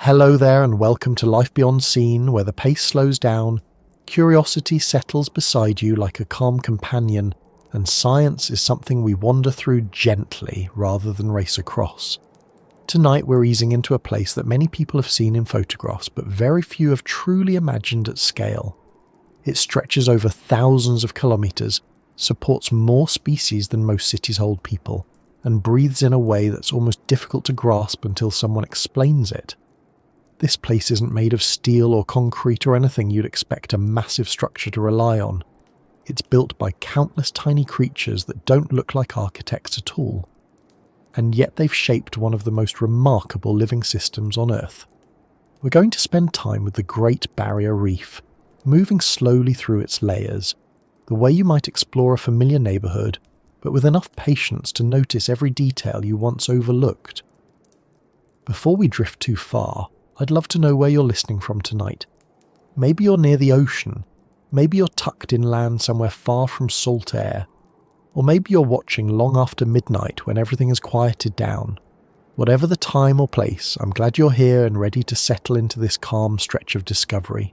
Hello there and welcome to Life Beyond Scene, where the pace slows down, curiosity settles beside you like a calm companion, and science is something we wander through gently rather than race across. Tonight we're easing into a place that many people have seen in photographs, but very few have truly imagined at scale. It stretches over thousands of kilometres, supports more species than most cities hold people, and breathes in a way that's almost difficult to grasp until someone explains it. This place isn't made of steel or concrete or anything you'd expect a massive structure to rely on. It's built by countless tiny creatures that don't look like architects at all. And yet they've shaped one of the most remarkable living systems on Earth. We're going to spend time with the Great Barrier Reef, moving slowly through its layers, the way you might explore a familiar neighbourhood, but with enough patience to notice every detail you once overlooked. Before we drift too far, I'd love to know where you're listening from tonight. Maybe you're near the ocean, maybe you're tucked inland somewhere far from salt air, or maybe you're watching long after midnight when everything has quieted down. Whatever the time or place, I'm glad you're here and ready to settle into this calm stretch of discovery.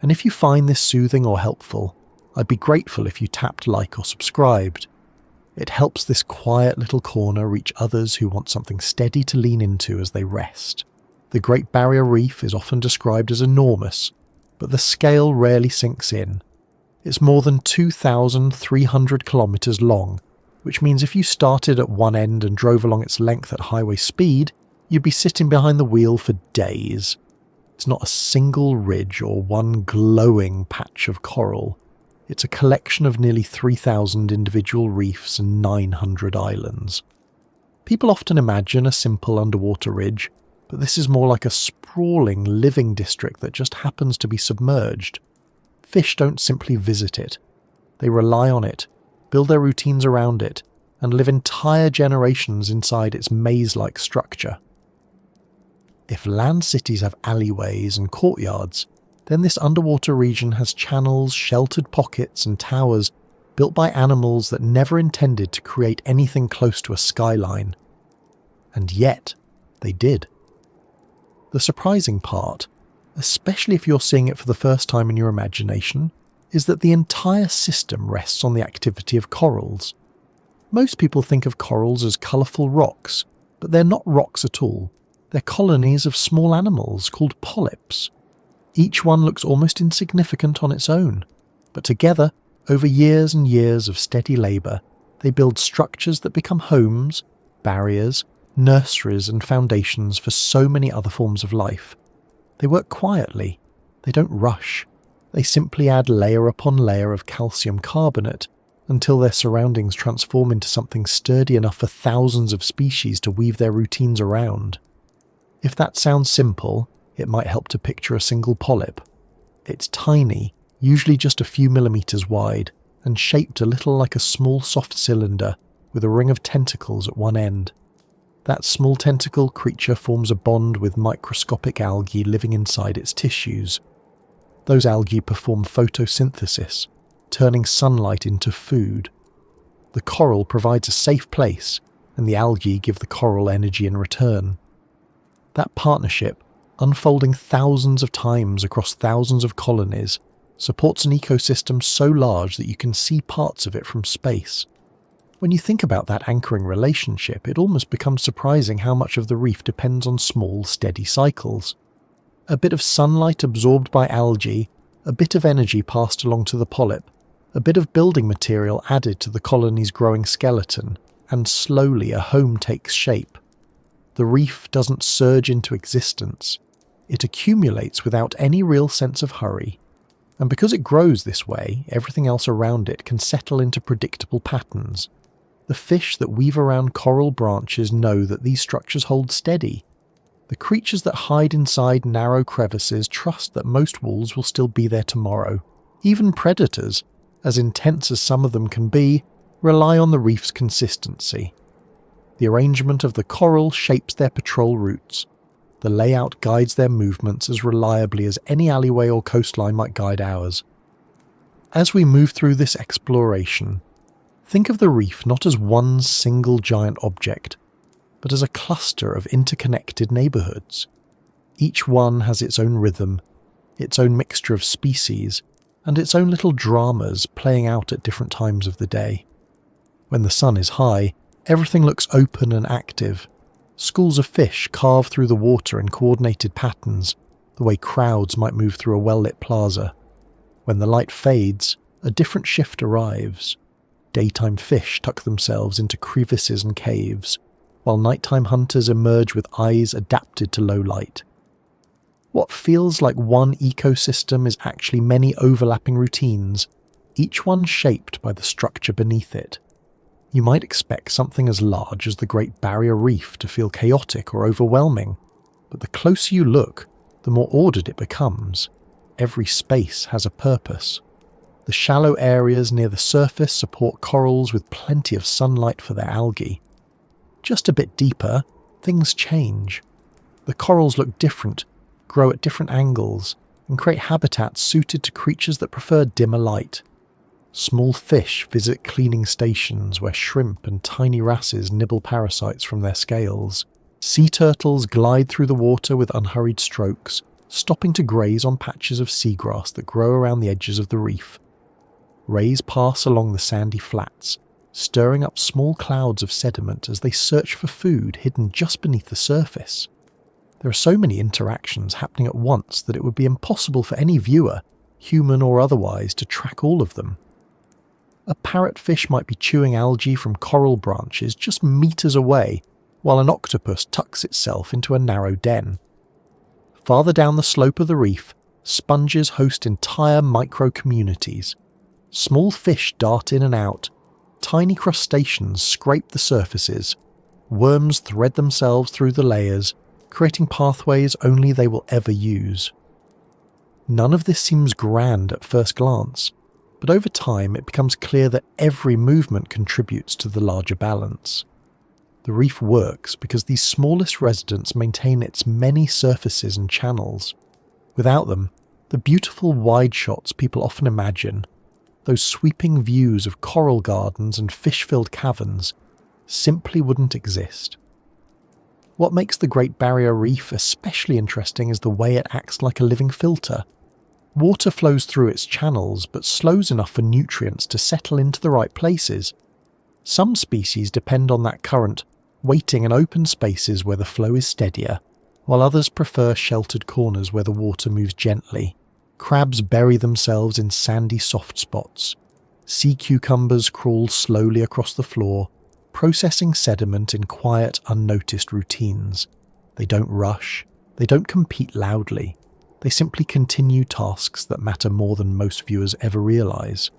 And if you find this soothing or helpful, I'd be grateful if you tapped like or subscribed. It helps this quiet little corner reach others who want something steady to lean into as they rest. The Great Barrier Reef is often described as enormous, but the scale rarely sinks in. It's more than 2,300 kilometres long, which means if you started at one end and drove along its length at highway speed, you'd be sitting behind the wheel for days. It's not a single ridge or one glowing patch of coral. It's a collection of nearly 3,000 individual reefs and 900 islands. People often imagine a simple underwater ridge, but this is more like a sprawling living district that just happens to be submerged. Fish don't simply visit it. They rely on it, build their routines around it, and live entire generations inside its maze-like structure. If land cities have alleyways and courtyards, then this underwater region has channels, sheltered pockets, and towers built by animals that never intended to create anything close to a skyline. And yet, they did. The surprising part, especially if you're seeing it for the first time in your imagination, is that the entire system rests on the activity of corals. Most people think of corals as colourful rocks, but they're not rocks at all. They're colonies of small animals called polyps. Each one looks almost insignificant on its own, but together, over years and years of steady labour, they build structures that become homes, barriers, nurseries and foundations for so many other forms of life. They work quietly. They don't rush. They simply add layer upon layer of calcium carbonate until their surroundings transform into something sturdy enough for thousands of species to weave their routines around. If that sounds simple, it might help to picture a single polyp. It's tiny, usually just a few millimetres wide, and shaped a little like a small soft cylinder with a ring of tentacles at one end. That small tentacle creature forms a bond with microscopic algae living inside its tissues. Those algae perform photosynthesis, turning sunlight into food. The coral provides a safe place, and the algae give the coral energy in return. That partnership, unfolding thousands of times across thousands of colonies, supports an ecosystem so large that you can see parts of it from space. When you think about that anchoring relationship, it almost becomes surprising how much of the reef depends on small, steady cycles. A bit of sunlight absorbed by algae, a bit of energy passed along to the polyp, a bit of building material added to the colony's growing skeleton, and slowly a home takes shape. The reef doesn't surge into existence. It accumulates without any real sense of hurry. And because it grows this way, everything else around it can settle into predictable patterns. The fish that weave around coral branches know that these structures hold steady. The creatures that hide inside narrow crevices trust that most walls will still be there tomorrow. Even predators, as intense as some of them can be, rely on the reef's consistency. The arrangement of the coral shapes their patrol routes. The layout guides their movements as reliably as any alleyway or coastline might guide ours. As we move through this exploration, think of the reef not as one single giant object, but as a cluster of interconnected neighbourhoods. Each one has its own rhythm, its own mixture of species, and its own little dramas playing out at different times of the day. When the sun is high, everything looks open and active. Schools of fish carve through the water in coordinated patterns, the way crowds might move through a well-lit plaza. When the light fades, a different shift arrives. Daytime fish tuck themselves into crevices and caves, while nighttime hunters emerge with eyes adapted to low light. What feels like one ecosystem is actually many overlapping routines, each one shaped by the structure beneath it. You might expect something as large as the Great Barrier Reef to feel chaotic or overwhelming, but the closer you look, the more ordered it becomes. Every space has a purpose. The shallow areas near the surface support corals with plenty of sunlight for their algae. Just a bit deeper, things change. The corals look different, grow at different angles, and create habitats suited to creatures that prefer dimmer light. Small fish visit cleaning stations where shrimp and tiny wrasses nibble parasites from their scales. Sea turtles glide through the water with unhurried strokes, stopping to graze on patches of seagrass that grow around the edges of the reef. Rays pass along the sandy flats, stirring up small clouds of sediment as they search for food hidden just beneath the surface. There are so many interactions happening at once that it would be impossible for any viewer, human or otherwise, to track all of them. A parrotfish might be chewing algae from coral branches just meters away, while an octopus tucks itself into a narrow den. Farther down the slope of the reef, sponges host entire micro-communities. Small fish dart in and out, tiny crustaceans scrape the surfaces, worms thread themselves through the layers, creating pathways only they will ever use. None of this seems grand at first glance, but over time it becomes clear that every movement contributes to the larger balance. The reef works because these smallest residents maintain its many surfaces and channels. Without them, the beautiful wide shots people often imagine, those sweeping views of coral gardens and fish-filled caverns, simply wouldn't exist. What makes the Great Barrier Reef especially interesting is the way it acts like a living filter. Water flows through its channels, but slows enough for nutrients to settle into the right places. Some species depend on that current, waiting in open spaces where the flow is steadier, while others prefer sheltered corners where the water moves gently. Crabs bury themselves in sandy soft spots. Sea cucumbers crawl slowly across the floor, processing sediment in quiet, unnoticed routines. They don't rush, they don't compete loudly. They simply continue tasks that matter more than most viewers ever realize.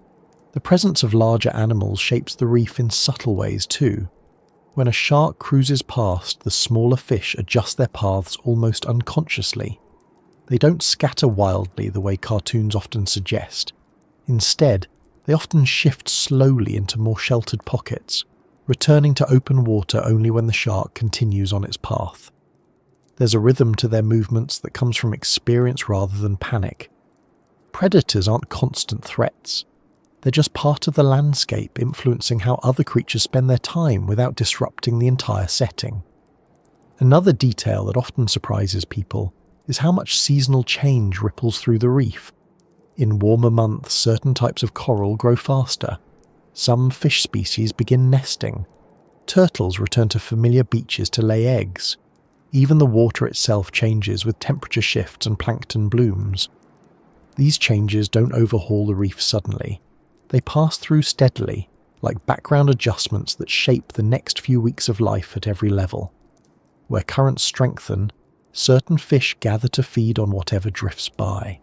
The presence of larger animals shapes the reef in subtle ways too. When a shark cruises past, the smaller fish adjust their paths almost unconsciously. They don't scatter wildly the way cartoons often suggest. Instead, they often shift slowly into more sheltered pockets, returning to open water only when the shark continues on its path. There's a rhythm to their movements that comes from experience rather than panic. Predators aren't constant threats. They're just part of the landscape, influencing how other creatures spend their time without disrupting the entire setting. Another detail that often surprises people is how much seasonal change ripples through the reef. In warmer months, certain types of coral grow faster. Some fish species begin nesting. Turtles return to familiar beaches to lay eggs. Even the water itself changes with temperature shifts and plankton blooms. These changes don't overhaul the reef suddenly. They pass through steadily, like background adjustments that shape the next few weeks of life at every level. Where currents strengthen, certain fish gather to feed on whatever drifts by.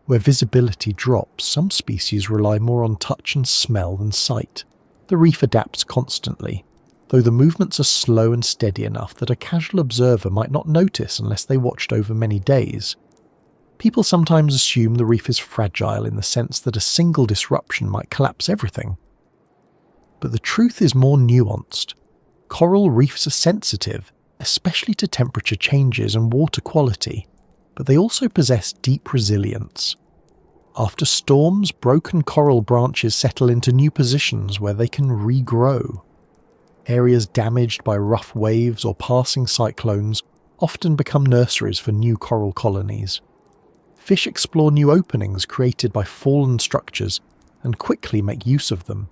Where visibility drops, some species rely more on touch and smell than sight. The reef adapts constantly, though the movements are slow and steady enough that a casual observer might not notice unless they watched over many days. People sometimes assume the reef is fragile in the sense that a single disruption might collapse everything. But the truth is more nuanced. Coral reefs are sensitive, especially to temperature changes and water quality, but they also possess deep resilience. After storms, broken coral branches settle into new positions where they can regrow. Areas damaged by rough waves or passing cyclones often become nurseries for new coral colonies. Fish explore new openings created by fallen structures and quickly make use of them.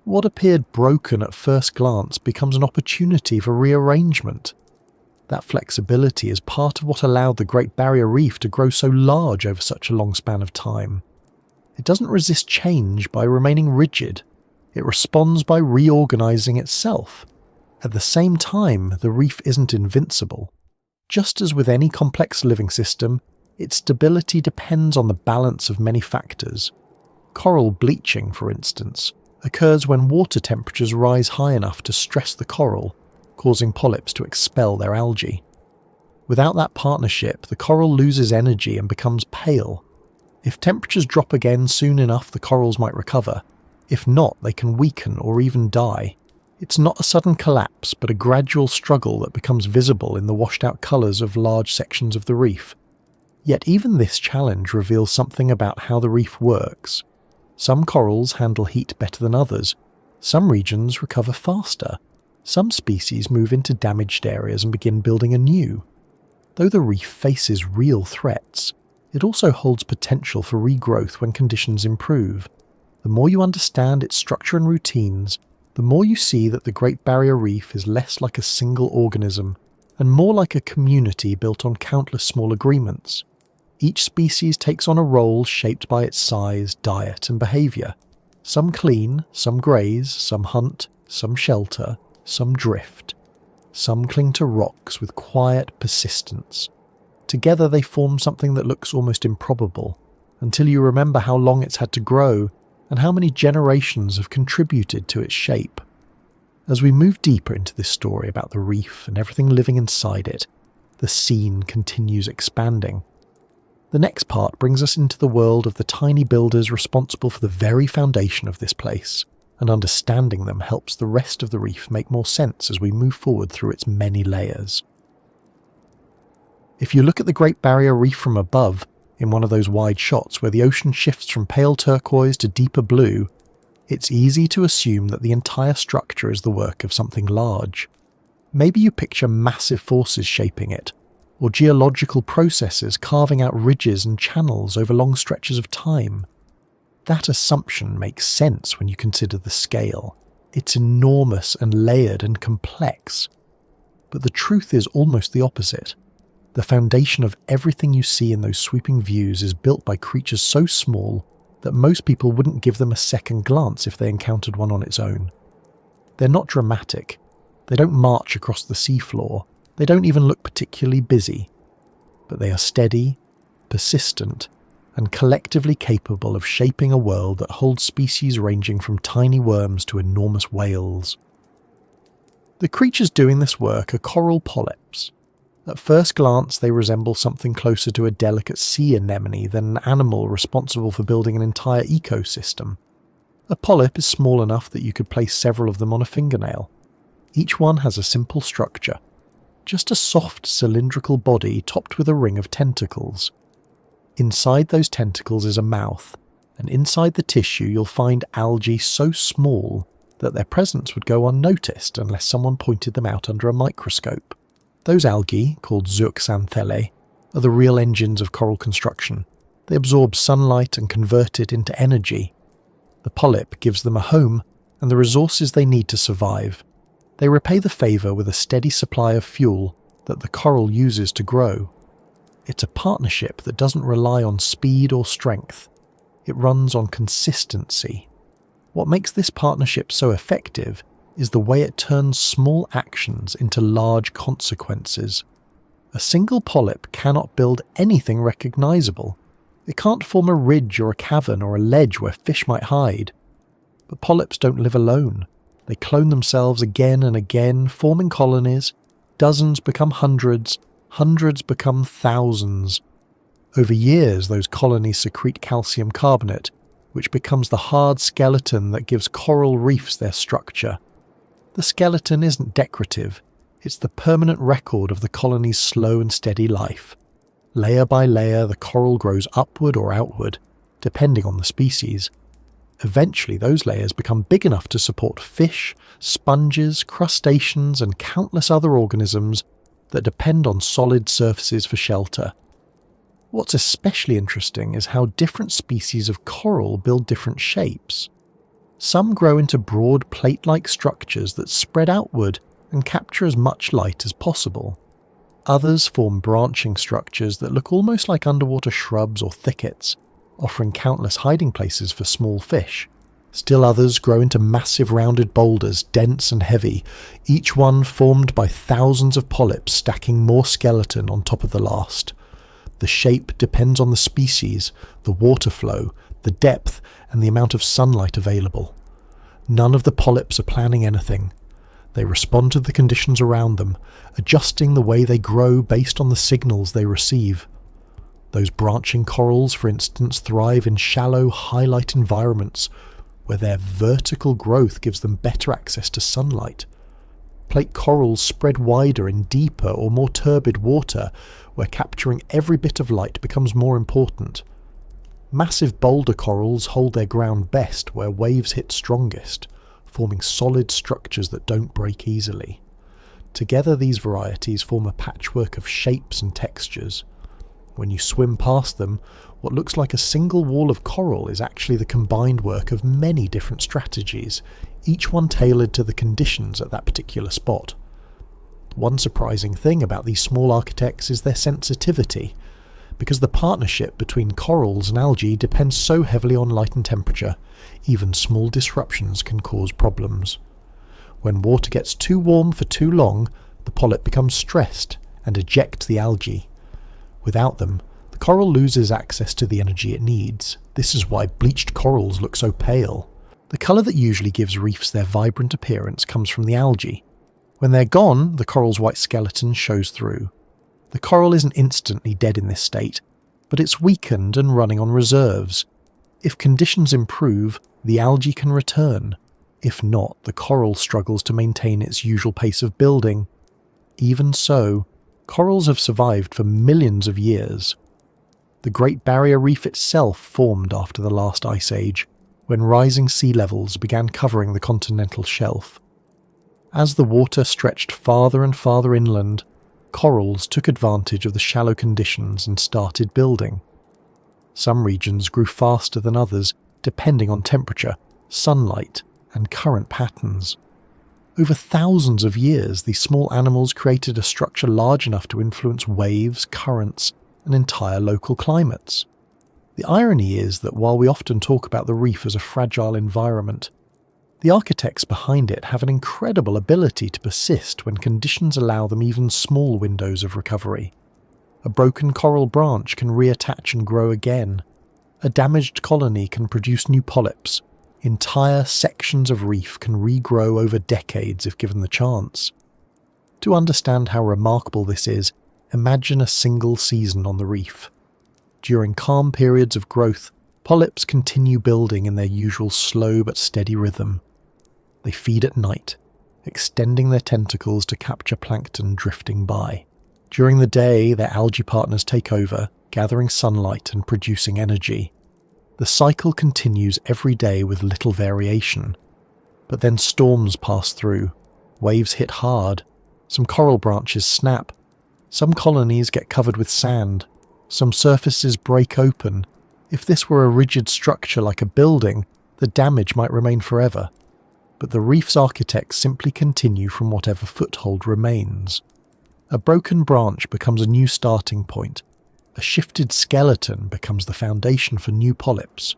What appeared broken at first glance becomes an opportunity for rearrangement. That flexibility is part of what allowed the Great Barrier Reef to grow so large over such a long span of time. It doesn't resist change by remaining rigid. It responds by reorganizing itself. At the same time, the reef isn't invincible. Just as with any complex living system, its stability depends on the balance of many factors. Coral bleaching, for instance, occurs when water temperatures rise high enough to stress the coral, causing polyps to expel their algae. Without that partnership, the coral loses energy and becomes pale. If temperatures drop again soon enough, the corals might recover. If not, they can weaken or even die. It's not a sudden collapse, but a gradual struggle that becomes visible in the washed-out colours of large sections of the reef. Yet even this challenge reveals something about how the reef works. Some corals handle heat better than others. Some regions recover faster. Some species move into damaged areas and begin building anew. Though the reef faces real threats, it also holds potential for regrowth when conditions improve. The more you understand its structure and routines, the more you see that the Great Barrier Reef is less like a single organism and more like a community built on countless small agreements. Each species takes on a role shaped by its size, diet, and behaviour. Some clean, some graze, some hunt, some shelter, some drift. Some cling to rocks with quiet persistence. Together they form something that looks almost improbable, until you remember how long it's had to grow and how many generations have contributed to its shape. As we move deeper into this story about the reef and everything living inside it, the scene continues expanding. The next part brings us into the world of the tiny builders responsible for the very foundation of this place, and understanding them helps the rest of the reef make more sense as we move forward through its many layers. If you look at the Great Barrier Reef from above, in one of those wide shots where the ocean shifts from pale turquoise to deeper blue, it's easy to assume that the entire structure is the work of something large. Maybe you picture massive forces shaping it, or geological processes carving out ridges and channels over long stretches of time. That assumption makes sense when you consider the scale. It's enormous and layered and complex. But the truth is almost the opposite. The foundation of everything you see in those sweeping views is built by creatures so small that most people wouldn't give them a second glance if they encountered one on its own. They're not dramatic. They don't march across the seafloor. They don't even look particularly busy, but they are steady, persistent, and collectively capable of shaping a world that holds species ranging from tiny worms to enormous whales. The creatures doing this work are coral polyps. At first glance, they resemble something closer to a delicate sea anemone than an animal responsible for building an entire ecosystem. A polyp is small enough that you could place several of them on a fingernail. Each one has a simple structure. Just a soft cylindrical body topped with a ring of tentacles. Inside those tentacles is a mouth, and inside the tissue you'll find algae so small that their presence would go unnoticed unless someone pointed them out under a microscope. Those algae, called zooxanthellae, are the real engines of coral construction. They absorb sunlight and convert it into energy. The polyp gives them a home and the resources they need to survive. They repay the favour with a steady supply of fuel that the coral uses to grow. It's a partnership that doesn't rely on speed or strength. It runs on consistency. What makes this partnership so effective is the way it turns small actions into large consequences. A single polyp cannot build anything recognisable. It can't form a ridge or a cavern or a ledge where fish might hide. But polyps don't live alone. They clone themselves again and again, forming colonies. Dozens become hundreds, hundreds become thousands. Over years, those colonies secrete calcium carbonate, which becomes the hard skeleton that gives coral reefs their structure. The skeleton isn't decorative, it's the permanent record of the colony's slow and steady life. Layer by layer, the coral grows upward or outward, depending on the species. Eventually, those layers become big enough to support fish, sponges, crustaceans, and countless other organisms that depend on solid surfaces for shelter. What's especially interesting is how different species of coral build different shapes. Some grow into broad plate-like structures that spread outward and capture as much light as possible. Others form branching structures that look almost like underwater shrubs or thickets, offering countless hiding places for small fish. Still others grow into massive rounded boulders, dense and heavy, each one formed by thousands of polyps stacking more skeleton on top of the last. The shape depends on the species, the water flow, the depth, and the amount of sunlight available. None of the polyps are planning anything. They respond to the conditions around them, adjusting the way they grow based on the signals they receive. Those branching corals, for instance, thrive in shallow, high-light environments, where their vertical growth gives them better access to sunlight. Plate corals spread wider in deeper or more turbid water, where capturing every bit of light becomes more important. Massive boulder corals hold their ground best where waves hit strongest, forming solid structures that don't break easily. Together these varieties form a patchwork of shapes and textures. When you swim past them, what looks like a single wall of coral is actually the combined work of many different strategies, each one tailored to the conditions at that particular spot. One surprising thing about these small architects is their sensitivity, because the partnership between corals and algae depends so heavily on light and temperature, even small disruptions can cause problems. When water gets too warm for too long, the polyp becomes stressed and ejects the algae. Without them, the coral loses access to the energy it needs. This is why bleached corals look so pale. The colour that usually gives reefs their vibrant appearance comes from the algae. When they're gone, the coral's white skeleton shows through. The coral isn't instantly dead in this state, but it's weakened and running on reserves. If conditions improve, the algae can return. If not, the coral struggles to maintain its usual pace of building. Even so, corals have survived for millions of years. The Great Barrier Reef itself formed after the last ice age, when rising sea levels began covering the continental shelf. As the water stretched farther and farther inland, corals took advantage of the shallow conditions and started building. Some regions grew faster than others, depending on temperature, sunlight, and current patterns. Over thousands of years, these small animals created a structure large enough to influence waves, currents, and entire local climates. The irony is that while we often talk about the reef as a fragile environment, the architects behind it have an incredible ability to persist when conditions allow them even small windows of recovery. A broken coral branch can reattach and grow again. A damaged colony can produce new polyps. Entire sections of reef can regrow over decades if given the chance. To understand how remarkable this is, imagine a single season on the reef. During calm periods of growth, polyps continue building in their usual slow but steady rhythm. They feed at night, extending their tentacles to capture plankton drifting by. During the day, their algae partners take over, gathering sunlight and producing energy. The cycle continues every day with little variation. But then storms pass through, waves hit hard, some coral branches snap, some colonies get covered with sand, some surfaces break open. If this were a rigid structure like a building, the damage might remain forever. But the reef's architects simply continue from whatever foothold remains. A broken branch becomes a new starting point. A shifted skeleton becomes the foundation for new polyps.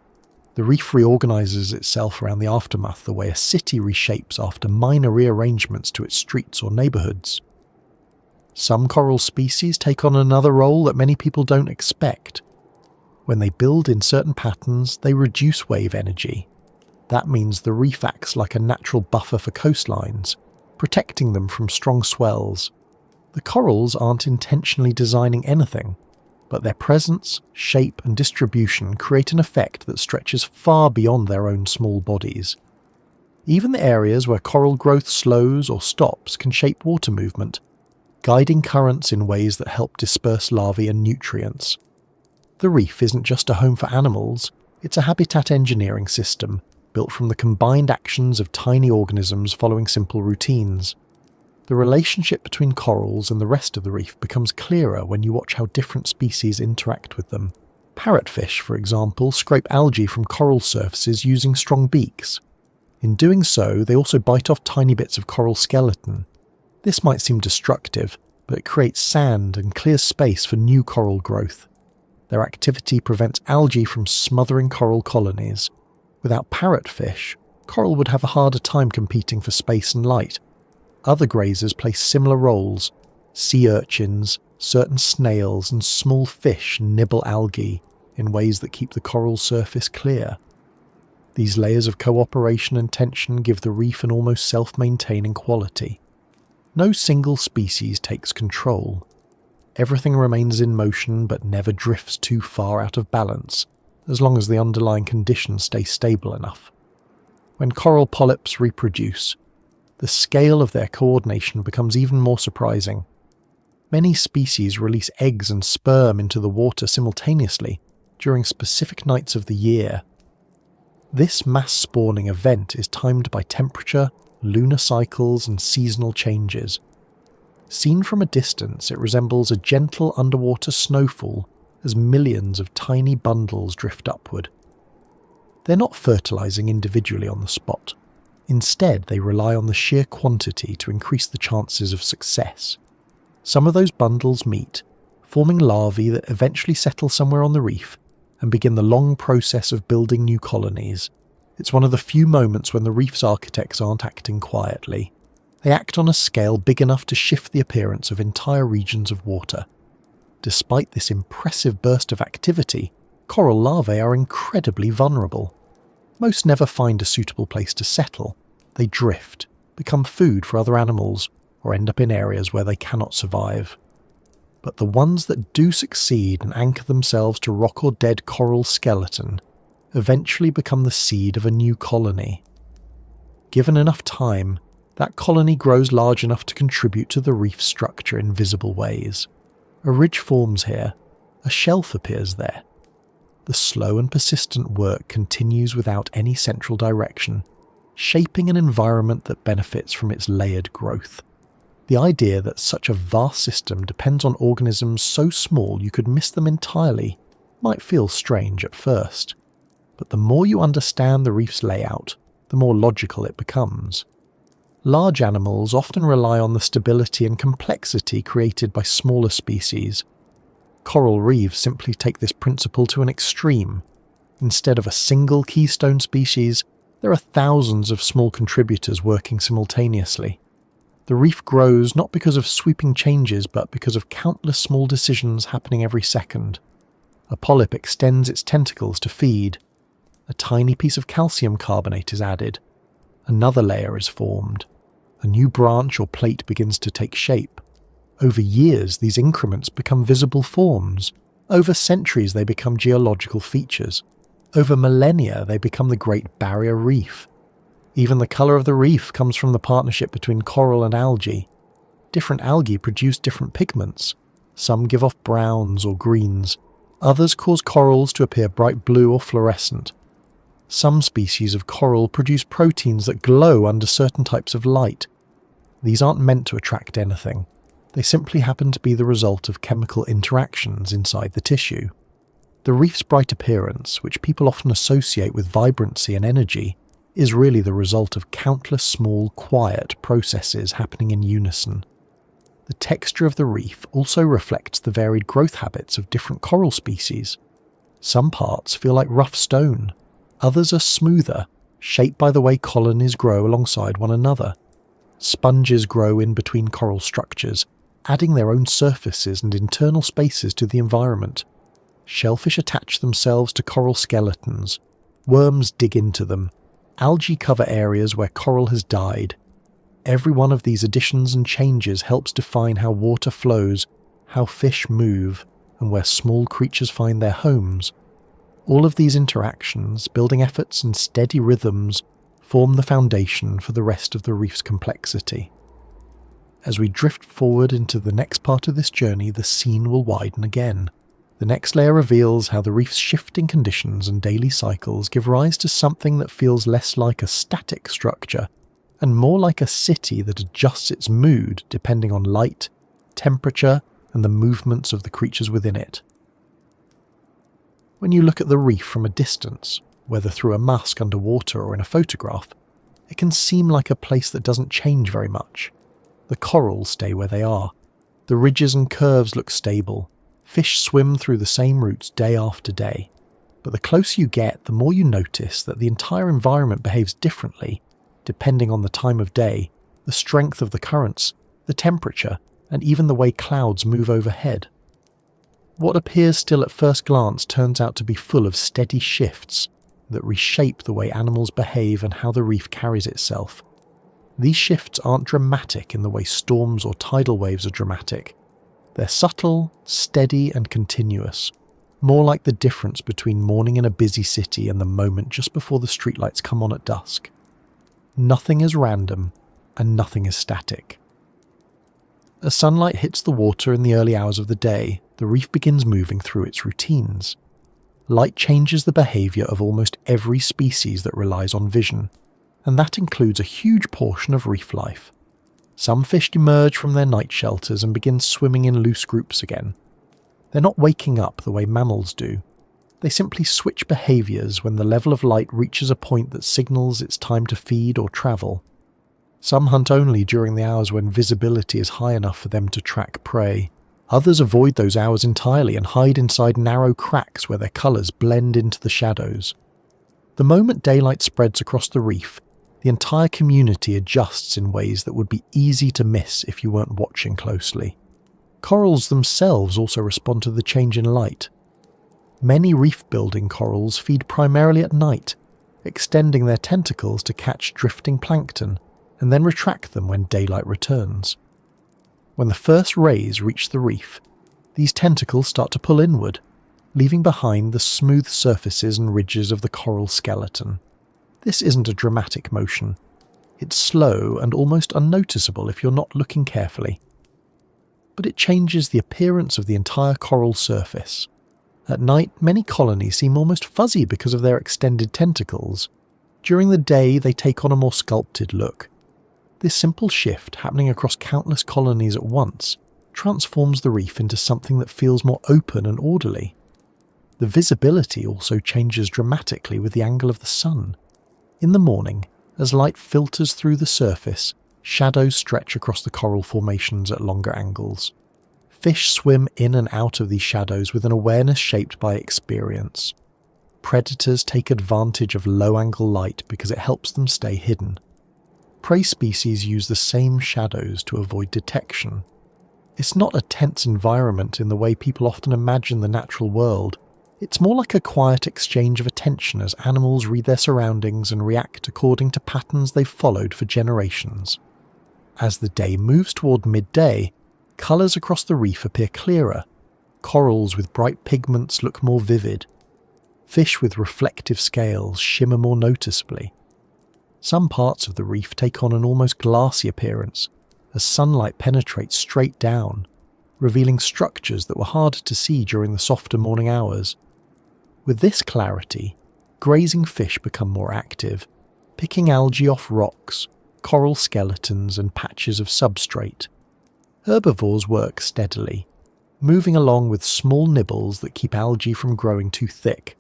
The reef reorganizes itself around the aftermath the way a city reshapes after minor rearrangements to its streets or neighborhoods. Some coral species take on another role that many people don't expect. When they build in certain patterns, they reduce wave energy. That means the reef acts like a natural buffer for coastlines, protecting them from strong swells. The corals aren't intentionally designing anything, but their presence, shape and distribution create an effect that stretches far beyond their own small bodies. Even the areas where coral growth slows or stops can shape water movement, guiding currents in ways that help disperse larvae and nutrients. The reef isn't just a home for animals, it's a habitat engineering system built from the combined actions of tiny organisms following simple routines. The relationship between corals and the rest of the reef becomes clearer when you watch how different species interact with them. Parrotfish, for example, scrape algae from coral surfaces using strong beaks. In doing so, they also bite off tiny bits of coral skeleton. This might seem destructive, but it creates sand and clears space for new coral growth. Their activity prevents algae from smothering coral colonies. Without parrotfish, coral would have a harder time competing for space and light. Other grazers play similar roles. Sea urchins, certain snails and small fish nibble algae in ways that keep the coral surface clear. These layers of cooperation and tension give the reef an almost self-maintaining quality. No single species takes control. Everything remains in motion but never drifts too far out of balance, as long as the underlying conditions stay stable enough. When coral polyps reproduce, the scale of their coordination becomes even more surprising. Many species release eggs and sperm into the water simultaneously during specific nights of the year. This mass spawning event is timed by temperature, lunar cycles, and seasonal changes. Seen from a distance, it resembles a gentle underwater snowfall as millions of tiny bundles drift upward. They're not fertilizing individually on the spot. Instead, they rely on the sheer quantity to increase the chances of success. Some of those bundles meet, forming larvae that eventually settle somewhere on the reef and begin the long process of building new colonies. It's one of the few moments when the reef's architects aren't acting quietly. They act on a scale big enough to shift the appearance of entire regions of water. Despite this impressive burst of activity, coral larvae are incredibly vulnerable. Most never find a suitable place to settle. They drift, become food for other animals, or end up in areas where they cannot survive. But the ones that do succeed and anchor themselves to rock or dead coral skeleton eventually become the seed of a new colony. Given enough time, that colony grows large enough to contribute to the reef structure in visible ways. A ridge forms here, a shelf appears there. The slow and persistent work continues without any central direction, shaping an environment that benefits from its layered growth. The idea that such a vast system depends on organisms so small you could miss them entirely might feel strange at first. But the more you understand the reef's layout, the more logical it becomes. Large animals often rely on the stability and complexity created by smaller species. Coral reefs simply take this principle to an extreme. Instead of a single keystone species, there are thousands of small contributors working simultaneously. The reef grows not because of sweeping changes, but because of countless small decisions happening every second. A polyp extends its tentacles to feed. A tiny piece of calcium carbonate is added. Another layer is formed. A new branch or plate begins to take shape. Over years, these increments become visible forms. Over centuries, they become geological features. Over millennia, they become the Great Barrier Reef. Even the colour of the reef comes from the partnership between coral and algae. Different algae produce different pigments. Some give off browns or greens. Others cause corals to appear bright blue or fluorescent. Some species of coral produce proteins that glow under certain types of light. These aren't meant to attract anything. They simply happen to be the result of chemical interactions inside the tissue. The reef's bright appearance, which people often associate with vibrancy and energy, is really the result of countless small, quiet processes happening in unison. The texture of the reef also reflects the varied growth habits of different coral species. Some parts feel like rough stone. Others are smoother, shaped by the way colonies grow alongside one another. Sponges grow in between coral structures, adding their own surfaces and internal spaces to the environment. Shellfish attach themselves to coral skeletons. Worms dig into them. Algae cover areas where coral has died. Every one of these additions and changes helps define how water flows, how fish move, and where small creatures find their homes. All of these interactions, building efforts and steady rhythms, form the foundation for the rest of the reef's complexity. As we drift forward into the next part of this journey, the scene will widen again. The next layer reveals how the reef's shifting conditions and daily cycles give rise to something that feels less like a static structure and more like a city that adjusts its mood depending on light, temperature, and the movements of the creatures within it. When you look at the reef from a distance, whether through a mask underwater or in a photograph, it can seem like a place that doesn't change very much. The corals stay where they are. The ridges and curves look stable. Fish swim through the same routes day after day. But the closer you get, the more you notice that the entire environment behaves differently, depending on the time of day, the strength of the currents, the temperature, and even the way clouds move overhead. What appears still at first glance turns out to be full of steady shifts that reshape the way animals behave and how the reef carries itself. These shifts aren't dramatic in the way storms or tidal waves are dramatic. They're subtle, steady, and continuous, more like the difference between morning in a busy city and the moment just before the streetlights come on at dusk. Nothing is random, and nothing is static. As sunlight hits the water in the early hours of the day, the reef begins moving through its routines. Light changes the behaviour of almost every species that relies on vision, and that includes a huge portion of reef life. Some fish emerge from their night shelters and begin swimming in loose groups again. They're not waking up the way mammals do. They simply switch behaviours when the level of light reaches a point that signals it's time to feed or travel. Some hunt only during the hours when visibility is high enough for them to track prey. Others avoid those hours entirely and hide inside narrow cracks where their colours blend into the shadows. The moment daylight spreads across the reef, the entire community adjusts in ways that would be easy to miss if you weren't watching closely. Corals themselves also respond to the change in light. Many reef-building corals feed primarily at night, extending their tentacles to catch drifting plankton and then retract them when daylight returns. When the first rays reach the reef, these tentacles start to pull inward, leaving behind the smooth surfaces and ridges of the coral skeleton. This isn't a dramatic motion. It's slow and almost unnoticeable if you're not looking carefully. But it changes the appearance of the entire coral surface. At night, many colonies seem almost fuzzy because of their extended tentacles. During the day, they take on a more sculpted look. This simple shift, happening across countless colonies at once, transforms the reef into something that feels more open and orderly. The visibility also changes dramatically with the angle of the sun. In the morning, as light filters through the surface, shadows stretch across the coral formations at longer angles. Fish swim in and out of these shadows with an awareness shaped by experience. Predators take advantage of low-angle light because it helps them stay hidden. Prey species use the same shadows to avoid detection. It's not a tense environment in the way people often imagine the natural world. It's more like a quiet exchange of attention as animals read their surroundings and react according to patterns they've followed for generations. As the day moves toward midday, colours across the reef appear clearer. Corals with bright pigments look more vivid. Fish with reflective scales shimmer more noticeably. Some parts of the reef take on an almost glassy appearance as sunlight penetrates straight down, revealing structures that were harder to see during the softer morning hours. With this clarity, grazing fish become more active, picking algae off rocks, coral skeletons and patches of substrate. Herbivores work steadily, moving along with small nibbles that keep algae from growing too thick.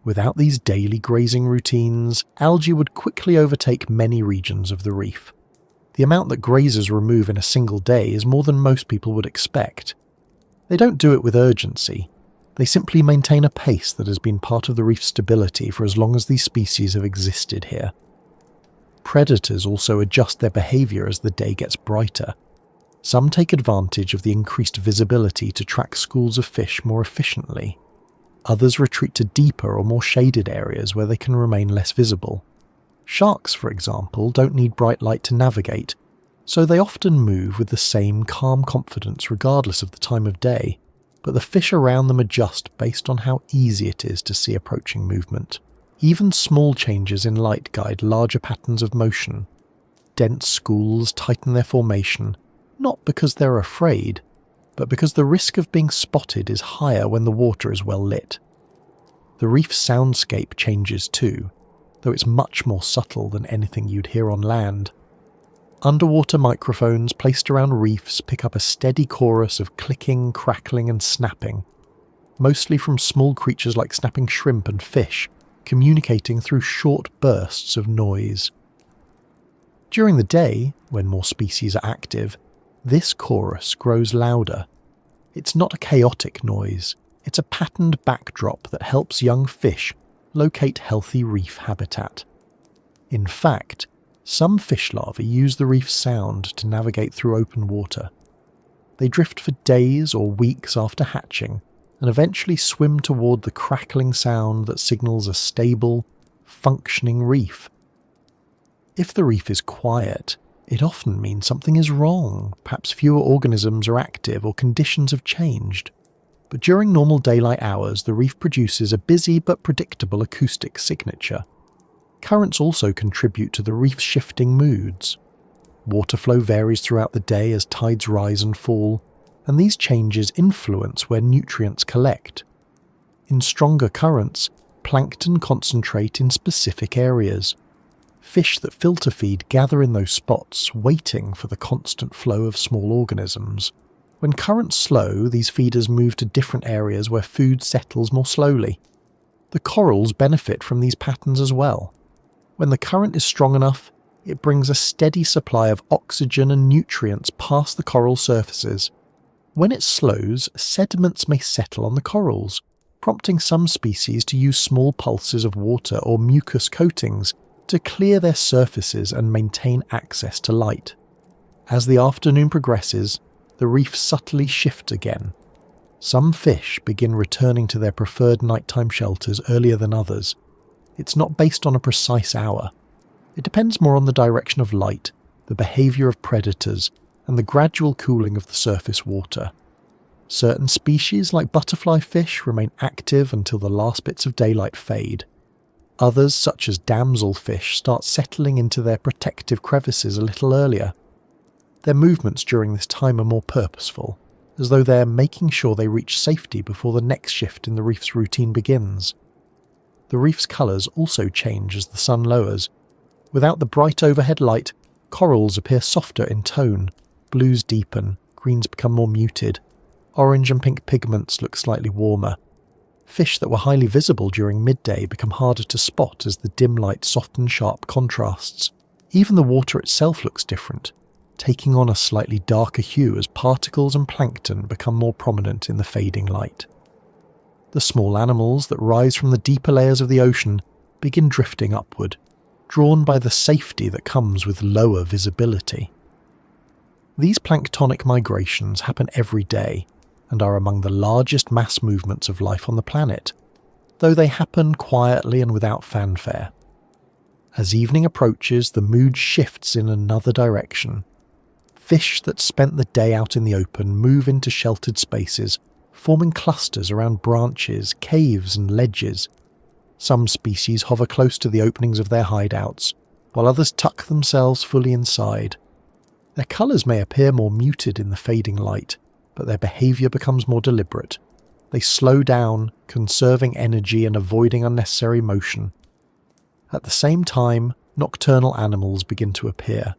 Without these daily grazing routines, algae would quickly overtake many regions of the reef. The amount that grazers remove in a single day is more than most people would expect. They don't do it with urgency. They simply maintain a pace that has been part of the reef's stability for as long as these species have existed here. Predators also adjust their behaviour as the day gets brighter. Some take advantage of the increased visibility to track schools of fish more efficiently. Others retreat to deeper or more shaded areas where they can remain less visible. Sharks, for example, don't need bright light to navigate, so they often move with the same calm confidence regardless of the time of day, but the fish around them adjust based on how easy it is to see approaching movement. Even small changes in light guide larger patterns of motion. Dense schools tighten their formation, not because they're afraid, but because the risk of being spotted is higher when the water is well lit. The reef's soundscape changes too. though it's much more subtle than anything you'd hear on land. Underwater microphones placed around reefs pick up a steady chorus of clicking, crackling and snapping, mostly from small creatures like snapping shrimp and fish, communicating through short bursts of noise. During the day, when more species are active, this chorus grows louder. It's not a chaotic noise, it's a patterned backdrop that helps young fish locate healthy reef habitat. In fact, some fish larvae use the reef's sound to navigate through open water. They drift for days or weeks after hatching and eventually swim toward the crackling sound that signals a stable, functioning reef. If the reef is quiet, it often means something is wrong, perhaps fewer organisms are active or conditions have changed. But during normal daylight hours, the reef produces a busy but predictable acoustic signature. Currents also contribute to the reef's shifting moods. Water flow varies throughout the day as tides rise and fall, and these changes influence where nutrients collect. In stronger currents, plankton concentrate in specific areas. Fish that filter feed gather in those spots, waiting for the constant flow of small organisms. When currents slow, these feeders move to different areas where food settles more slowly. The corals benefit from these patterns as well. When the current is strong enough, it brings a steady supply of oxygen and nutrients past the coral surfaces. When it slows, sediments may settle on the corals, prompting some species to use small pulses of water or mucus coatings to clear their surfaces and maintain access to light. As the afternoon progresses, the reefs subtly shift again. Some fish begin returning to their preferred nighttime shelters earlier than others. It's not based on a precise hour. It depends more on the direction of light, the behavior of predators, and the gradual cooling of the surface water. Certain species, like butterfly fish, remain active until the last bits of daylight fade. Others, such as damselfish, start settling into their protective crevices a little earlier. Their movements during this time are more purposeful, as though they're making sure they reach safety before the next shift in the reef's routine begins. The reef's colours also change as the sun lowers. Without the bright overhead light, corals appear softer in tone, blues deepen, greens become more muted, orange and pink pigments look slightly warmer. Fish that were highly visible during midday become harder to spot as the dim light softens sharp contrasts. Even the water itself looks different, taking on a slightly darker hue as particles and plankton become more prominent in the fading light. The small animals that rise from the deeper layers of the ocean begin drifting upward, drawn by the safety that comes with lower visibility. These planktonic migrations happen every day and are among the largest mass movements of life on the planet, though they happen quietly and without fanfare. As evening approaches, the mood shifts in another direction. Fish that spent the day out in the open move into sheltered spaces, forming clusters around branches, caves and ledges. Some species hover close to the openings of their hideouts, while others tuck themselves fully inside. Their colours may appear more muted in the fading light, but their behaviour becomes more deliberate. They slow down, conserving energy and avoiding unnecessary motion. At the same time, nocturnal animals begin to appear.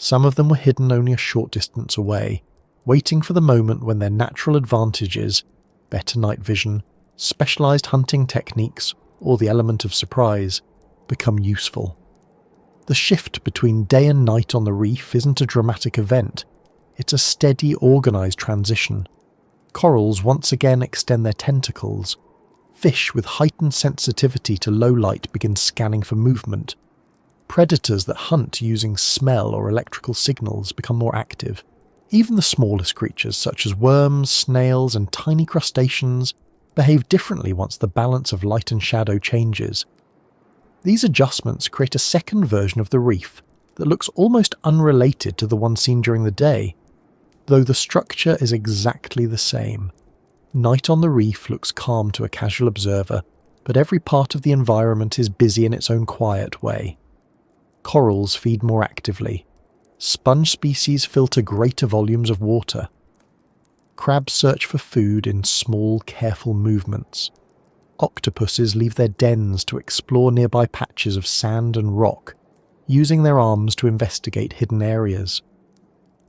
Some of them were hidden only a short distance away, waiting for the moment when their natural advantages, better night vision, specialised hunting techniques, or the element of surprise, become useful. The shift between day and night on the reef isn't a dramatic event. It's a steady, organised transition. Corals once again extend their tentacles. Fish with heightened sensitivity to low light begin scanning for movement. Predators that hunt using smell or electrical signals become more active. Even the smallest creatures, such as worms, snails, and tiny crustaceans, behave differently once the balance of light and shadow changes. These adjustments create a second version of the reef that looks almost unrelated to the one seen during the day, though the structure is exactly the same. Night on the reef looks calm to a casual observer, but every part of the environment is busy in its own quiet way. Corals feed more actively. Sponge species filter greater volumes of water. Crabs search for food in small, careful movements. Octopuses leave their dens to explore nearby patches of sand and rock, using their arms to investigate hidden areas.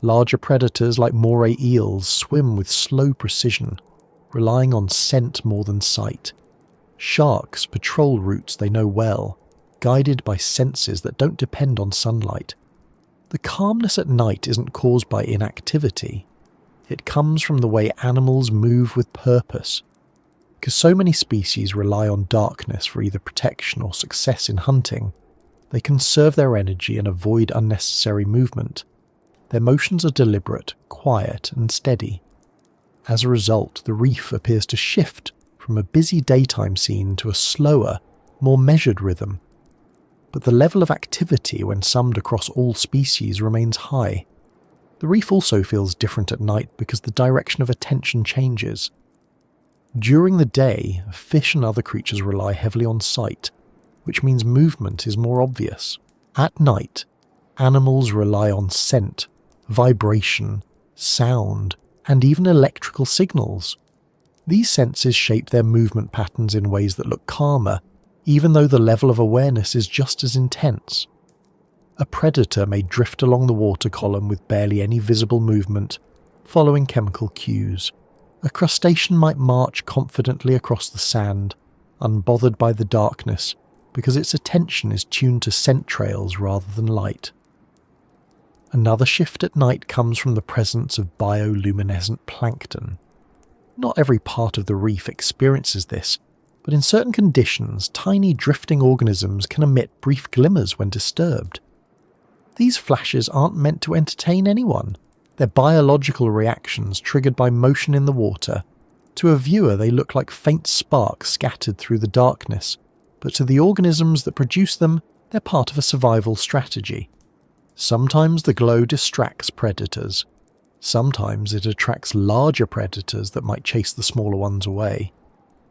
Larger predators like moray eels swim with slow precision, relying on scent more than sight. Sharks patrol routes they know well, guided by senses that don't depend on sunlight. The calmness at night isn't caused by inactivity. It comes from the way animals move with purpose. Because so many species rely on darkness for either protection or success in hunting, they conserve their energy and avoid unnecessary movement. Their motions are deliberate, quiet, and steady. As a result, the reef appears to shift from a busy daytime scene to a slower, more measured rhythm. But the level of activity when summed across all species remains high. The reef also feels different at night because the direction of attention changes. During the day, fish and other creatures rely heavily on sight, which means movement is more obvious. At night, animals rely on scent, vibration, sound, and even electrical signals. These senses shape their movement patterns in ways that look calmer, even though the level of awareness is just as intense. A predator may drift along the water column with barely any visible movement, following chemical cues. A crustacean might march confidently across the sand, unbothered by the darkness, because its attention is tuned to scent trails rather than light. Another shift at night comes from the presence of bioluminescent plankton. Not every part of the reef experiences this, but in certain conditions, tiny drifting organisms can emit brief glimmers when disturbed. These flashes aren't meant to entertain anyone. They're biological reactions triggered by motion in the water. To a viewer, they look like faint sparks scattered through the darkness, but to the organisms that produce them, they're part of a survival strategy. Sometimes the glow distracts predators. Sometimes it attracts larger predators that might chase the smaller ones away.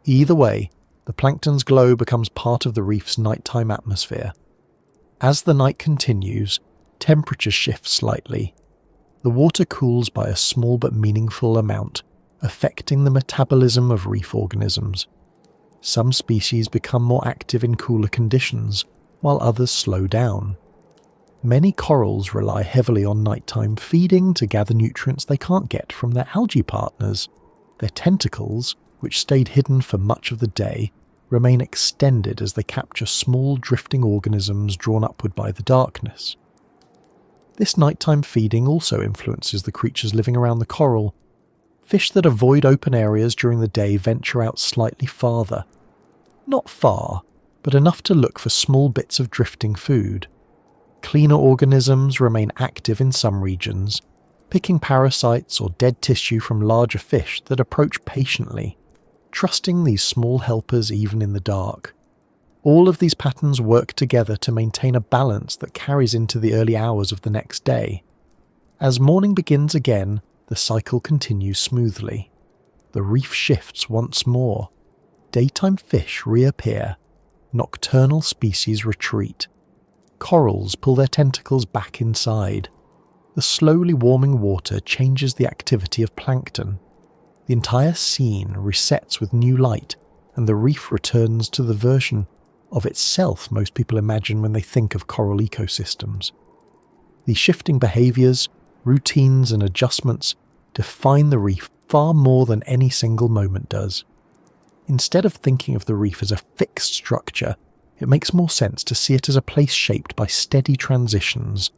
Either way, the plankton's glow becomes part of the reef's nighttime atmosphere. As the night continues, temperature shifts slightly. The water cools by a small but meaningful amount, affecting the metabolism of reef organisms. Some species become more active in cooler conditions, while others slow down. Many corals rely heavily on nighttime feeding to gather nutrients they can't get from their algae partners. Their tentacles, which stayed hidden for much of the day, remain extended as they capture small drifting organisms drawn upward by the darkness. This nighttime feeding also influences the creatures living around the coral. Fish that avoid open areas during the day venture out slightly farther. Not far, but enough to look for small bits of drifting food. Cleaner organisms remain active in some regions, picking parasites or dead tissue from larger fish that approach patiently, trusting these small helpers even in the dark. All of these patterns work together to maintain a balance that carries into the early hours of the next day. As morning begins again, the cycle continues smoothly. The reef shifts once more. Daytime fish reappear. Nocturnal species retreat. Corals pull their tentacles back inside. The slowly warming water changes the activity of plankton. The entire scene resets with new light, and the reef returns to the version of itself most people imagine when they think of coral ecosystems. These shifting behaviours, routines and adjustments define the reef far more than any single moment does. Instead of thinking of the reef as a fixed structure, it makes more sense to see it as a place shaped by steady transitions.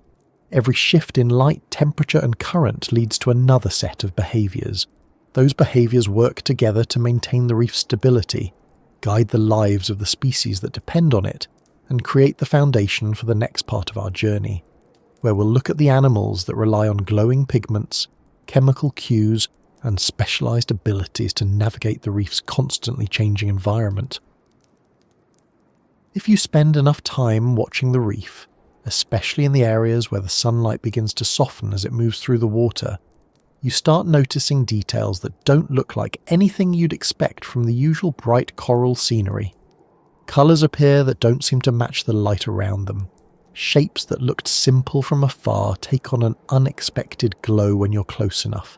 Every shift in light, temperature and current leads to another set of behaviours. Those behaviours work together to maintain the reef's stability, guide the lives of the species that depend on it, and create the foundation for the next part of our journey, where we'll look at the animals that rely on glowing pigments, chemical cues, and specialised abilities to navigate the reef's constantly changing environment. If you spend enough time watching the reef, especially in the areas where the sunlight begins to soften as it moves through the water, you start noticing details that don't look like anything you'd expect from the usual bright coral scenery. Colours appear that don't seem to match the light around them. Shapes that looked simple from afar take on an unexpected glow when you're close enough.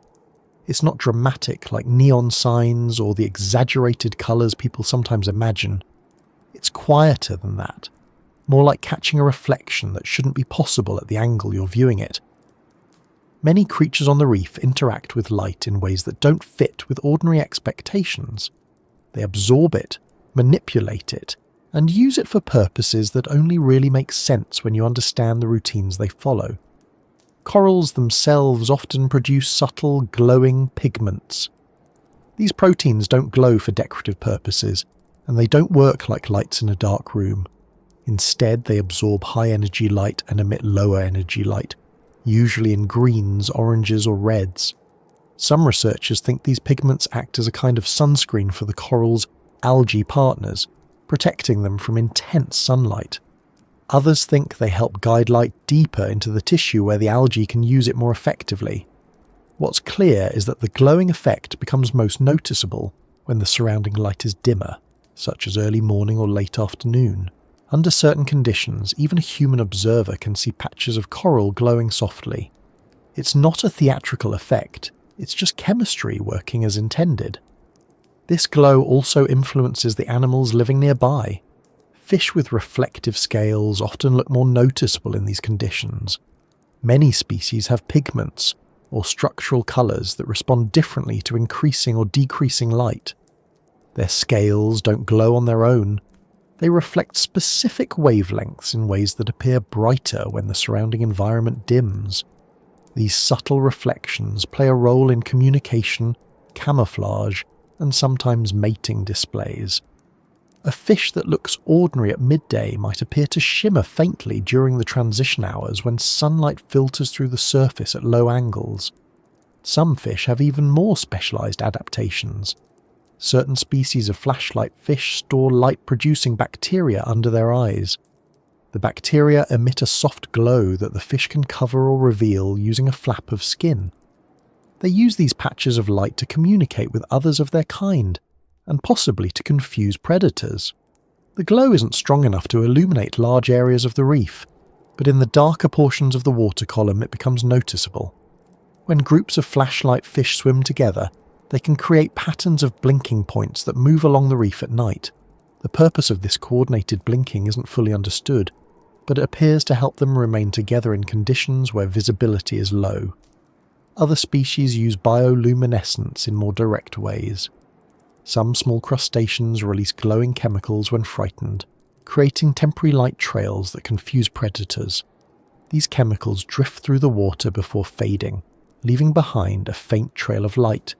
It's not dramatic like neon signs or the exaggerated colours people sometimes imagine. It's quieter than that, more like catching a reflection that shouldn't be possible at the angle you're viewing it. Many creatures on the reef interact with light in ways that don't fit with ordinary expectations. They absorb it, manipulate it, and use it for purposes that only really make sense when you understand the routines they follow. Corals themselves often produce subtle, glowing pigments. These proteins don't glow for decorative purposes, and they don't work like lights in a dark room. Instead, they absorb high-energy light and emit lower-energy light, usually in greens, oranges, or reds. Some researchers think these pigments act as a kind of sunscreen for the coral's algae partners, protecting them from intense sunlight. Others think they help guide light deeper into the tissue where the algae can use it more effectively. What's clear is that the glowing effect becomes most noticeable when the surrounding light is dimmer, such as early morning or late afternoon. Under certain conditions, even a human observer can see patches of coral glowing softly. It's not a theatrical effect, it's just chemistry working as intended. This glow also influences the animals living nearby. Fish with reflective scales often look more noticeable in these conditions. Many species have pigments, or structural colours that respond differently to increasing or decreasing light. Their scales don't glow on their own. They reflect specific wavelengths in ways that appear brighter when the surrounding environment dims. These subtle reflections play a role in communication, camouflage, and sometimes mating displays. A fish that looks ordinary at midday might appear to shimmer faintly during the transition hours when sunlight filters through the surface at low angles. Some fish have even more specialized adaptations. Certain species of flashlight fish store light-producing bacteria under their eyes. The bacteria emit a soft glow that the fish can cover or reveal using a flap of skin. They use these patches of light to communicate with others of their kind, and possibly to confuse predators. The glow isn't strong enough to illuminate large areas of the reef, but in the darker portions of the water column it becomes noticeable. When groups of flashlight fish swim together, they can create patterns of blinking points that move along the reef at night. The purpose of this coordinated blinking isn't fully understood, but it appears to help them remain together in conditions where visibility is low. Other species use bioluminescence in more direct ways. Some small crustaceans release glowing chemicals when frightened, creating temporary light trails that confuse predators. These chemicals drift through the water before fading, leaving behind a faint trail of light.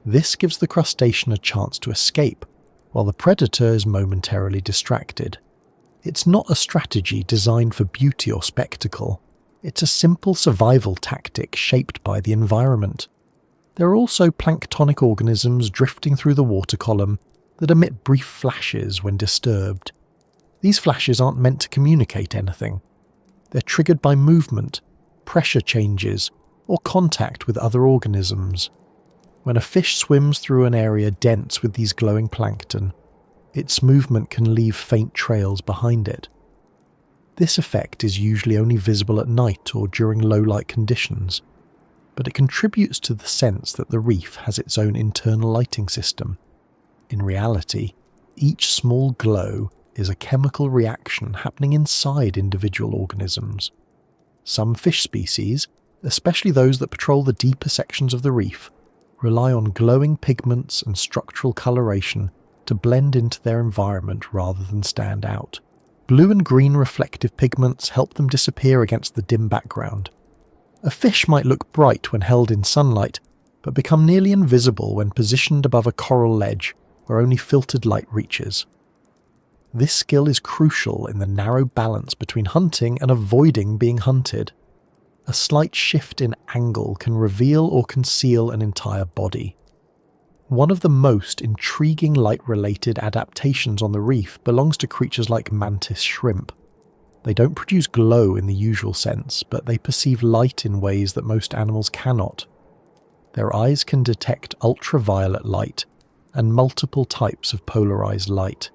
This gives the crustacean a chance to escape, while the predator is momentarily distracted. It's not a strategy designed for beauty or spectacle. It's a simple survival tactic shaped by the environment. There are also planktonic organisms drifting through the water column that emit brief flashes when disturbed. These flashes aren't meant to communicate anything. They're triggered by movement, pressure changes, or contact with other organisms. When a fish swims through an area dense with these glowing plankton, its movement can leave faint trails behind it. This effect is usually only visible at night or during low-light conditions, but it contributes to the sense that the reef has its own internal lighting system. In reality, each small glow is a chemical reaction happening inside individual organisms. Some fish species, especially those that patrol the deeper sections of the reef, rely on glowing pigments and structural coloration to blend into their environment rather than stand out. Blue and green reflective pigments help them disappear against the dim background. A fish might look bright when held in sunlight, but become nearly invisible when positioned above a coral ledge where only filtered light reaches. This skill is crucial in the narrow balance between hunting and avoiding being hunted. A slight shift in angle can reveal or conceal an entire body. One of the most intriguing light-related adaptations on the reef belongs to creatures like mantis shrimp. They don't produce glow in the usual sense, but they perceive light in ways that most animals cannot. Their eyes can detect ultraviolet light and multiple types of polarized light.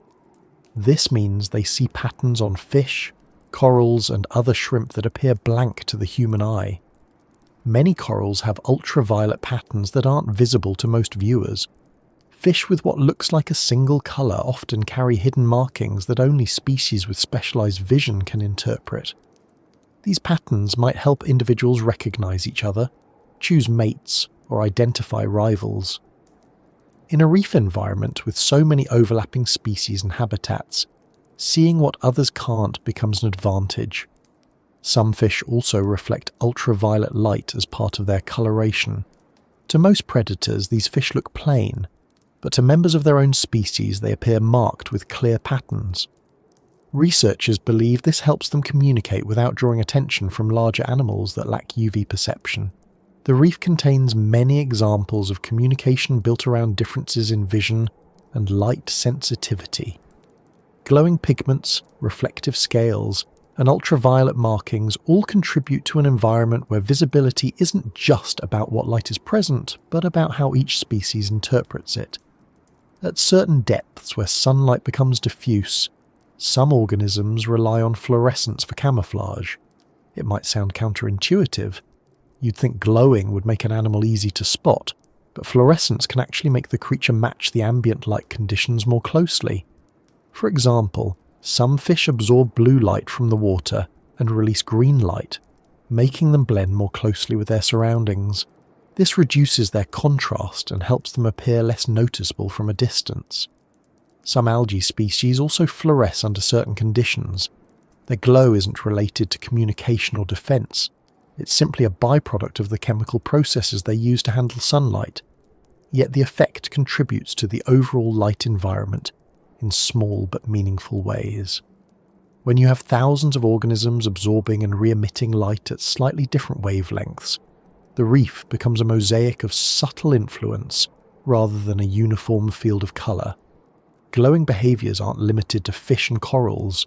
This means they see patterns on fish, corals, and other shrimp that appear blank to the human eye. Many corals have ultraviolet patterns that aren't visible to most viewers. Fish with what looks like a single colour often carry hidden markings that only species with specialised vision can interpret. These patterns might help individuals recognise each other, choose mates, or identify rivals. In a reef environment with so many overlapping species and habitats, seeing what others can't becomes an advantage. Some fish also reflect ultraviolet light as part of their coloration. To most predators, these fish look plain, but to members of their own species they appear marked with clear patterns. Researchers believe this helps them communicate without drawing attention from larger animals that lack UV perception. The reef contains many examples of communication built around differences in vision and light sensitivity. Glowing pigments, reflective scales, and ultraviolet markings all contribute to an environment where visibility isn't just about what light is present, but about how each species interprets it. At certain depths where sunlight becomes diffuse, some organisms rely on fluorescence for camouflage. It might sound counterintuitive. You'd think glowing would make an animal easy to spot, but fluorescence can actually make the creature match the ambient light conditions more closely. For example, some fish absorb blue light from the water and release green light, making them blend more closely with their surroundings. This reduces their contrast and helps them appear less noticeable from a distance. Some algae species also fluoresce under certain conditions. Their glow isn't related to communication or defense. It's simply a byproduct of the chemical processes they use to handle sunlight. Yet the effect contributes to the overall light environment in small but meaningful ways. When you have thousands of organisms absorbing and re-emitting light at slightly different wavelengths, the reef becomes a mosaic of subtle influence rather than a uniform field of colour. Glowing behaviours aren't limited to fish and corals.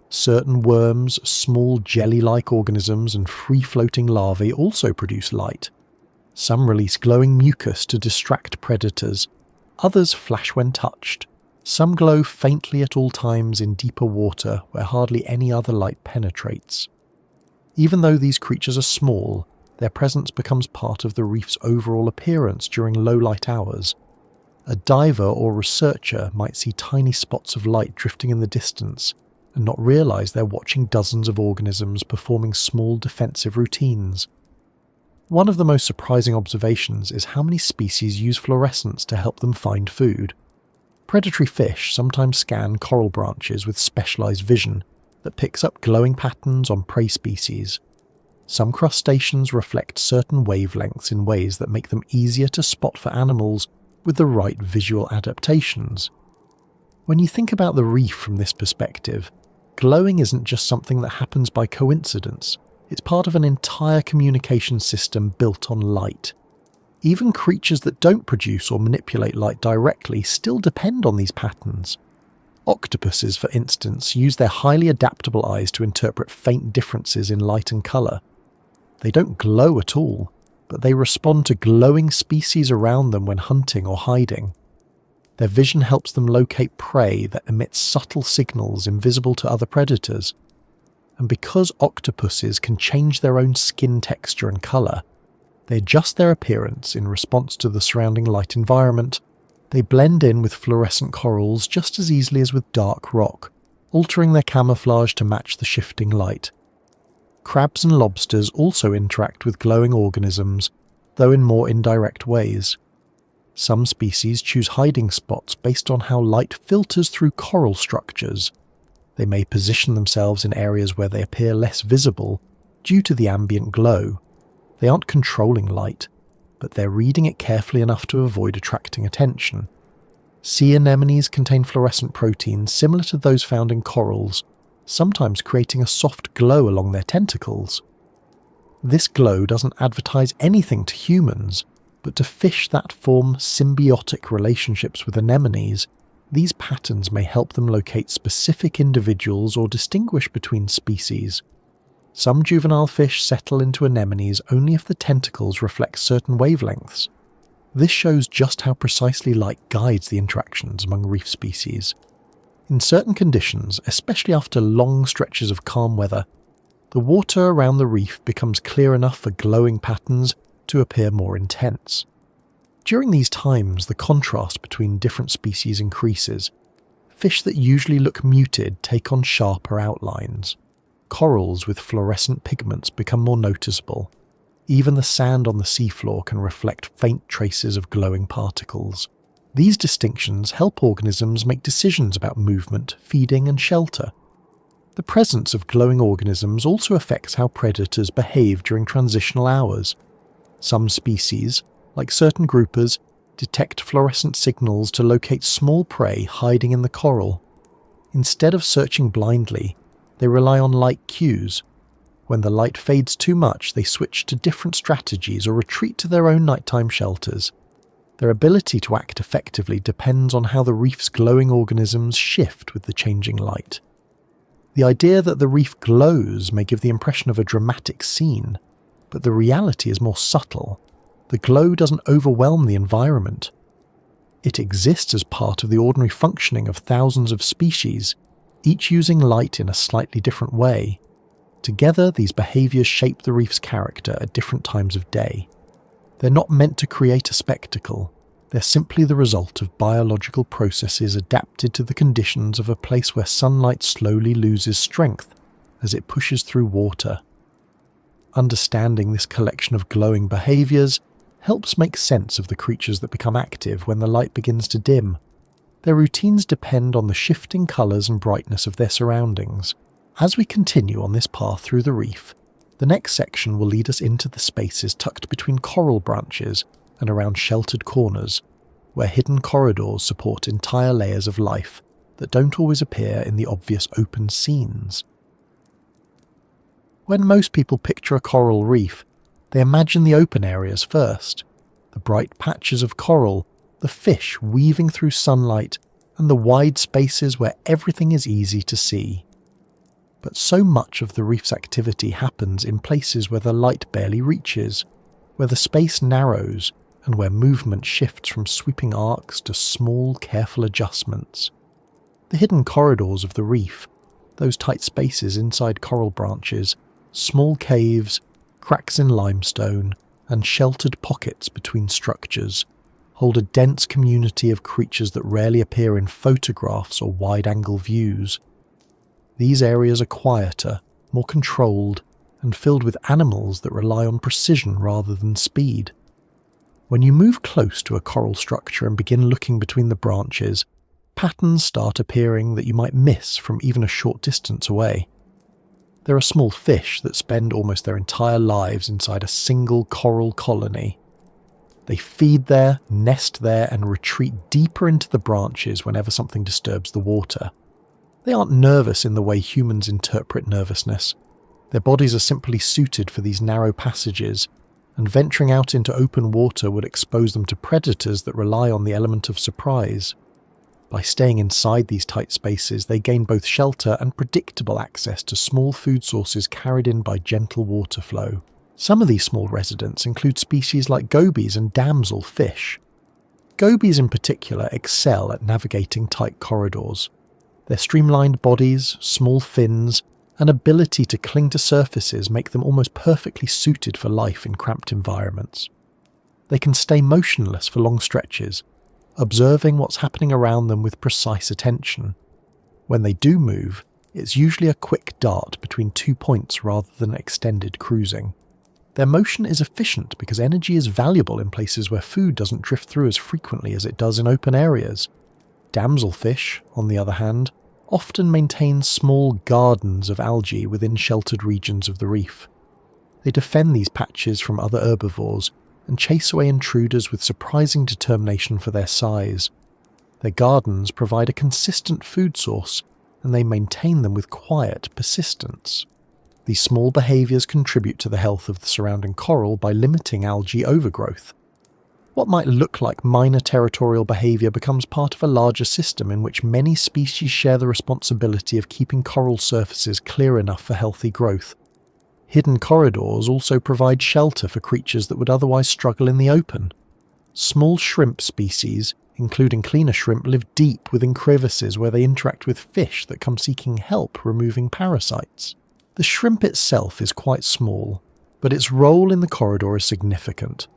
Certain worms, small jelly-like organisms and free-floating larvae also produce light. Some release glowing mucus to distract predators. Others flash when touched. Some glow faintly at all times in deeper water where hardly any other light penetrates. Even though these creatures are small, their presence becomes part of the reef's overall appearance during low-light hours. A diver or researcher might see tiny spots of light drifting in the distance and not realise they're watching dozens of organisms performing small defensive routines. One of the most surprising observations is how many species use fluorescence to help them find food. Predatory fish sometimes scan coral branches with specialised vision that picks up glowing patterns on prey species. Some crustaceans reflect certain wavelengths in ways that make them easier to spot for animals with the right visual adaptations. When you think about the reef from this perspective, glowing isn't just something that happens by coincidence. It's part of an entire communication system built on light. Even creatures that don't produce or manipulate light directly still depend on these patterns. Octopuses, for instance, use their highly adaptable eyes to interpret faint differences in light and colour. They don't glow at all, but they respond to glowing species around them when hunting or hiding. Their vision helps them locate prey that emits subtle signals invisible to other predators. And because octopuses can change their own skin texture and colour, they adjust their appearance in response to the surrounding light environment. They blend in with fluorescent corals just as easily as with dark rock, altering their camouflage to match the shifting light. Crabs and lobsters also interact with glowing organisms, though in more indirect ways. Some species choose hiding spots based on how light filters through coral structures. They may position themselves in areas where they appear less visible due to the ambient glow. They aren't controlling light, but they're reading it carefully enough to avoid attracting attention. Sea anemones contain fluorescent proteins similar to those found in corals, sometimes creating a soft glow along their tentacles. This glow doesn't advertise anything to humans, but to fish that form symbiotic relationships with anemones, these patterns may help them locate specific individuals or distinguish between species. Some juvenile fish settle into anemones only if the tentacles reflect certain wavelengths. This shows just how precisely light guides the interactions among reef species. In certain conditions, especially after long stretches of calm weather, the water around the reef becomes clear enough for glowing patterns to appear more intense. During these times, the contrast between different species increases. Fish that usually look muted take on sharper outlines. Corals with fluorescent pigments become more noticeable. Even the sand on the seafloor can reflect faint traces of glowing particles. These distinctions help organisms make decisions about movement, feeding, and shelter. The presence of glowing organisms also affects how predators behave during transitional hours. Some species, like certain groupers, detect fluorescent signals to locate small prey hiding in the coral. Instead of searching blindly, they rely on light cues. When the light fades too much, they switch to different strategies or retreat to their own nighttime shelters. Their ability to act effectively depends on how the reef's glowing organisms shift with the changing light. The idea that the reef glows may give the impression of a dramatic scene, but the reality is more subtle. The glow doesn't overwhelm the environment. It exists as part of the ordinary functioning of thousands of species, each using light in a slightly different way. Together, these behaviours shape the reef's character at different times of day. They're not meant to create a spectacle. They're simply the result of biological processes adapted to the conditions of a place where sunlight slowly loses strength as it pushes through water. Understanding this collection of glowing behaviours helps make sense of the creatures that become active when the light begins to dim. Their routines depend on the shifting colours and brightness of their surroundings. As we continue on this path through the reef, the next section will lead us into the spaces tucked between coral branches and around sheltered corners, where hidden corridors support entire layers of life that don't always appear in the obvious open scenes. When most people picture a coral reef, they imagine the open areas first, the bright patches of coral, the fish weaving through sunlight, and the wide spaces where everything is easy to see. But so much of the reef's activity happens in places where the light barely reaches, where the space narrows, and where movement shifts from sweeping arcs to small, careful adjustments. The hidden corridors of the reef, those tight spaces inside coral branches, small caves, cracks in limestone, and sheltered pockets between structures, hold a dense community of creatures that rarely appear in photographs or wide-angle views. These areas are quieter, more controlled, and filled with animals that rely on precision rather than speed. When you move close to a coral structure and begin looking between the branches, patterns start appearing that you might miss from even a short distance away. There are small fish that spend almost their entire lives inside a single coral colony. They feed there, nest there, and retreat deeper into the branches whenever something disturbs the water. They aren't nervous in the way humans interpret nervousness. Their bodies are simply suited for these narrow passages, and venturing out into open water would expose them to predators that rely on the element of surprise. By staying inside these tight spaces, they gain both shelter and predictable access to small food sources carried in by gentle water flow. Some of these small residents include species like gobies and damsel fish. Gobies in particular excel at navigating tight corridors. Their streamlined bodies, small fins, and ability to cling to surfaces make them almost perfectly suited for life in cramped environments. They can stay motionless for long stretches, observing what's happening around them with precise attention. When they do move, it's usually a quick dart between 2 points rather than extended cruising. Their motion is efficient because energy is valuable in places where food doesn't drift through as frequently as it does in open areas. Damselfish, on the other hand, often maintain small gardens of algae within sheltered regions of the reef. They defend these patches from other herbivores and chase away intruders with surprising determination for their size. Their gardens provide a consistent food source, and they maintain them with quiet persistence. These small behaviours contribute to the health of the surrounding coral by limiting algae overgrowth. What might look like minor territorial behaviour becomes part of a larger system in which many species share the responsibility of keeping coral surfaces clear enough for healthy growth. Hidden corridors also provide shelter for creatures that would otherwise struggle in the open. Small shrimp species, including cleaner shrimp, live deep within crevices where they interact with fish that come seeking help removing parasites. The shrimp itself is quite small, but its role in the corridor is significant.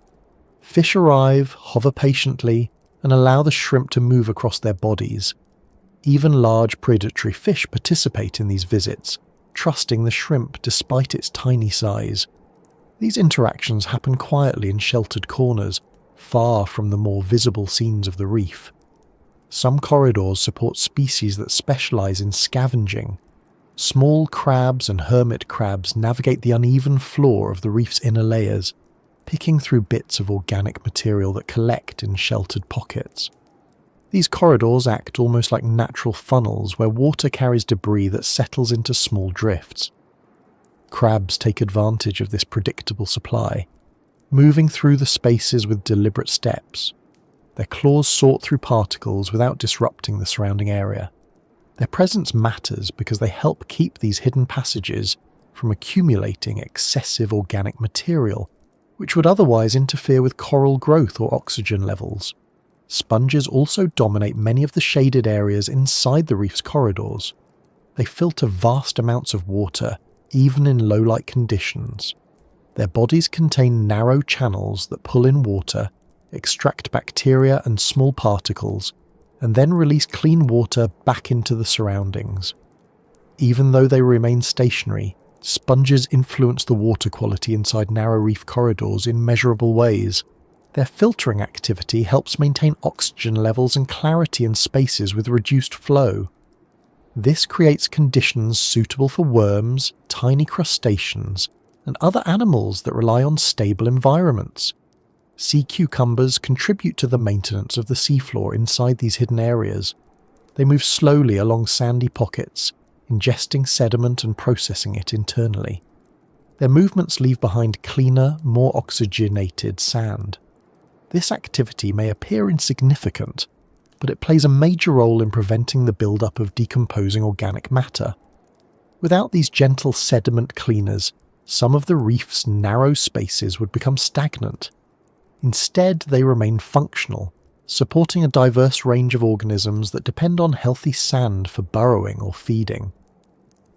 Fish arrive, hover patiently, and allow the shrimp to move across their bodies. Even large predatory fish participate in these visits, trusting the shrimp despite its tiny size. These interactions happen quietly in sheltered corners, far from the more visible scenes of the reef. Some corridors support species that specialize in scavenging. Small crabs and hermit crabs navigate the uneven floor of the reef's inner layers, picking through bits of organic material that collect in sheltered pockets. These corridors act almost like natural funnels where water carries debris that settles into small drifts. Crabs take advantage of this predictable supply, moving through the spaces with deliberate steps. Their claws sort through particles without disrupting the surrounding area. Their presence matters because they help keep these hidden passages from accumulating excessive organic material, which would otherwise interfere with coral growth or oxygen levels. Sponges also dominate many of the shaded areas inside the reef's corridors. They filter vast amounts of water, even in low-light conditions. Their bodies contain narrow channels that pull in water, extract bacteria and small particles, and then release clean water back into the surroundings. Even though they remain stationary, sponges influence the water quality inside narrow reef corridors in measurable ways. Their filtering activity helps maintain oxygen levels and clarity in spaces with reduced flow. This creates conditions suitable for worms, tiny crustaceans, and other animals that rely on stable environments. Sea cucumbers contribute to the maintenance of the seafloor inside these hidden areas. They move slowly along sandy pockets, ingesting sediment and processing it internally. Their movements leave behind cleaner, more oxygenated sand. This activity may appear insignificant, but it plays a major role in preventing the buildup of decomposing organic matter. Without these gentle sediment cleaners, some of the reef's narrow spaces would become stagnant. Instead, they remain functional, supporting a diverse range of organisms that depend on healthy sand for burrowing or feeding.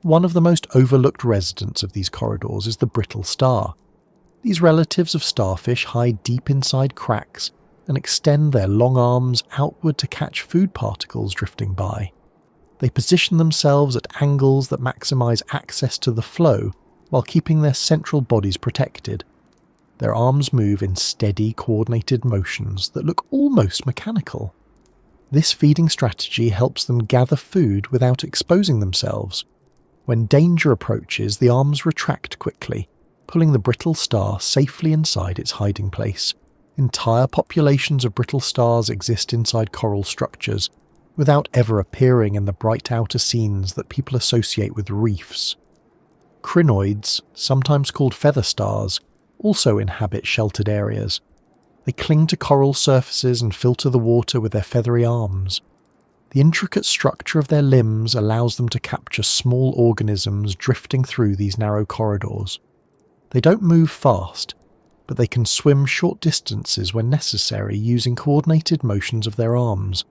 One of the most overlooked residents of these corridors is the brittle star. These relatives of starfish hide deep inside cracks and extend their long arms outward to catch food particles drifting by. They position themselves at angles that maximize access to the flow while keeping their central bodies protected. Their arms move in steady, coordinated motions that look almost mechanical. This feeding strategy helps them gather food without exposing themselves. When danger approaches, the arms retract quickly, pulling the brittle star safely inside its hiding place. Entire populations of brittle stars exist inside coral structures, without ever appearing in the bright outer scenes that people associate with reefs. Crinoids, sometimes called feather stars, also inhabit sheltered areas. They cling to coral surfaces and filter the water with their feathery arms. The intricate structure of their limbs allows them to capture small organisms drifting through these narrow corridors. They don't move fast, but they can swim short distances when necessary using coordinated motions of their arms.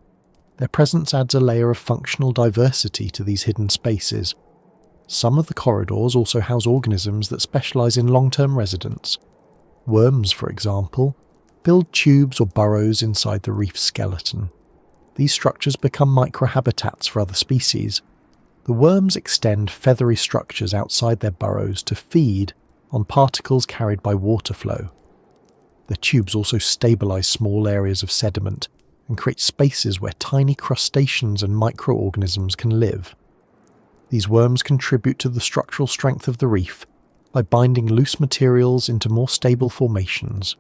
Their presence adds a layer of functional diversity to these hidden spaces. Some of the corridors also house organisms that specialize in long-term residence. Worms, for example, build tubes or burrows inside the reef skeleton. These structures become microhabitats for other species. The worms extend feathery structures outside their burrows to feed on particles carried by water flow. The tubes also stabilize small areas of sediment and create spaces where tiny crustaceans and microorganisms can live. These worms contribute to the structural strength of the reef by binding loose materials into more stable formations.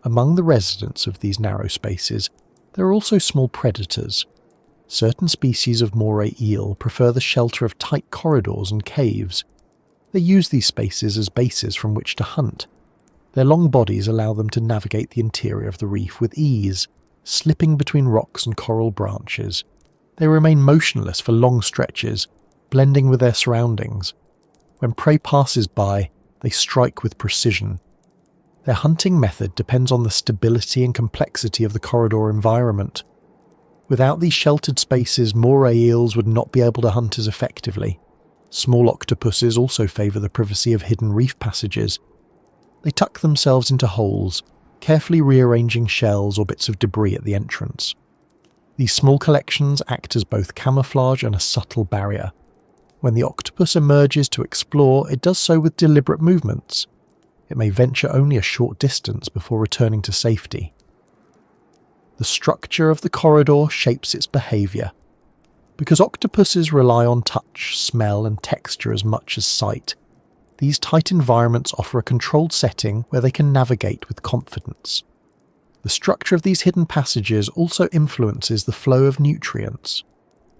Among the residents of these narrow spaces, there are also small predators. Certain species of moray eel prefer the shelter of tight corridors and caves. They use these spaces as bases from which to hunt. Their long bodies allow them to navigate the interior of the reef with ease, slipping between rocks and coral branches. They remain motionless for long stretches, blending with their surroundings. When prey passes by, they strike with precision. Their hunting method depends on the stability and complexity of the corridor environment. Without these sheltered spaces, moray eels would not be able to hunt as effectively. Small octopuses also favour the privacy of hidden reef passages. They tuck themselves into holes, carefully rearranging shells or bits of debris at the entrance. These small collections act as both camouflage and a subtle barrier. When the octopus emerges to explore, it does so with deliberate movements. It may venture only a short distance before returning to safety. The structure of the corridor shapes its behaviour. Because octopuses rely on touch, smell and texture as much as sight, these tight environments offer a controlled setting where they can navigate with confidence. The structure of these hidden passages also influences the flow of nutrients.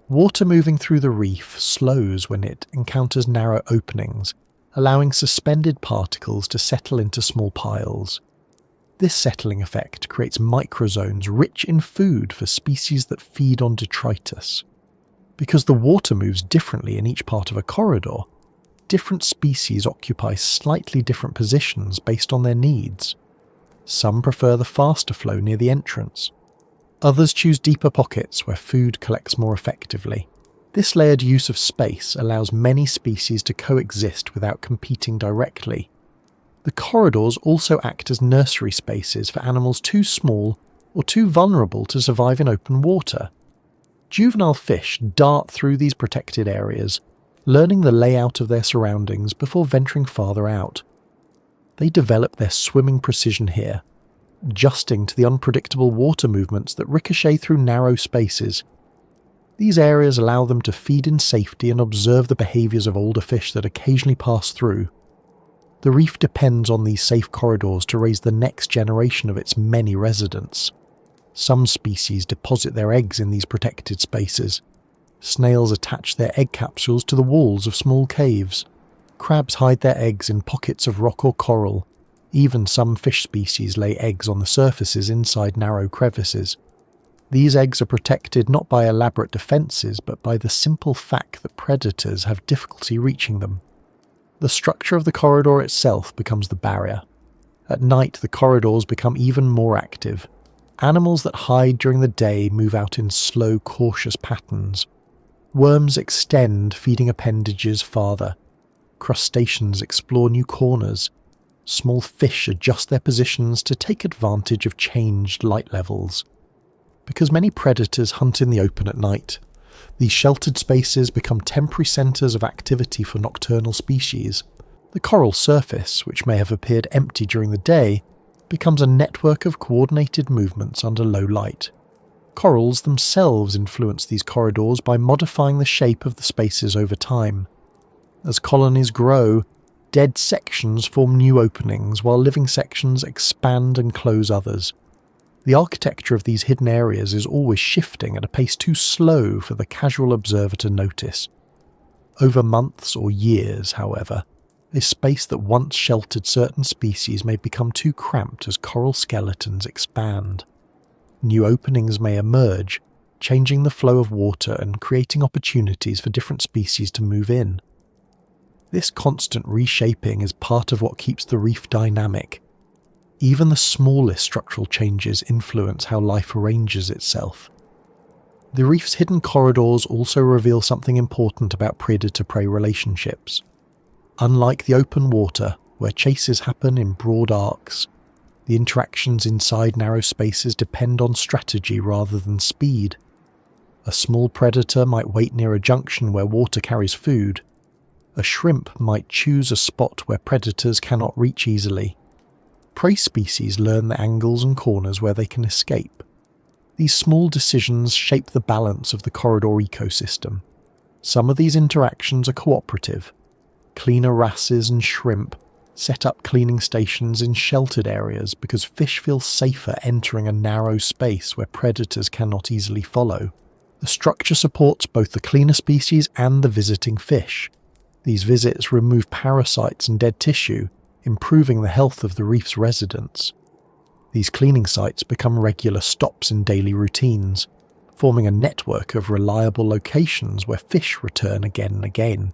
Water moving through the reef slows when it encounters narrow openings, allowing suspended particles to settle into small piles. This settling effect creates microzones rich in food for species that feed on detritus. Because the water moves differently in each part of a corridor, different species occupy slightly different positions based on their needs. Some prefer the faster flow near the entrance. Others choose deeper pockets where food collects more effectively. This layered use of space allows many species to coexist without competing directly. The corridors also act as nursery spaces for animals too small or too vulnerable to survive in open water. Juvenile fish dart through these protected areas, learning the layout of their surroundings before venturing farther out. They develop their swimming precision here, adjusting to the unpredictable water movements that ricochet through narrow spaces. These areas allow them to feed in safety and observe the behaviours of older fish that occasionally pass through. The reef depends on these safe corridors to raise the next generation of its many residents. Some species deposit their eggs in these protected spaces. Snails attach their egg capsules to the walls of small caves. Crabs hide their eggs in pockets of rock or coral. Even some fish species lay eggs on the surfaces inside narrow crevices. These eggs are protected not by elaborate defences but by the simple fact that predators have difficulty reaching them. The structure of the corridor itself becomes the barrier. At night, the corridors become even more active. Animals that hide during the day move out in slow, cautious patterns. Worms extend, feeding appendages farther. Crustaceans explore new corners. Small fish adjust their positions to take advantage of changed light levels. Because many predators hunt in the open at night, these sheltered spaces become temporary centres of activity for nocturnal species. The coral surface, which may have appeared empty during the day, becomes a network of coordinated movements under low light. Corals themselves influence these corridors by modifying the shape of the spaces over time. As colonies grow, dead sections form new openings while living sections expand and close others. The architecture of these hidden areas is always shifting at a pace too slow for the casual observer to notice. Over months or years, however, a space that once sheltered certain species may become too cramped as coral skeletons expand. New openings may emerge, changing the flow of water and creating opportunities for different species to move in. This constant reshaping is part of what keeps the reef dynamic. Even the smallest structural changes influence how life arranges itself. The reef's hidden corridors also reveal something important about predator-prey relationships. Unlike the open water, where chases happen in broad arcs, the interactions inside narrow spaces depend on strategy rather than speed. A small predator might wait near a junction where water carries food. A shrimp might choose a spot where predators cannot reach easily. Prey species learn the angles and corners where they can escape. These small decisions shape the balance of the corridor ecosystem. Some of these interactions are cooperative. Cleaner wrasses and shrimp set up cleaning stations in sheltered areas because fish feel safer entering a narrow space where predators cannot easily follow. The structure supports both the cleaner species and the visiting fish. These visits remove parasites and dead tissue, improving the health of the reef's residents. These cleaning sites become regular stops in daily routines, forming a network of reliable locations where fish return again and again.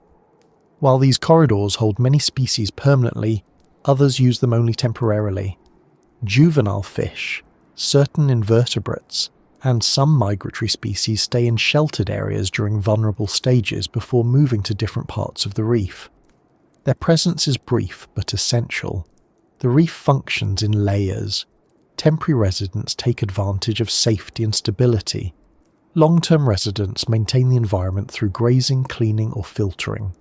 While these corridors hold many species permanently, others use them only temporarily. Juvenile fish, certain invertebrates, and some migratory species stay in sheltered areas during vulnerable stages before moving to different parts of the reef. Their presence is brief but essential. The reef functions in layers. Temporary residents take advantage of safety and stability. Long-term residents maintain the environment through grazing, cleaning, or filtering.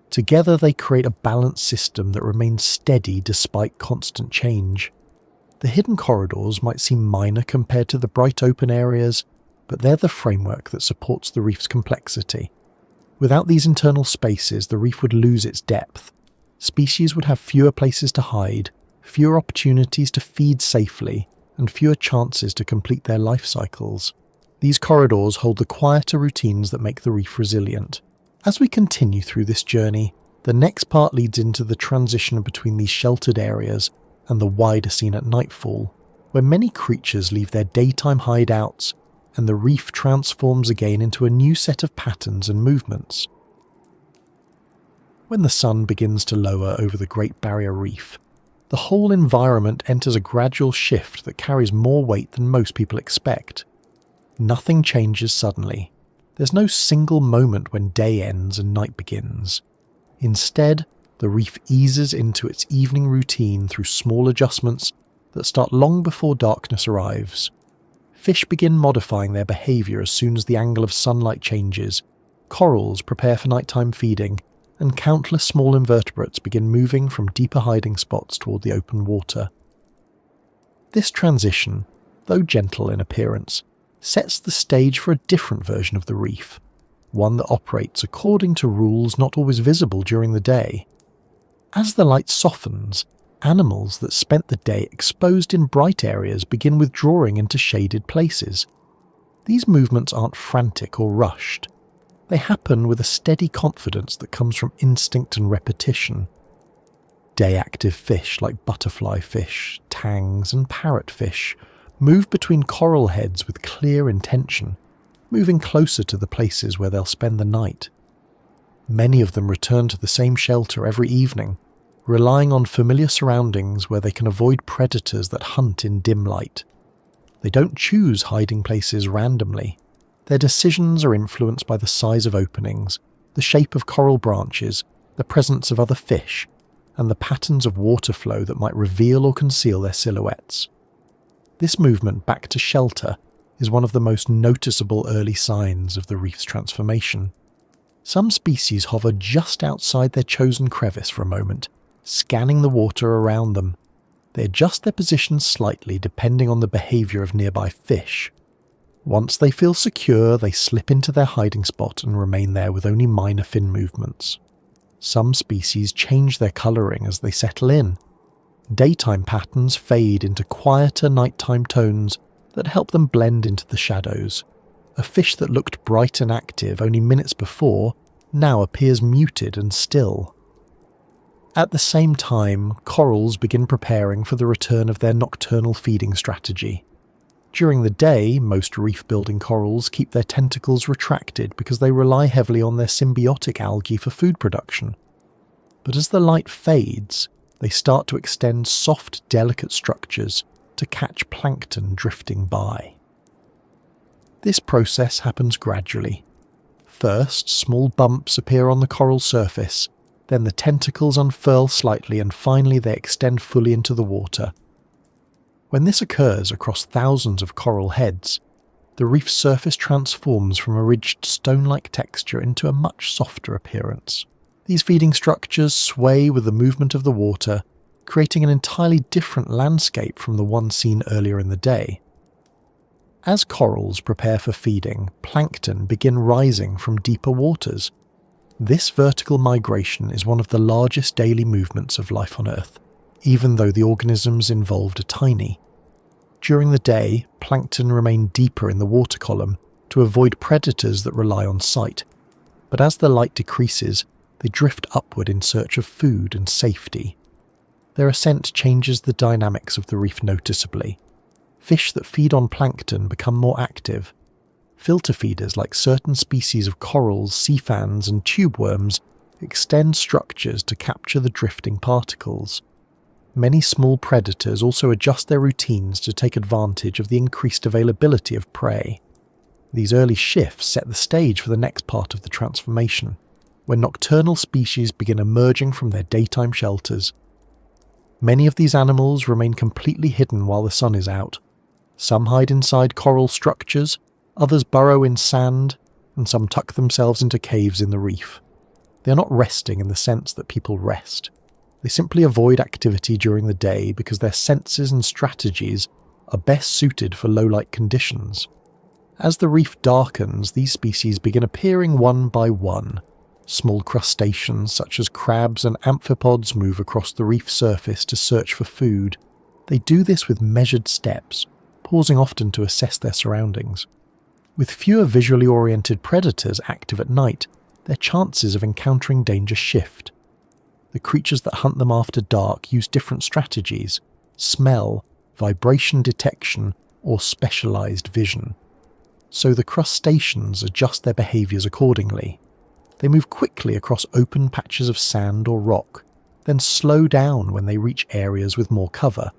Together they create a balanced system that remains steady despite constant change. The hidden corridors might seem minor compared to the bright open areas, but they're the framework that supports the reef's complexity. Without these internal spaces, the reef would lose its depth. Species would have fewer places to hide, fewer opportunities to feed safely, and fewer chances to complete their life cycles. These corridors hold the quieter routines that make the reef resilient. As we continue through this journey, the next part leads into the transition between these sheltered areas and the wider scene at nightfall, where many creatures leave their daytime hideouts and the reef transforms again into a new set of patterns and movements. When the sun begins to lower over the Great Barrier Reef, the whole environment enters a gradual shift that carries more weight than most people expect. Nothing changes suddenly. There's no single moment when day ends and night begins. Instead, the reef eases into its evening routine through small adjustments that start long before darkness arrives. Fish begin modifying their behaviour as soon as the angle of sunlight changes, corals prepare for nighttime feeding, and countless small invertebrates begin moving from deeper hiding spots toward the open water. This transition, though gentle in appearance, sets the stage for a different version of the reef, one that operates according to rules not always visible during the day. As the light softens, animals that spent the day exposed in bright areas begin withdrawing into shaded places. These movements aren't frantic or rushed. They happen with a steady confidence that comes from instinct and repetition. Day-active fish like butterfly fish, tangs, and parrotfish move between coral heads with clear intention, moving closer to the places where they'll spend the night. Many of them return to the same shelter every evening, relying on familiar surroundings where they can avoid predators that hunt in dim light. They don't choose hiding places randomly. Their decisions are influenced by the size of openings, the shape of coral branches, the presence of other fish, and the patterns of water flow that might reveal or conceal their silhouettes. This movement back to shelter is one of the most noticeable early signs of the reef's transformation. Some species hover just outside their chosen crevice for a moment, scanning the water around them. They adjust their position slightly depending on the behaviour of nearby fish. Once they feel secure, they slip into their hiding spot and remain there with only minor fin movements. Some species change their colouring as they settle in. Daytime patterns fade into quieter nighttime tones that help them blend into the shadows. A fish that looked bright and active only minutes before now appears muted and still. At the same time, corals begin preparing for the return of their nocturnal feeding strategy. During the day, most reef-building corals keep their tentacles retracted because they rely heavily on their symbiotic algae for food production. But as the light fades, they start to extend soft, delicate structures to catch plankton drifting by. This process happens gradually. First, small bumps appear on the coral surface, then the tentacles unfurl slightly and finally they extend fully into the water. When this occurs across thousands of coral heads, the reef's surface transforms from a ridged stone-like texture into a much softer appearance. These feeding structures sway with the movement of the water, creating an entirely different landscape from the one seen earlier in the day. As corals prepare for feeding, plankton begin rising from deeper waters. This vertical migration is one of the largest daily movements of life on Earth, even though the organisms involved are tiny. During the day, plankton remain deeper in the water column to avoid predators that rely on sight, but as the light decreases, they drift upward in search of food and safety. Their ascent changes the dynamics of the reef noticeably. Fish that feed on plankton become more active. Filter feeders like certain species of corals, sea fans and tube worms extend structures to capture the drifting particles. Many small predators also adjust their routines to take advantage of the increased availability of prey. These early shifts set the stage for the next part of the transformation, when nocturnal species begin emerging from their daytime shelters. Many of these animals remain completely hidden while the sun is out. Some hide inside coral structures, others burrow in sand, and some tuck themselves into caves in the reef. They are not resting in the sense that people rest. They simply avoid activity during the day because their senses and strategies are best suited for low-light conditions. As the reef darkens, these species begin appearing one by one. Small crustaceans such as crabs and amphipods move across the reef surface to search for food. They do this with measured steps, pausing often to assess their surroundings. With fewer visually oriented predators active at night, their chances of encountering danger shift. The creatures that hunt them after dark use different strategies: smell, vibration detection, or specialized vision. So the crustaceans adjust their behaviors accordingly. They move quickly across open patches of sand or rock, then slow down when they reach areas with more cover.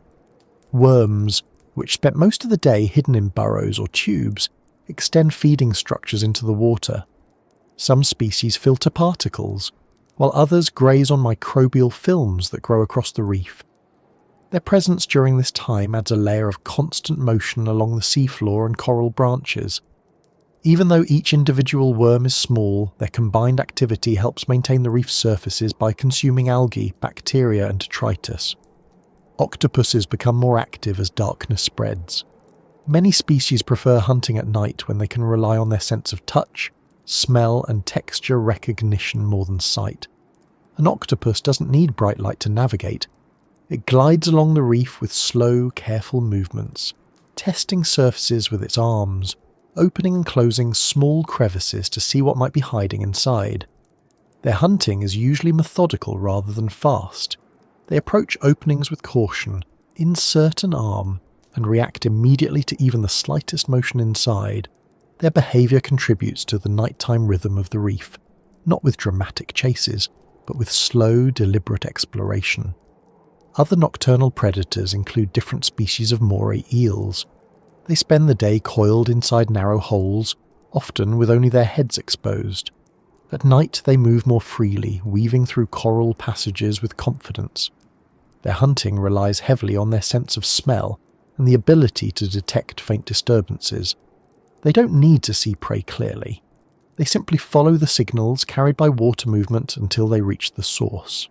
Worms, which spent most of the day hidden in burrows or tubes, extend feeding structures into the water. Some species filter particles, while others graze on microbial films that grow across the reef. Their presence during this time adds a layer of constant motion along the seafloor and coral branches. Even though each individual worm is small, their combined activity helps maintain the reef surfaces by consuming algae, bacteria, and detritus. Octopuses become more active as darkness spreads. Many species prefer hunting at night when they can rely on their sense of touch, smell, and texture recognition more than sight. An octopus doesn't need bright light to navigate. It glides along the reef with slow, careful movements, testing surfaces with its arms, opening and closing small crevices to see what might be hiding inside. Their hunting is usually methodical rather than fast. They approach openings with caution, insert an arm, and react immediately to even the slightest motion inside. Their behaviour contributes to the nighttime rhythm of the reef, not with dramatic chases, but with slow, deliberate exploration. Other nocturnal predators include different species of moray eels. They spend the day coiled inside narrow holes, often with only their heads exposed. At night they move more freely, weaving through coral passages with confidence. Their hunting relies heavily on their sense of smell and the ability to detect faint disturbances. They don't need to see prey clearly. They simply follow the signals carried by water movement until they reach the source.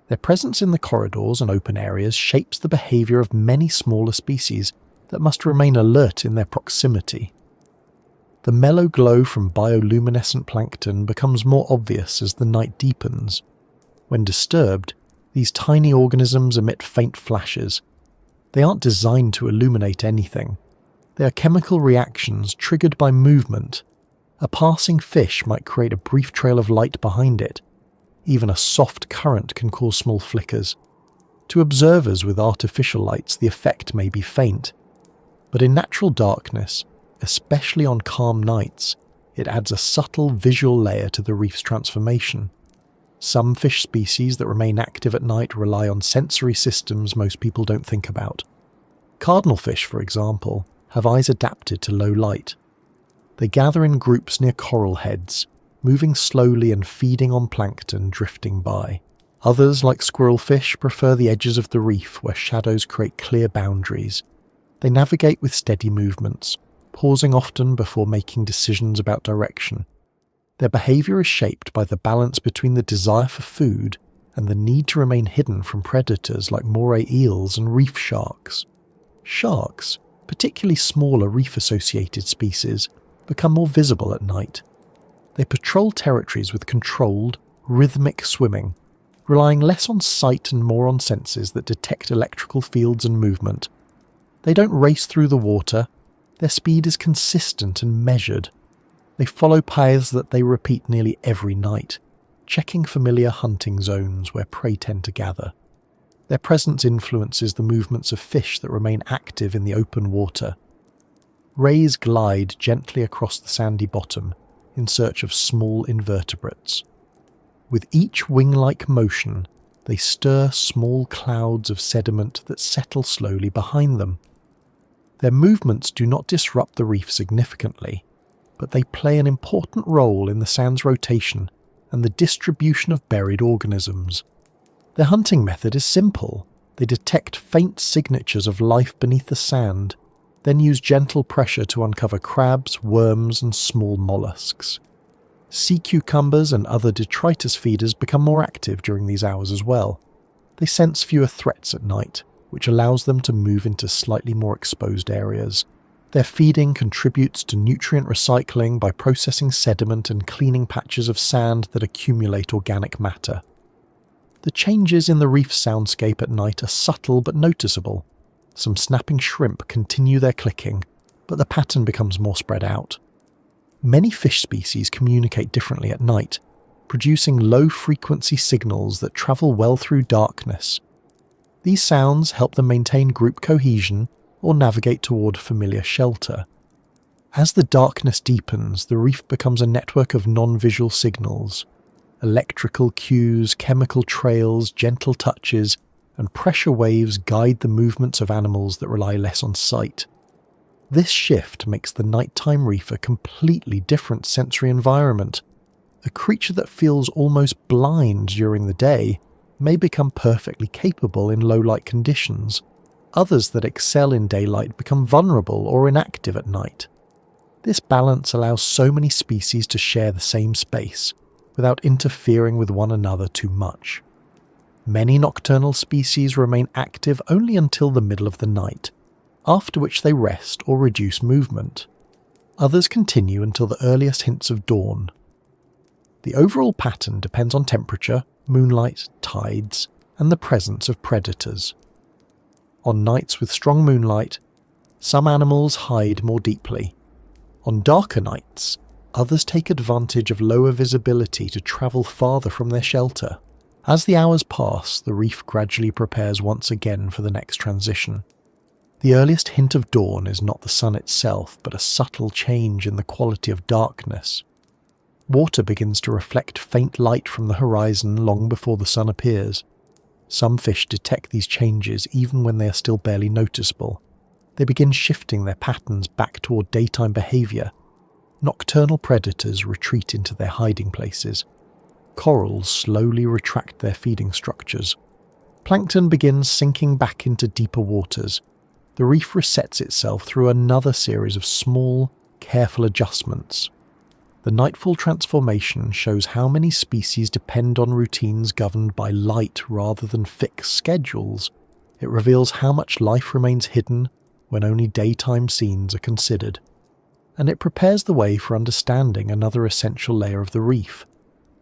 Their presence in the corridors and open areas shapes the behaviour of many smaller species that must remain alert in their proximity. The mellow glow from bioluminescent plankton becomes more obvious as the night deepens. When disturbed, these tiny organisms emit faint flashes. They aren't designed to illuminate anything. They are chemical reactions triggered by movement. A passing fish might create a brief trail of light behind it. Even a soft current can cause small flickers. To observers with artificial lights, the effect may be faint. But in natural darkness, especially on calm nights, it adds a subtle visual layer to the reef's transformation. Some fish species that remain active at night rely on sensory systems most people don't think about. Cardinalfish, for example, have eyes adapted to low light. They gather in groups near coral heads, moving slowly and feeding on plankton drifting by. Others, like squirrelfish, prefer the edges of the reef where shadows create clear boundaries. They navigate with steady movements, pausing often before making decisions about direction. Their behaviour is shaped by the balance between the desire for food and the need to remain hidden from predators like moray eels and reef sharks. Sharks, particularly smaller reef-associated species, become more visible at night. They patrol territories with controlled, rhythmic swimming, relying less on sight and more on senses that detect electrical fields and movement. They don't race through the water. Their speed is consistent and measured. They follow paths that they repeat nearly every night, checking familiar hunting zones where prey tend to gather. Their presence influences the movements of fish that remain active in the open water. Rays glide gently across the sandy bottom in search of small invertebrates. With each wing-like motion, they stir small clouds of sediment that settle slowly behind them. Their movements do not disrupt the reef significantly, but they play an important role in the sand's rotation and the distribution of buried organisms. Their hunting method is simple. They detect faint signatures of life beneath the sand, then use gentle pressure to uncover crabs, worms, and small mollusks. Sea cucumbers and other detritus feeders become more active during these hours as well. They sense fewer threats at night, which allows them to move into slightly more exposed areas. Their feeding contributes to nutrient recycling by processing sediment and cleaning patches of sand that accumulate organic matter. The changes in the reef soundscape at night are subtle but noticeable. Some snapping shrimp continue their clicking, but the pattern becomes more spread out. Many fish species communicate differently at night, producing low-frequency signals that travel well through darkness. These sounds help them maintain group cohesion or navigate toward familiar shelter. As the darkness deepens, the reef becomes a network of non-visual signals. Electrical cues, chemical trails, gentle touches, and pressure waves guide the movements of animals that rely less on sight. This shift makes the nighttime reef a completely different sensory environment. A creature that feels almost blind during the day may become perfectly capable in low-light conditions. Others that excel in daylight become vulnerable or inactive at night. This balance allows so many species to share the same space, without interfering with one another too much. Many nocturnal species remain active only until the middle of the night, after which they rest or reduce movement. Others continue until the earliest hints of dawn. The overall pattern depends on temperature, moonlight, tides, and the presence of predators. On nights with strong moonlight, some animals hide more deeply. On darker nights, others take advantage of lower visibility to travel farther from their shelter. As the hours pass, the reef gradually prepares once again for the next transition. The earliest hint of dawn is not the sun itself, but a subtle change in the quality of darkness. Water begins to reflect faint light from the horizon long before the sun appears. Some fish detect these changes even when they are still barely noticeable. They begin shifting their patterns back toward daytime behavior. Nocturnal predators retreat into their hiding places. Corals slowly retract their feeding structures. Plankton begins sinking back into deeper waters. The reef resets itself through another series of small, careful adjustments. The nightfall transformation shows how many species depend on routines governed by light rather than fixed schedules. It reveals how much life remains hidden when only daytime scenes are considered. And it prepares the way for understanding another essential layer of the reef,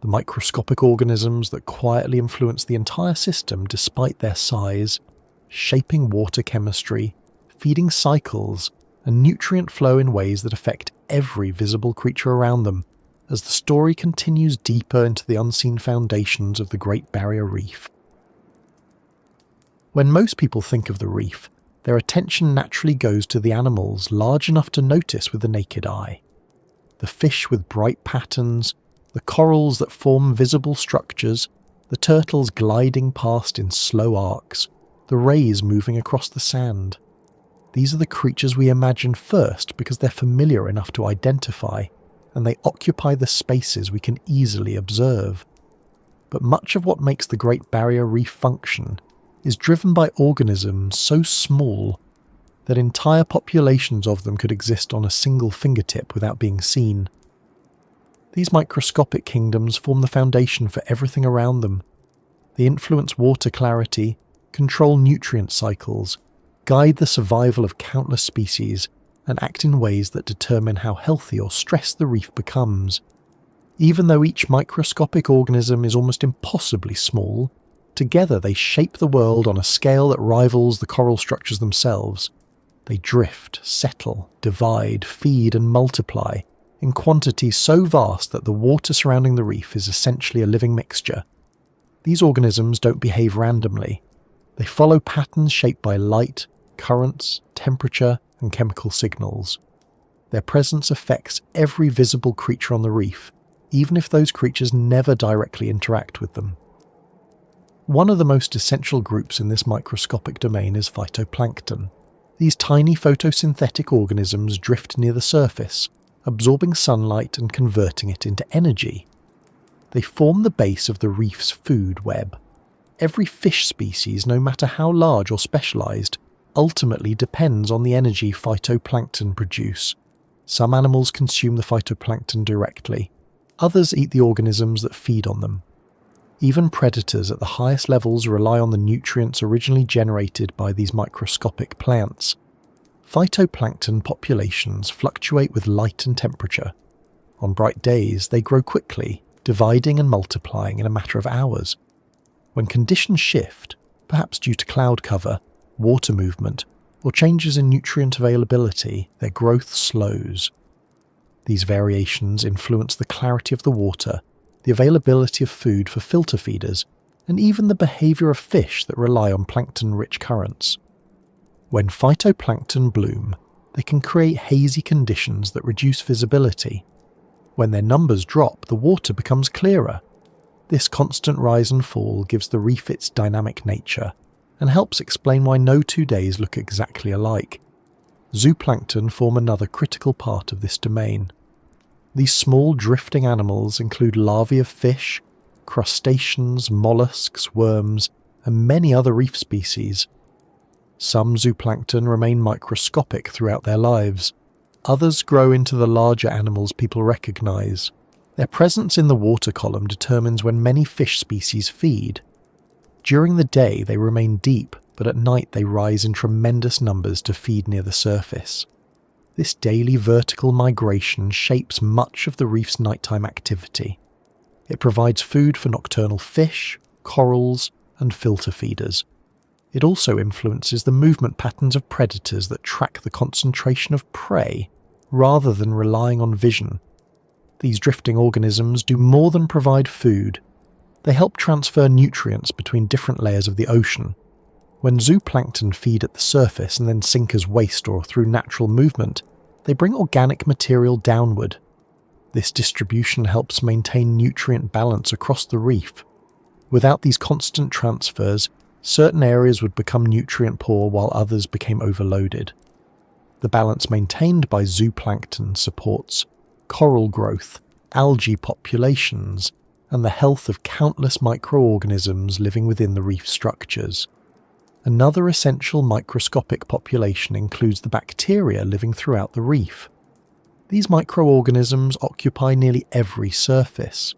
the microscopic organisms that quietly influence the entire system despite their size, shaping water chemistry, feeding cycles, and nutrient flow in ways that affect every visible creature around them, as the story continues deeper into the unseen foundations of the Great Barrier Reef. When most people think of the reef, their attention naturally goes to the animals large enough to notice with the naked eye. The fish with bright patterns, the corals that form visible structures, the turtles gliding past in slow arcs, the rays moving across the sand. These are the creatures we imagine first because they're familiar enough to identify, and they occupy the spaces we can easily observe. But much of what makes the Great Barrier Reef function is driven by organisms so small that entire populations of them could exist on a single fingertip without being seen. These microscopic kingdoms form the foundation for everything around them. They influence water clarity, control nutrient cycles, guide the survival of countless species, and act in ways that determine how healthy or stressed the reef becomes. Even though each microscopic organism is almost impossibly small, together they shape the world on a scale that rivals the coral structures themselves. They drift, settle, divide, feed, and multiply in quantities so vast that the water surrounding the reef is essentially a living mixture. These organisms don't behave randomly. They follow patterns shaped by light, currents, temperature, and chemical signals. Their presence affects every visible creature on the reef, even if those creatures never directly interact with them. One of the most essential groups in this microscopic domain is phytoplankton. These tiny photosynthetic organisms drift near the surface, absorbing sunlight and converting it into energy. They form the base of the reef's food web. Every fish species, no matter how large or specialized, ultimately depends on the energy phytoplankton produce. Some animals consume the phytoplankton directly. Others eat the organisms that feed on them. Even predators at the highest levels rely on the nutrients originally generated by these microscopic plants. Phytoplankton populations fluctuate with light and temperature. On bright days, they grow quickly, dividing and multiplying in a matter of hours. When conditions shift, perhaps due to cloud cover, water movement, or changes in nutrient availability, their growth slows. These variations influence the clarity of the water, the availability of food for filter feeders, and even the behavior of fish that rely on plankton-rich currents. When phytoplankton bloom, they can create hazy conditions that reduce visibility. When their numbers drop, the water becomes clearer. This constant rise and fall gives the reef its dynamic nature, and helps explain why no 2 days look exactly alike. Zooplankton form another critical part of this domain. These small drifting animals include larvae of fish, crustaceans, mollusks, worms, and many other reef species. Some zooplankton remain microscopic throughout their lives. Others grow into the larger animals people recognize. Their presence in the water column determines when many fish species feed. During the day they remain deep, but at night they rise in tremendous numbers to feed near the surface. This daily vertical migration shapes much of the reef's nighttime activity. It provides food for nocturnal fish, corals, and filter feeders. It also influences the movement patterns of predators that track the concentration of prey, rather than relying on vision. These drifting organisms do more than provide food. They help transfer nutrients between different layers of the ocean. When zooplankton feed at the surface and then sink as waste or through natural movement, they bring organic material downward. This distribution helps maintain nutrient balance across the reef. Without these constant transfers, certain areas would become nutrient poor while others became overloaded. The balance maintained by zooplankton supports coral growth, algae populations, and the health of countless microorganisms living within the reef structures. Another essential microscopic population includes the bacteria living throughout the reef. These microorganisms occupy nearly every surface.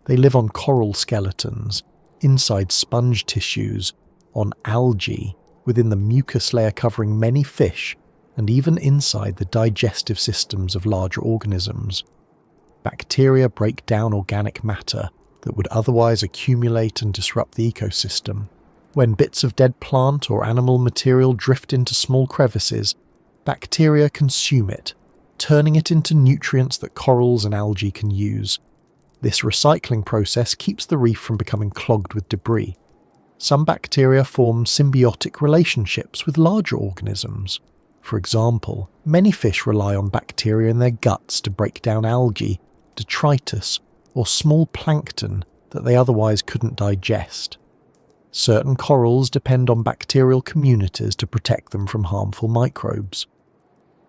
They live on coral skeletons, inside sponge tissues, on algae, within the mucus layer covering many fish, and even inside the digestive systems of larger organisms. Bacteria break down organic matter that would otherwise accumulate and disrupt the ecosystem. When bits of dead plant or animal material drift into small crevices, bacteria consume it, turning it into nutrients that corals and algae can use. This recycling process keeps the reef from becoming clogged with debris. Some bacteria form symbiotic relationships with larger organisms. For example, many fish rely on bacteria in their guts to break down algae, detritus, or small plankton that they otherwise couldn't digest. Certain corals depend on bacterial communities to protect them from harmful microbes.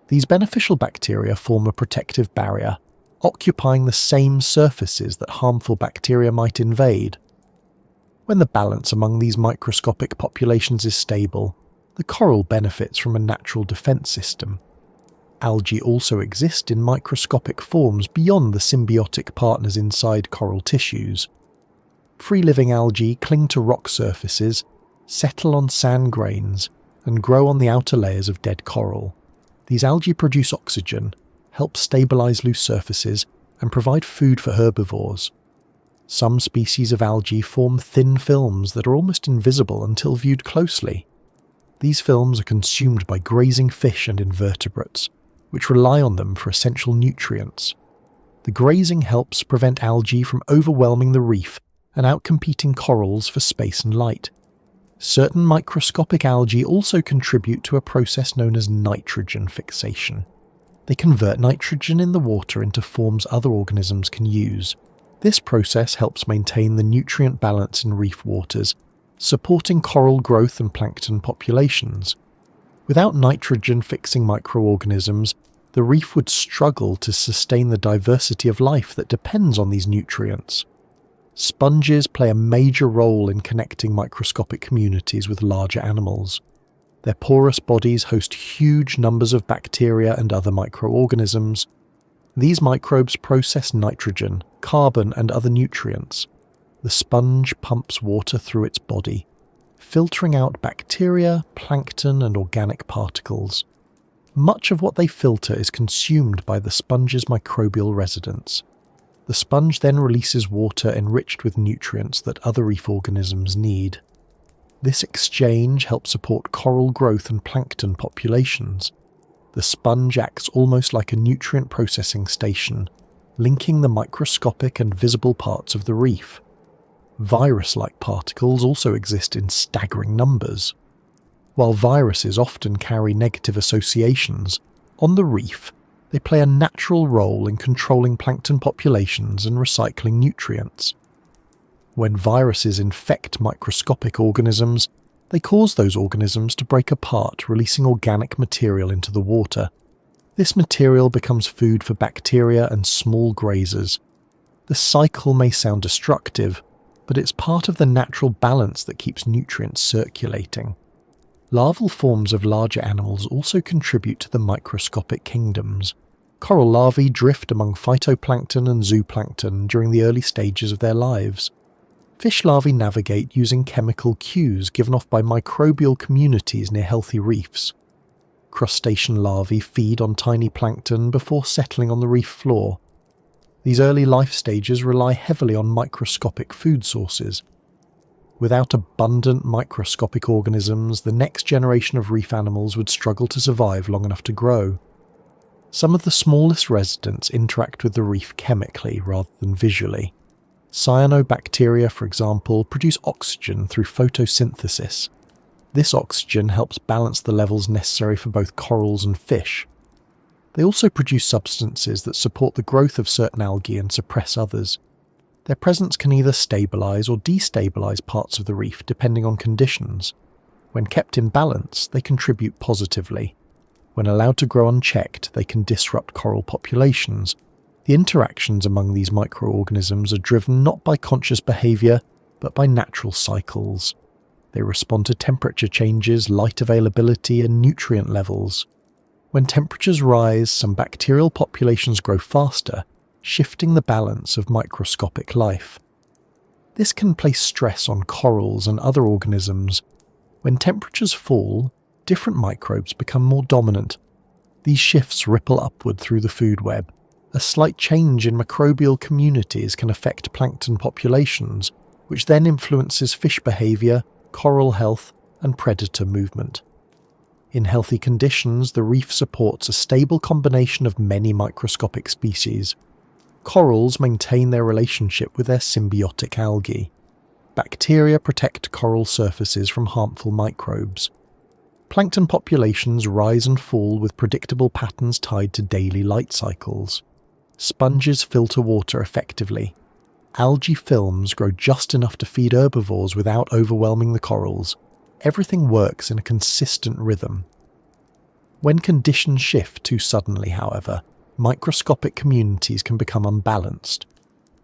These beneficial bacteria form a protective barrier, occupying the same surfaces that harmful bacteria might invade. When the balance among these microscopic populations is stable, the coral benefits from a natural defense system. Algae also exist in microscopic forms beyond the symbiotic partners inside coral tissues. Free-living algae cling to rock surfaces, settle on sand grains, and grow on the outer layers of dead coral. These algae produce oxygen, help stabilize loose surfaces, and provide food for herbivores. Some species of algae form thin films that are almost invisible until viewed closely. These films are consumed by grazing fish and invertebrates, which rely on them for essential nutrients. The grazing helps prevent algae from overwhelming the reef and outcompeting corals for space and light. Certain microscopic algae also contribute to a process known as nitrogen fixation. They convert nitrogen in the water into forms other organisms can use. This process helps maintain the nutrient balance in reef waters supporting coral growth and plankton populations. Without nitrogen-fixing microorganisms, the reef would struggle to sustain the diversity of life that depends on these nutrients. Sponges play a major role in connecting microscopic communities with larger animals. Their porous bodies host huge numbers of bacteria and other microorganisms. These microbes process nitrogen, carbon, and other nutrients. The sponge pumps water through its body, filtering out bacteria, plankton, and organic particles. Much of what they filter is consumed by the sponge's microbial residents. The sponge then releases water enriched with nutrients that other reef organisms need. This exchange helps support coral growth and plankton populations. The sponge acts almost like a nutrient processing station, linking the microscopic and visible parts of the reef. Virus-like particles also exist in staggering numbers. While viruses often carry negative associations, on the reef, they play a natural role in controlling plankton populations and recycling nutrients. When viruses infect microscopic organisms, they cause those organisms to break apart, releasing organic material into the water. This material becomes food for bacteria and small grazers. The cycle may sound destructive, but it's part of the natural balance that keeps nutrients circulating. Larval forms of larger animals also contribute to the microscopic kingdoms. Coral larvae drift among phytoplankton and zooplankton during the early stages of their lives. Fish larvae navigate using chemical cues given off by microbial communities near healthy reefs. Crustacean larvae feed on tiny plankton before settling on the reef floor. These early life stages rely heavily on microscopic food sources. Without abundant microscopic organisms, the next generation of reef animals would struggle to survive long enough to grow. Some of the smallest residents interact with the reef chemically rather than visually. Cyanobacteria, for example, produce oxygen through photosynthesis. This oxygen helps balance the levels necessary for both corals and fish. They also produce substances that support the growth of certain algae and suppress others. Their presence can either stabilize or destabilize parts of the reef depending on conditions. When kept in balance, they contribute positively. When allowed to grow unchecked, they can disrupt coral populations. The interactions among these microorganisms are driven not by conscious behavior, but by natural cycles. They respond to temperature changes, light availability, and nutrient levels. When temperatures rise, some bacterial populations grow faster, shifting the balance of microscopic life. This can place stress on corals and other organisms. When temperatures fall, different microbes become more dominant. These shifts ripple upward through the food web. A slight change in microbial communities can affect plankton populations, which then influences fish behavior, coral health, and predator movement. In healthy conditions, the reef supports a stable combination of many microscopic species. Corals maintain their relationship with their symbiotic algae. Bacteria protect coral surfaces from harmful microbes. Plankton populations rise and fall with predictable patterns tied to daily light cycles. Sponges filter water effectively. Algae films grow just enough to feed herbivores without overwhelming the corals. Everything works in a consistent rhythm. When conditions shift too suddenly, however, microscopic communities can become unbalanced.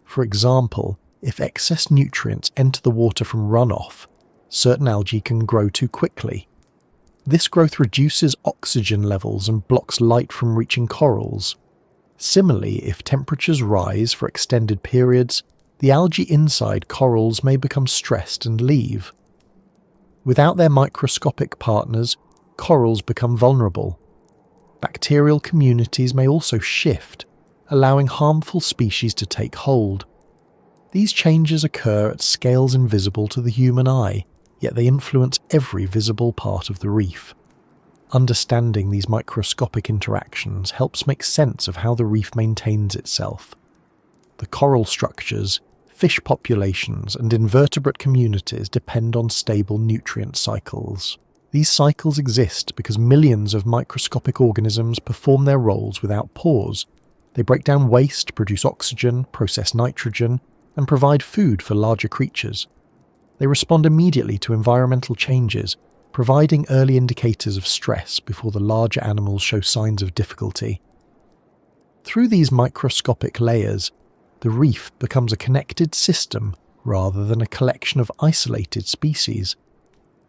For example, if excess nutrients enter the water from runoff, certain algae can grow too quickly. This growth reduces oxygen levels and blocks light from reaching corals. Similarly, if temperatures rise for extended periods, the algae inside corals may become stressed and leave. Without their microscopic partners, corals become vulnerable. Bacterial communities may also shift, allowing harmful species to take hold. These changes occur at scales invisible to the human eye, yet they influence every visible part of the reef. Understanding these microscopic interactions helps make sense of how the reef maintains itself. The coral structures, fish populations, and invertebrate communities depend on stable nutrient cycles. These cycles exist because millions of microscopic organisms perform their roles without pause. They break down waste, produce oxygen, process nitrogen, and provide food for larger creatures. They respond immediately to environmental changes, providing early indicators of stress before the larger animals show signs of difficulty. Through these microscopic layers, the reef becomes a connected system rather than a collection of isolated species.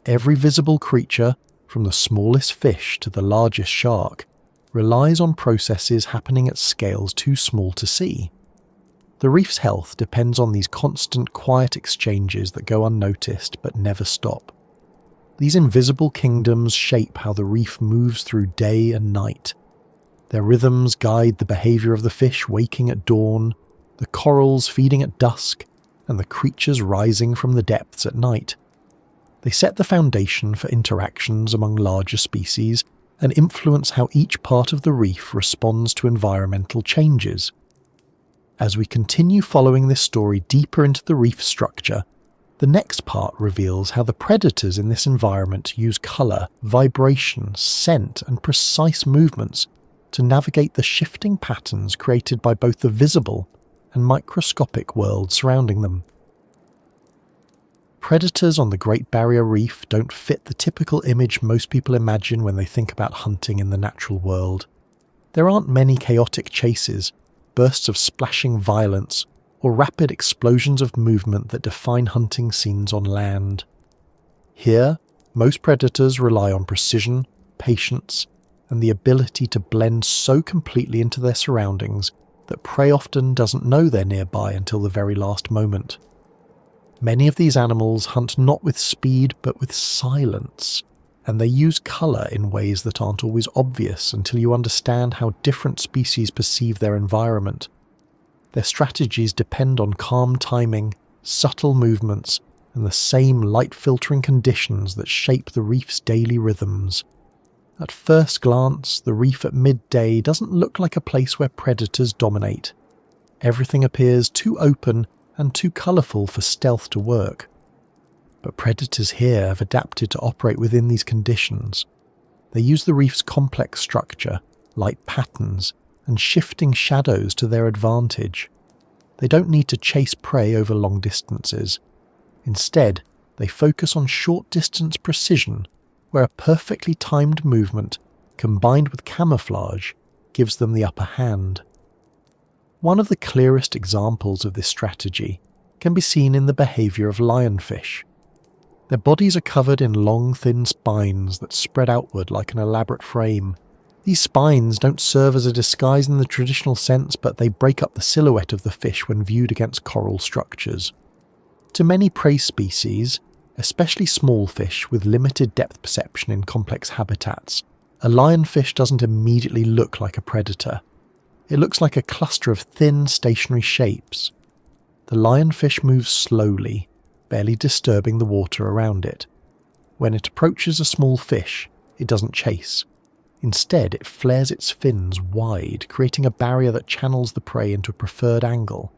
Every visible creature, from the smallest fish to the largest shark, relies on processes happening at scales too small to see. The reef's health depends on these constant quiet exchanges that go unnoticed but never stop. These invisible kingdoms shape how the reef moves through day and night. Their rhythms guide the behavior of the fish waking at dawn, the corals feeding at dusk, and the creatures rising from the depths at night. They set the foundation for interactions among larger species and influence how each part of the reef responds to environmental changes. As we continue following this story deeper into the reef structure, the next part reveals how the predators in this environment use colour, vibration, scent, and precise movements to navigate the shifting patterns created by both the visible and microscopic world surrounding them. Predators on the Great Barrier Reef don't fit the typical image most people imagine when they think about hunting in the natural world. There aren't many chaotic chases, bursts of splashing violence, or rapid explosions of movement that define hunting scenes on land. Here, most predators rely on precision, patience, and the ability to blend so completely into their surroundings that prey often doesn't know they're nearby until the very last moment. Many of these animals hunt not with speed but with silence, and they use colour in ways that aren't always obvious until you understand how different species perceive their environment. Their strategies depend on calm timing, subtle movements, and the same light-filtering conditions that shape the reef's daily rhythms. At first glance, the reef at midday doesn't look like a place where predators dominate. Everything appears too open and too colourful for stealth to work. But predators here have adapted to operate within these conditions. They use the reef's complex structure, light patterns, and shifting shadows to their advantage. They don't need to chase prey over long distances. Instead, they focus on short-distance precision, where a perfectly timed movement, combined with camouflage, gives them the upper hand. One of the clearest examples of this strategy can be seen in the behaviour of lionfish. Their bodies are covered in long, thin spines that spread outward like an elaborate frame. These spines don't serve as a disguise in the traditional sense, but they break up the silhouette of the fish when viewed against coral structures. To many prey species, especially small fish with limited depth perception in complex habitats, a lionfish doesn't immediately look like a predator. It looks like a cluster of thin, stationary shapes. The lionfish moves slowly, barely disturbing the water around it. When it approaches a small fish, it doesn't chase. Instead, it flares its fins wide, creating a barrier that channels the prey into a preferred angle.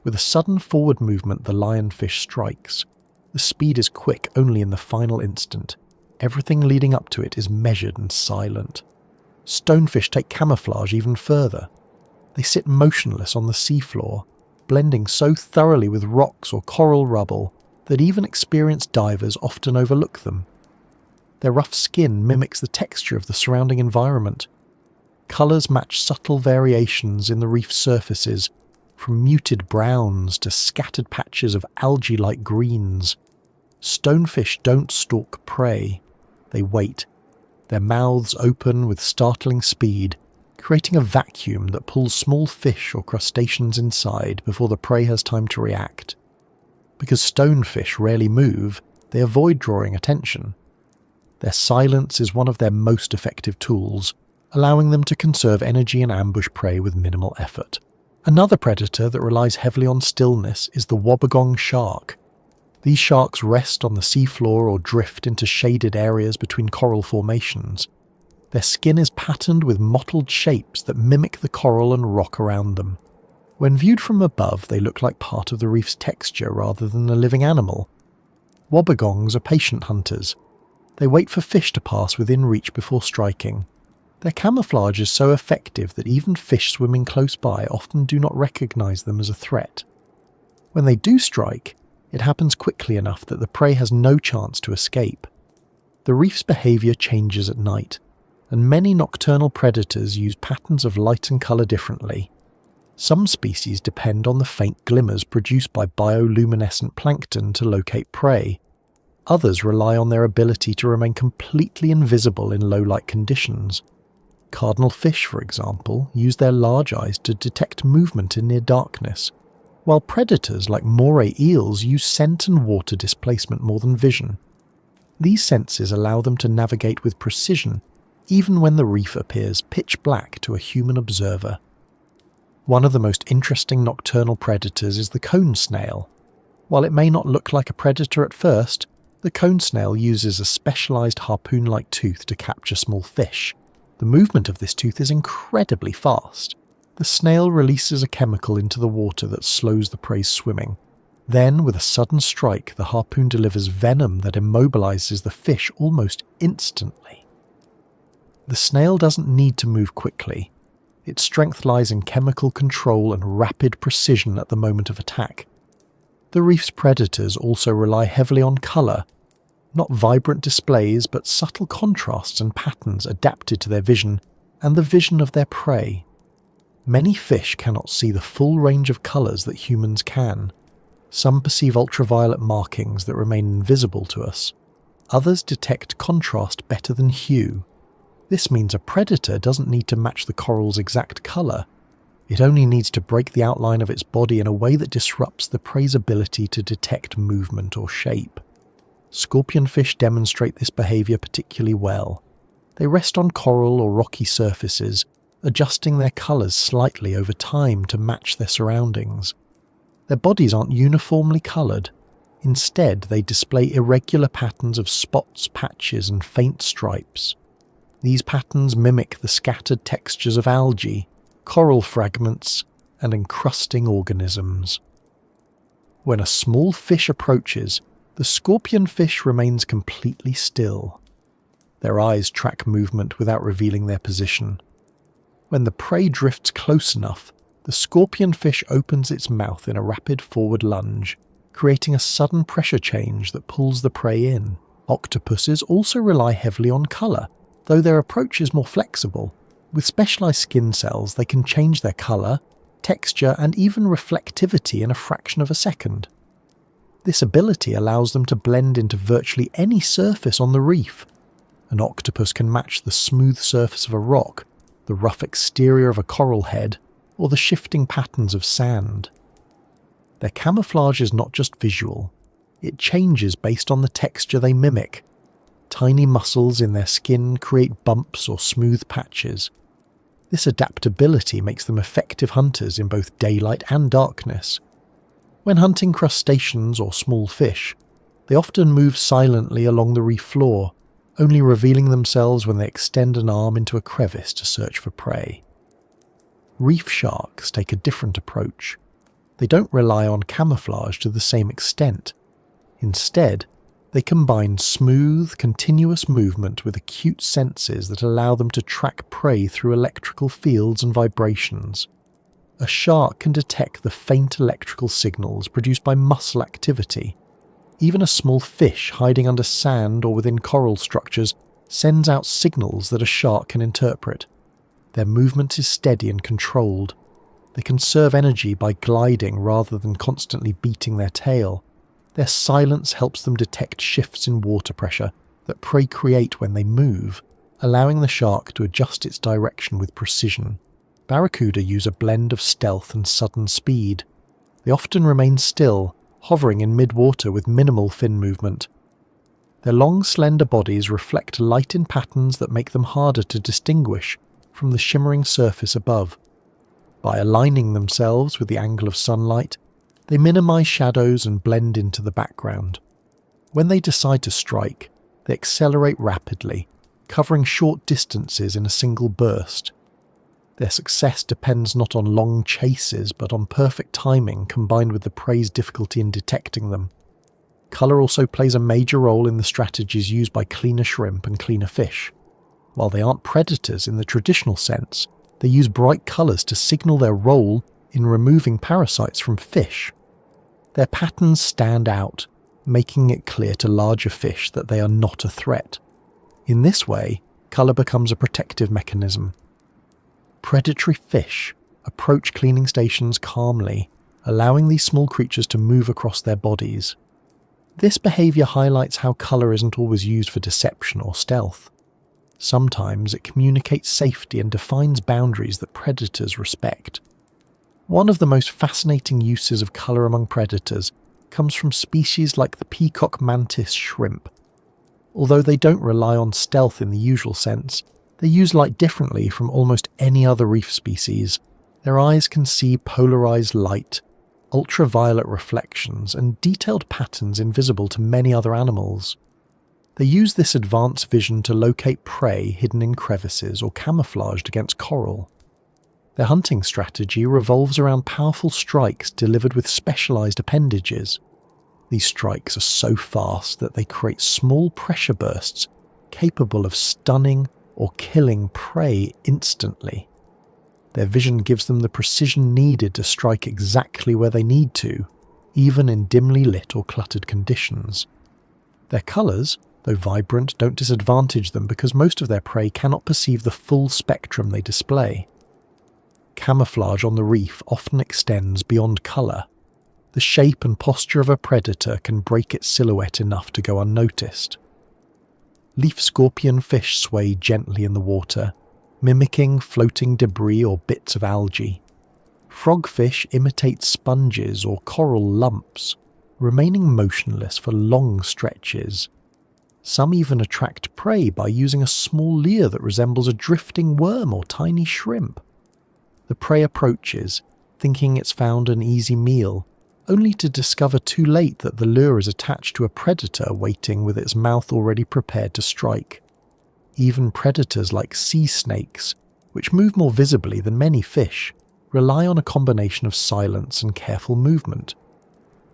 With a sudden forward movement, the lionfish strikes. The speed is quick only in the final instant. Everything leading up to it is measured and silent. Stonefish take camouflage even further. They sit motionless on the seafloor, blending so thoroughly with rocks or coral rubble that even experienced divers often overlook them. Their rough skin mimics the texture of the surrounding environment. Colours match subtle variations in the reef surfaces, from muted browns to scattered patches of algae-like greens. Stonefish don't stalk prey. They wait, their mouths open with startling speed, creating a vacuum that pulls small fish or crustaceans inside before the prey has time to react. Because stonefish rarely move, they avoid drawing attention. Their silence is one of their most effective tools, allowing them to conserve energy and ambush prey with minimal effort. Another predator that relies heavily on stillness is the wobbegong shark. These sharks rest on the seafloor or drift into shaded areas between coral formations. Their skin is patterned with mottled shapes that mimic the coral and rock around them. When viewed from above, they look like part of the reef's texture rather than a living animal. Wobbegongs are patient hunters. They wait for fish to pass within reach before striking. Their camouflage is so effective that even fish swimming close by often do not recognize them as a threat. When they do strike, It happens quickly enough that the prey has no chance to escape. The reef's behaviour changes at night, and many nocturnal predators use patterns of light and colour differently. Some species depend on the faint glimmers produced by bioluminescent plankton to locate prey. Others rely on their ability to remain completely invisible in low-light conditions. Cardinal fish, for example, use their large eyes to detect movement in near darkness, while predators like moray eels use scent and water displacement more than vision. These senses allow them to navigate with precision, even when the reef appears pitch black to a human observer. One of the most interesting nocturnal predators is the cone snail. While it may not look like a predator at first, the cone snail uses a specialised harpoon-like tooth to capture small fish. The movement of this tooth is incredibly fast. The snail releases a chemical into the water that slows the prey's swimming. Then, with a sudden strike, the harpoon delivers venom that immobilises the fish almost instantly. The snail doesn't need to move quickly. Its strength lies in chemical control and rapid precision at the moment of attack. The reef's predators also rely heavily on colour, not vibrant displays but subtle contrasts and patterns adapted to their vision and the vision of their prey. Many fish cannot see the full range of colours that humans can. Some perceive ultraviolet markings that remain invisible to us. Others detect contrast better than hue. This means a predator doesn't need to match the coral's exact colour. It only needs to break the outline of its body in a way that disrupts the prey's ability to detect movement or shape. Scorpionfish demonstrate this behaviour particularly well. They rest on coral or rocky surfaces, adjusting their colours slightly over time to match their surroundings. Their bodies aren't uniformly coloured. Instead, they display irregular patterns of spots, patches, and faint stripes. These patterns mimic the scattered textures of algae, coral fragments, and encrusting organisms. When a small fish approaches, the scorpionfish remains completely still. Their eyes track movement without revealing their position. When the prey drifts close enough, the scorpionfish opens its mouth in a rapid forward lunge, creating a sudden pressure change that pulls the prey in. Octopuses also rely heavily on colour, though their approach is more flexible. With specialised skin cells, they can change their colour, texture, and even reflectivity in a fraction of a second. This ability allows them to blend into virtually any surface on the reef. An octopus can match the smooth surface of a rock, the rough exterior of a coral head, or the shifting patterns of sand. Their camouflage is not just visual. It changes based on the texture they mimic. Tiny muscles in their skin create bumps or smooth patches. This adaptability makes them effective hunters in both daylight and darkness. When hunting crustaceans or small fish, they often move silently along the reef floor, only revealing themselves when they extend an arm into a crevice to search for prey. Reef sharks take a different approach. They don't rely on camouflage to the same extent. Instead, they combine smooth, continuous movement with acute senses that allow them to track prey through electrical fields and vibrations. A shark can detect the faint electrical signals produced by muscle activity. Even a small fish hiding under sand or within coral structures sends out signals that a shark can interpret. Their movement is steady and controlled. They conserve energy by gliding rather than constantly beating their tail. Their silence helps them detect shifts in water pressure that prey create when they move, allowing the shark to adjust its direction with precision. Barracuda use a blend of stealth and sudden speed. They often remain still, hovering in mid-water with minimal fin movement. Their long, slender bodies reflect light in patterns that make them harder to distinguish from the shimmering surface above. By aligning themselves with the angle of sunlight, they minimize shadows and blend into the background. When they decide to strike, they accelerate rapidly, covering short distances in a single burst. Their success depends not on long chases but on perfect timing combined with the prey's difficulty in detecting them. Colour also plays a major role in the strategies used by cleaner shrimp and cleaner fish. While they aren't predators in the traditional sense, they use bright colours to signal their role in removing parasites from fish. Their patterns stand out, making it clear to larger fish that they are not a threat. In this way, colour becomes a protective mechanism. Predatory fish approach cleaning stations calmly, allowing these small creatures to move across their bodies. This behaviour highlights how colour isn't always used for deception or stealth. Sometimes it communicates safety and defines boundaries that predators respect. One of the most fascinating uses of colour among predators comes from species like the peacock mantis shrimp. Although they don't rely on stealth in the usual sense, they use light differently from almost any other reef species. Their eyes can see polarised light, ultraviolet reflections, and detailed patterns invisible to many other animals. They use this advanced vision to locate prey hidden in crevices or camouflaged against coral. Their hunting strategy revolves around powerful strikes delivered with specialised appendages. These strikes are so fast that they create small pressure bursts capable of stunning or killing prey instantly. Their vision gives them the precision needed to strike exactly where they need to, even in dimly lit or cluttered conditions. Their colours, though vibrant, don't disadvantage them because most of their prey cannot perceive the full spectrum they display. Camouflage on the reef often extends beyond colour. The shape and posture of a predator can break its silhouette enough to go unnoticed. Leaf scorpion fish sway gently in the water, mimicking floating debris or bits of algae. Frogfish imitate sponges or coral lumps, remaining motionless for long stretches. Some even attract prey by using a small lure that resembles a drifting worm or tiny shrimp. The prey approaches, thinking it's found an easy meal, only to discover too late that the lure is attached to a predator waiting with its mouth already prepared to strike. Even predators like sea snakes, which move more visibly than many fish, rely on a combination of silence and careful movement.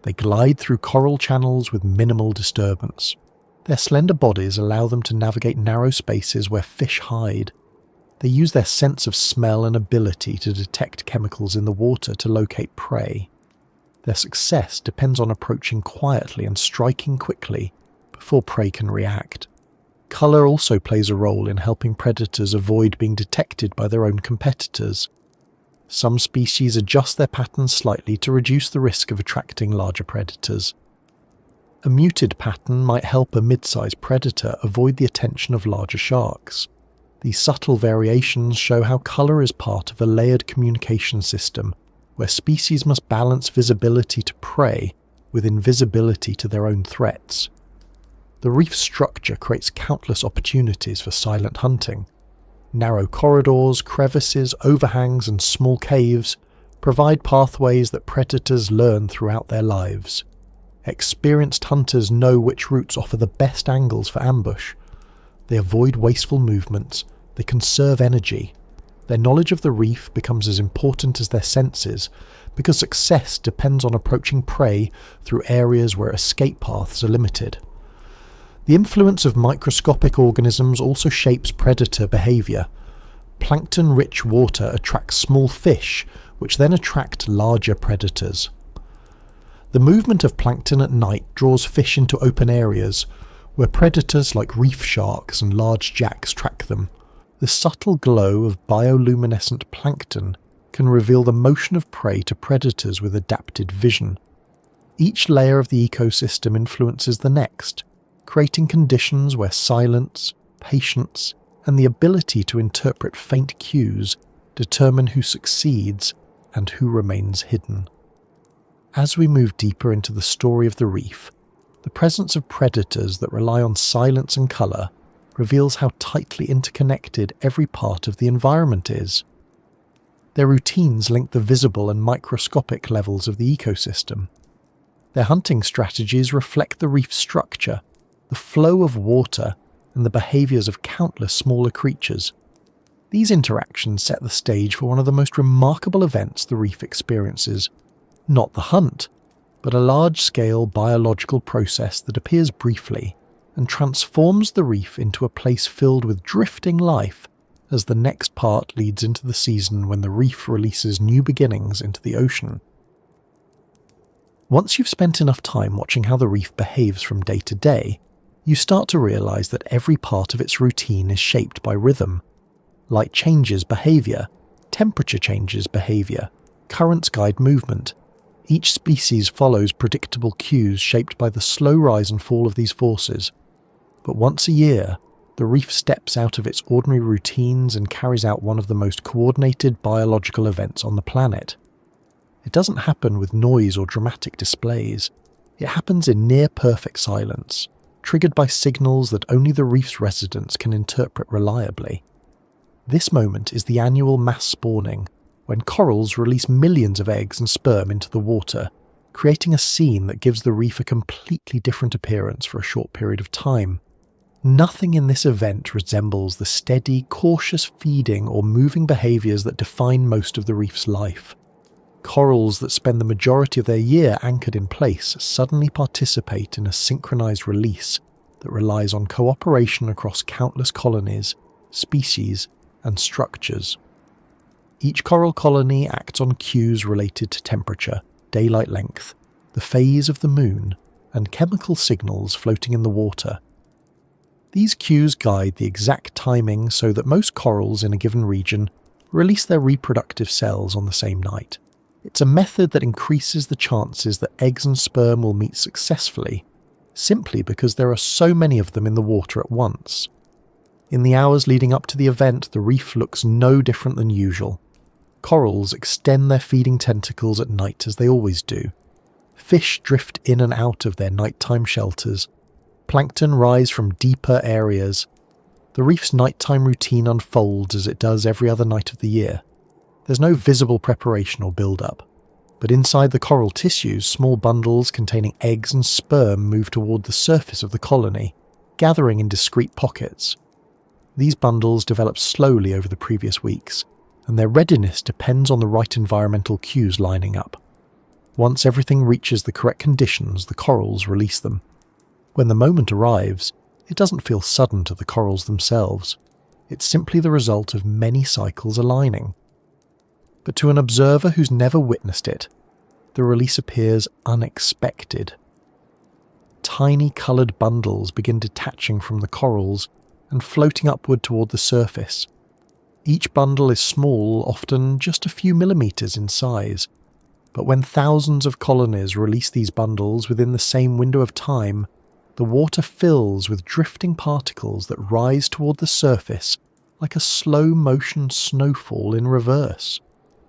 They glide through coral channels with minimal disturbance. Their slender bodies allow them to navigate narrow spaces where fish hide. They use their sense of smell and ability to detect chemicals in the water to locate prey. Their success depends on approaching quietly and striking quickly before prey can react. Colour also plays a role in helping predators avoid being detected by their own competitors. Some species adjust their patterns slightly to reduce the risk of attracting larger predators. A muted pattern might help a mid-sized predator avoid the attention of larger sharks. These subtle variations show how colour is part of a layered communication system where species must balance visibility to prey with invisibility to their own threats. The reef structure creates countless opportunities for silent hunting. Narrow corridors, crevices, overhangs, and small caves provide pathways that predators learn throughout their lives. Experienced hunters know which routes offer the best angles for ambush. They avoid wasteful movements, they conserve energy. Their knowledge of the reef becomes as important as their senses, because success depends on approaching prey through areas where escape paths are limited. The influence of microscopic organisms also shapes predator behaviour. Plankton-rich water attracts small fish, which then attract larger predators. The movement of plankton at night draws fish into open areas, where predators like reef sharks and large jacks track them. The subtle glow of bioluminescent plankton can reveal the motion of prey to predators with adapted vision. Each layer of the ecosystem influences the next, creating conditions where silence, patience, and the ability to interpret faint cues determine who succeeds and who remains hidden. As we move deeper into the story of the reef, the presence of predators that rely on silence and colour reveals how tightly interconnected every part of the environment is. Their routines link the visible and microscopic levels of the ecosystem. Their hunting strategies reflect the reef structure, the flow of water, and the behaviours of countless smaller creatures. These interactions set the stage for one of the most remarkable events the reef experiences. Not the hunt, but a large-scale biological process that appears briefly and transforms the reef into a place filled with drifting life as the next part leads into the season when the reef releases new beginnings into the ocean. Once you've spent enough time watching how the reef behaves from day to day, you start to realise that every part of its routine is shaped by rhythm. Light changes behaviour, temperature changes behaviour, currents guide movement. Each species follows predictable cues shaped by the slow rise and fall of these forces. But once a year, the reef steps out of its ordinary routines and carries out one of the most coordinated biological events on the planet. It doesn't happen with noise or dramatic displays. It happens in near-perfect silence, triggered by signals that only the reef's residents can interpret reliably. This moment is the annual mass spawning, when corals release millions of eggs and sperm into the water, creating a scene that gives the reef a completely different appearance for a short period of time. Nothing in this event resembles the steady, cautious feeding or moving behaviours that define most of the reef's life. Corals that spend the majority of their year anchored in place suddenly participate in a synchronised release that relies on cooperation across countless colonies, species, and structures. Each coral colony acts on cues related to temperature, daylight length, the phase of the moon, and chemical signals floating in the water. These cues guide the exact timing so that most corals in a given region release their reproductive cells on the same night. It's a method that increases the chances that eggs and sperm will meet successfully, simply because there are so many of them in the water at once. In the hours leading up to the event, the reef looks no different than usual. Corals extend their feeding tentacles at night as they always do. Fish drift in and out of their nighttime shelters. Plankton rise from deeper areas. The reef's nighttime routine unfolds as it does every other night of the year. There's no visible preparation or build-up, but inside the coral tissues, small bundles containing eggs and sperm move toward the surface of the colony, gathering in discrete pockets. These bundles develop slowly over the previous weeks, and their readiness depends on the right environmental cues lining up. Once everything reaches the correct conditions, the corals release them. When the moment arrives, it doesn't feel sudden to the corals themselves. It's simply the result of many cycles aligning. But to an observer who's never witnessed it, the release appears unexpected. Tiny coloured bundles begin detaching from the corals and floating upward toward the surface. Each bundle is small, often just a few millimetres in size, but when thousands of colonies release these bundles within the same window of time, the water fills with drifting particles that rise toward the surface like a slow-motion snowfall in reverse.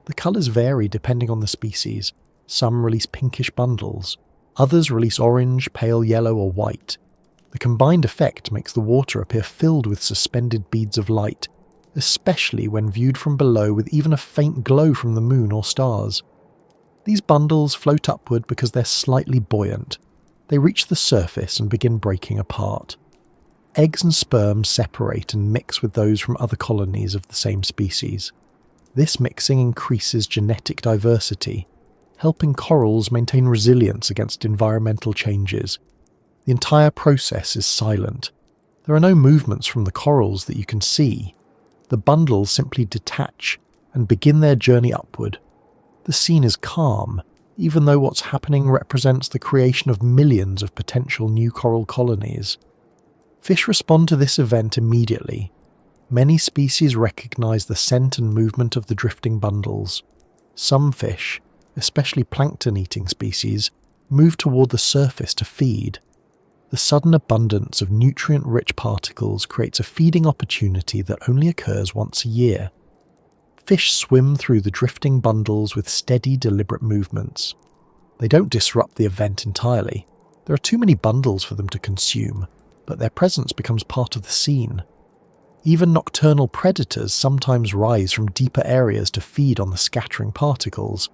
The colours vary depending on the species. Some release pinkish bundles, others release orange, pale yellow or white. The combined effect makes the water appear filled with suspended beads of light, especially when viewed from below with even a faint glow from the moon or stars. These bundles float upward because they're slightly buoyant. They reach the surface and begin breaking apart. Eggs and sperm separate and mix with those from other colonies of the same species. This mixing increases genetic diversity, helping corals maintain resilience against environmental changes. The entire process is silent. There are no movements from the corals that you can see. The bundles simply detach and begin their journey upward. The scene is calm, even though what's happening represents the creation of millions of potential new coral colonies. Fish respond to this event immediately. Many species recognize the scent and movement of the drifting bundles. Some fish, especially plankton-eating species, move toward the surface to feed. The sudden abundance of nutrient-rich particles creates a feeding opportunity that only occurs once a year. Fish swim through the drifting bundles with steady, deliberate movements. They don't disrupt the event entirely. There are too many bundles for them to consume, but their presence becomes part of the scene. Even nocturnal predators sometimes rise from deeper areas to feed on the scattering particles.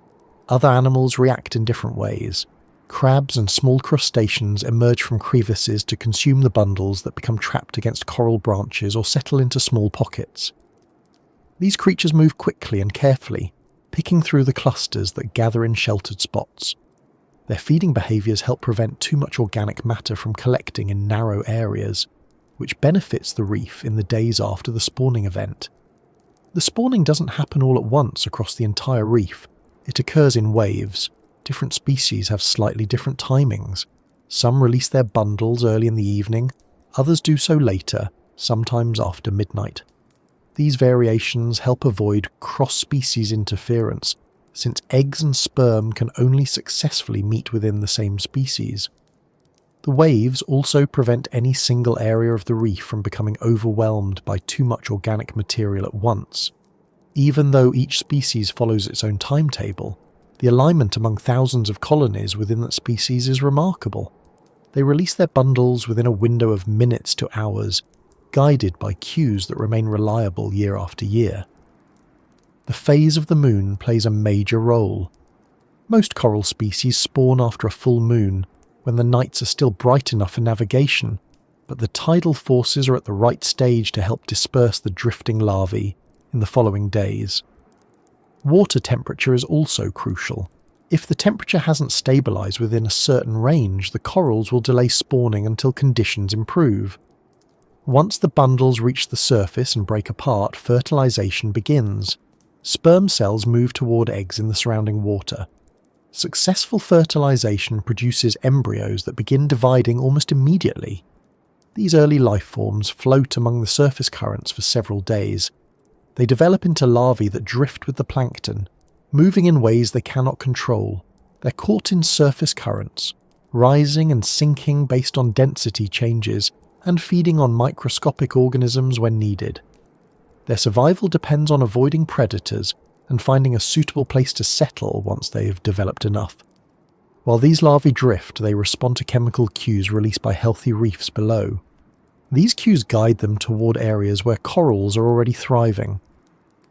Other animals react in different ways. Crabs and small crustaceans emerge from crevices to consume the bundles that become trapped against coral branches or settle into small pockets. These creatures move quickly and carefully, picking through the clusters that gather in sheltered spots. Their feeding behaviours help prevent too much organic matter from collecting in narrow areas, which benefits the reef in the days after the spawning event. The spawning doesn't happen all at once across the entire reef. It occurs in waves, different species have slightly different timings. Some release their bundles early in the evening, others do so later, sometimes after midnight. These variations help avoid cross-species interference, since eggs and sperm can only successfully meet within the same species. The waves also prevent any single area of the reef from becoming overwhelmed by too much organic material at once. Even though each species follows its own timetable, the alignment among thousands of colonies within that species is remarkable. They release their bundles within a window of minutes to hours, guided by cues that remain reliable year after year. The phase of the moon plays a major role. Most coral species spawn after a full moon, when the nights are still bright enough for navigation, but the tidal forces are at the right stage to help disperse the drifting larvae in the following days. Water temperature is also crucial. If the temperature hasn't stabilised within a certain range, the corals will delay spawning until conditions improve. Once the bundles reach the surface and break apart, fertilisation begins. Sperm cells move toward eggs in the surrounding water. Successful fertilisation produces embryos that begin dividing almost immediately. These early life forms float among the surface currents for several days. They develop into larvae that drift with the plankton, moving in ways they cannot control. They're caught in surface currents, rising and sinking based on density changes and feeding on microscopic organisms when needed. Their survival depends on avoiding predators and finding a suitable place to settle once they have developed enough. While these larvae drift, they respond to chemical cues released by healthy reefs below. These cues guide them toward areas where corals are already thriving.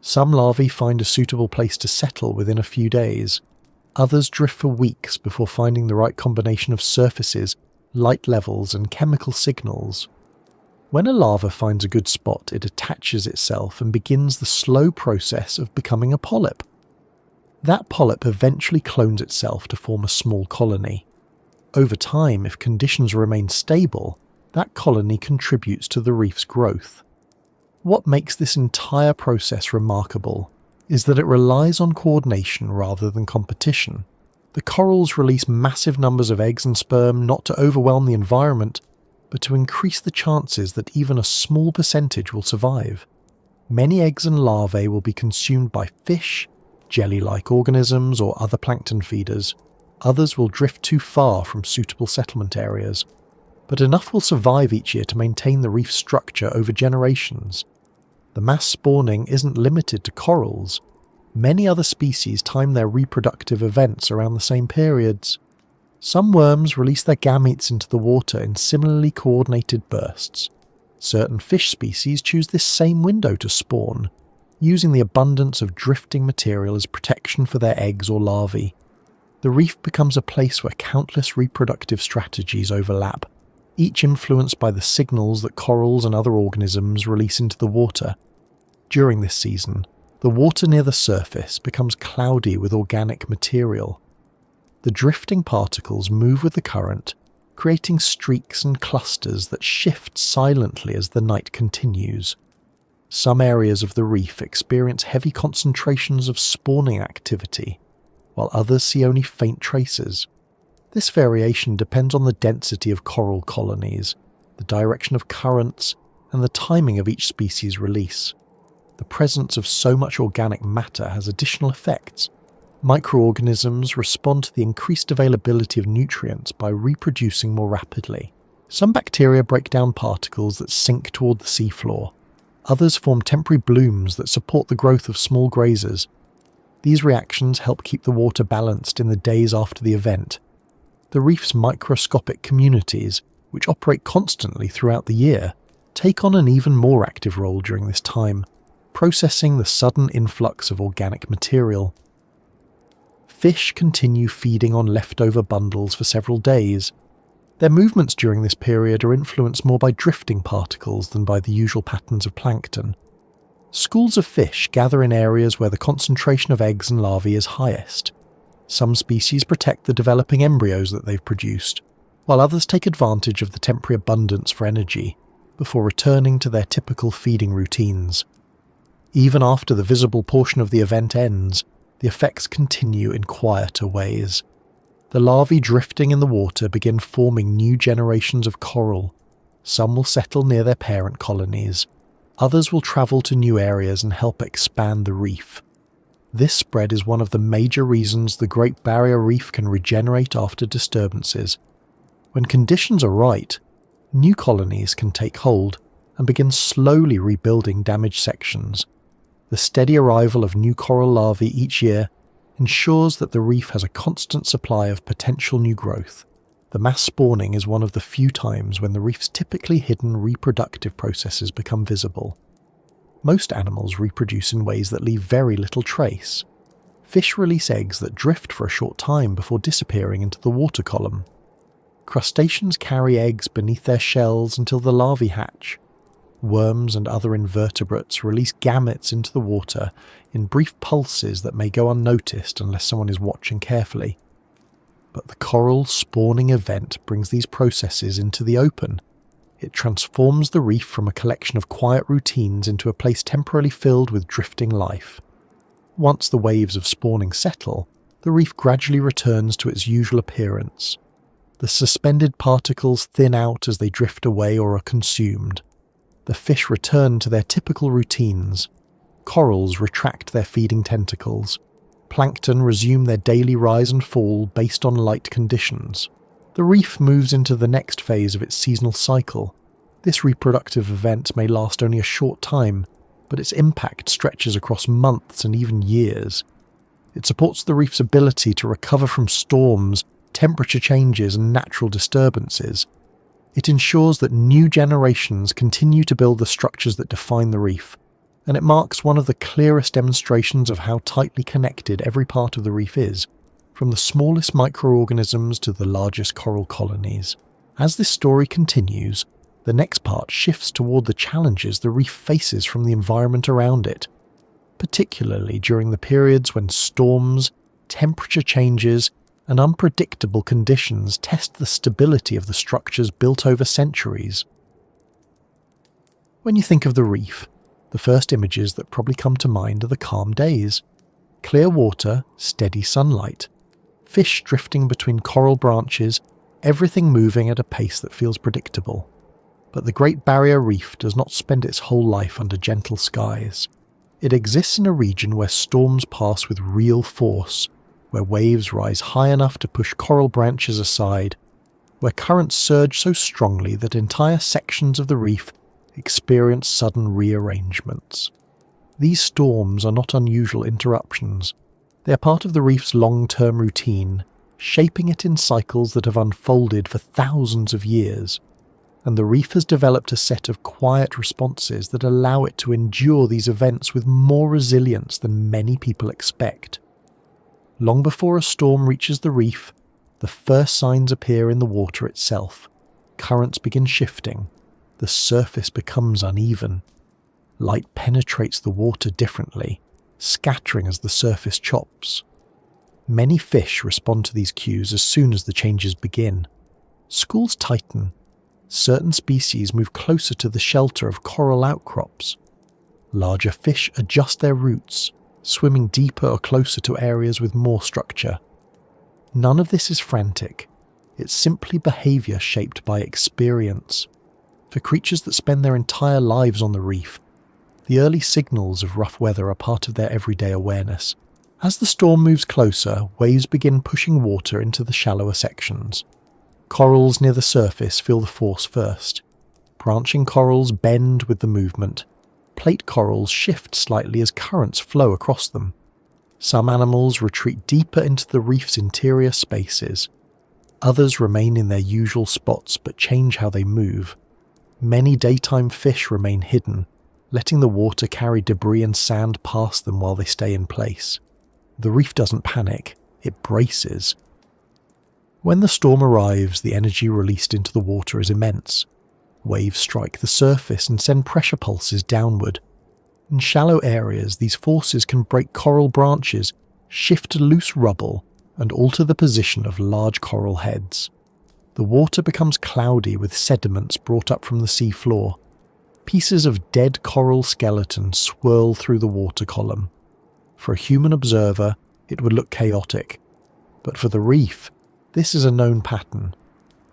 Some larvae find a suitable place to settle within a few days. Others drift for weeks before finding the right combination of surfaces, light levels, and chemical signals. When a larva finds a good spot, it attaches itself and begins the slow process of becoming a polyp. That polyp eventually clones itself to form a small colony. Over time, if conditions remain stable, that colony contributes to the reef's growth. What makes this entire process remarkable is that it relies on coordination rather than competition. The corals release massive numbers of eggs and sperm not to overwhelm the environment, but to increase the chances that even a small percentage will survive. Many eggs and larvae will be consumed by fish, jelly-like organisms, or other plankton feeders. Others will drift too far from suitable settlement areas, but enough will survive each year to maintain the reef structure over generations. The mass spawning isn't limited to corals. Many other species time their reproductive events around the same periods. Some worms release their gametes into the water in similarly coordinated bursts. Certain fish species choose this same window to spawn, using the abundance of drifting material as protection for their eggs or larvae. The reef becomes a place where countless reproductive strategies overlap, each influenced by the signals that corals and other organisms release into the water. During this season, the water near the surface becomes cloudy with organic material. The drifting particles move with the current, creating streaks and clusters that shift silently as the night continues. Some areas of the reef experience heavy concentrations of spawning activity, while others see only faint traces. This variation depends on the density of coral colonies, the direction of currents, and the timing of each species' release. The presence of so much organic matter has additional effects. Microorganisms respond to the increased availability of nutrients by reproducing more rapidly. Some bacteria break down particles that sink toward the seafloor. Others form temporary blooms that support the growth of small grazers. These reactions help keep the water balanced in the days after the event. The reef's microscopic communities, which operate constantly throughout the year, take on an even more active role during this time, processing the sudden influx of organic material. Fish continue feeding on leftover bundles for several days. Their movements during this period are influenced more by drifting particles than by the usual patterns of plankton. Schools of fish gather in areas where the concentration of eggs and larvae is highest. Some species protect the developing embryos that they've produced, while others take advantage of the temporary abundance for energy before returning to their typical feeding routines. Even after the visible portion of the event ends, the effects continue in quieter ways. The larvae drifting in the water begin forming new generations of coral. Some will settle near their parent colonies. Others will travel to new areas and help expand the reef. This spread is one of the major reasons the Great Barrier Reef can regenerate after disturbances. When conditions are right, new colonies can take hold and begin slowly rebuilding damaged sections. The steady arrival of new coral larvae each year ensures that the reef has a constant supply of potential new growth. The mass spawning is one of the few times when the reef's typically hidden reproductive processes become visible. Most animals reproduce in ways that leave very little trace. Fish release eggs that drift for a short time before disappearing into the water column. Crustaceans carry eggs beneath their shells until the larvae hatch. Worms and other invertebrates release gametes into the water in brief pulses that may go unnoticed unless someone is watching carefully. But the coral spawning event brings these processes into the open. It transforms the reef from a collection of quiet routines into a place temporarily filled with drifting life. Once the waves of spawning settle, the reef gradually returns to its usual appearance. The suspended particles thin out as they drift away or are consumed. The fish return to their typical routines. Corals retract their feeding tentacles. Plankton resume their daily rise and fall based on light conditions. The reef moves into the next phase of its seasonal cycle. This reproductive event may last only a short time, but its impact stretches across months and even years. It supports the reef's ability to recover from storms, temperature changes, and natural disturbances. It ensures that new generations continue to build the structures that define the reef, and it marks one of the clearest demonstrations of how tightly connected every part of the reef is, from the smallest microorganisms to the largest coral colonies. As this story continues, the next part shifts toward the challenges the reef faces from the environment around it, particularly during the periods when storms, temperature changes, and unpredictable conditions test the stability of the structures built over centuries. When you think of the reef, the first images that probably come to mind are the calm days. Clear water, steady sunlight, fish drifting between coral branches, everything moving at a pace that feels predictable. But the Great Barrier Reef does not spend its whole life under gentle skies. It exists in a region where storms pass with real force, where waves rise high enough to push coral branches aside, where currents surge so strongly that entire sections of the reef experience sudden rearrangements. These storms are not unusual interruptions. They are part of the reef's long-term routine, shaping it in cycles that have unfolded for thousands of years. And the reef has developed a set of quiet responses that allow it to endure these events with more resilience than many people expect. Long before a storm reaches the reef, the first signs appear in the water itself. Currents begin shifting. The surface becomes uneven. Light penetrates the water differently, scattering as the surface chops. Many fish respond to these cues as soon as the changes begin. Schools tighten. Certain species move closer to the shelter of coral outcrops. Larger fish adjust their routes, swimming deeper or closer to areas with more structure. None of this is frantic. It's simply behavior shaped by experience. For creatures that spend their entire lives on the reef, the early signals of rough weather are part of their everyday awareness. As the storm moves closer, waves begin pushing water into the shallower sections. Corals near the surface feel the force first. Branching corals bend with the movement. Plate corals shift slightly as currents flow across them. Some animals retreat deeper into the reef's interior spaces. Others remain in their usual spots but change how they move. Many daytime fish remain hidden, letting the water carry debris and sand past them while they stay in place. The reef doesn't panic, it braces. When the storm arrives, the energy released into the water is immense. Waves strike the surface and send pressure pulses downward. In shallow areas, these forces can break coral branches, shift loose rubble, and alter the position of large coral heads. The water becomes cloudy with sediments brought up from the sea floor. Pieces of dead coral skeleton swirl through the water column. For a human observer, it would look chaotic. But for the reef, This is a known pattern.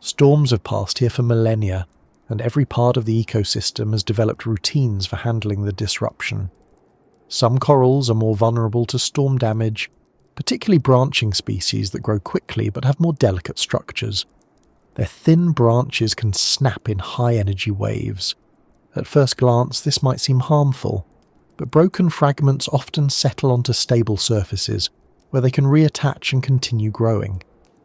Storms have passed here for millennia, and every part of the ecosystem has developed routines for handling the disruption. Some corals are more vulnerable to storm damage, particularly branching species that grow quickly but have more delicate structures. Their thin branches can snap in high-energy waves. At first glance, this might seem harmful, but broken fragments often settle onto stable surfaces where they can reattach and continue growing.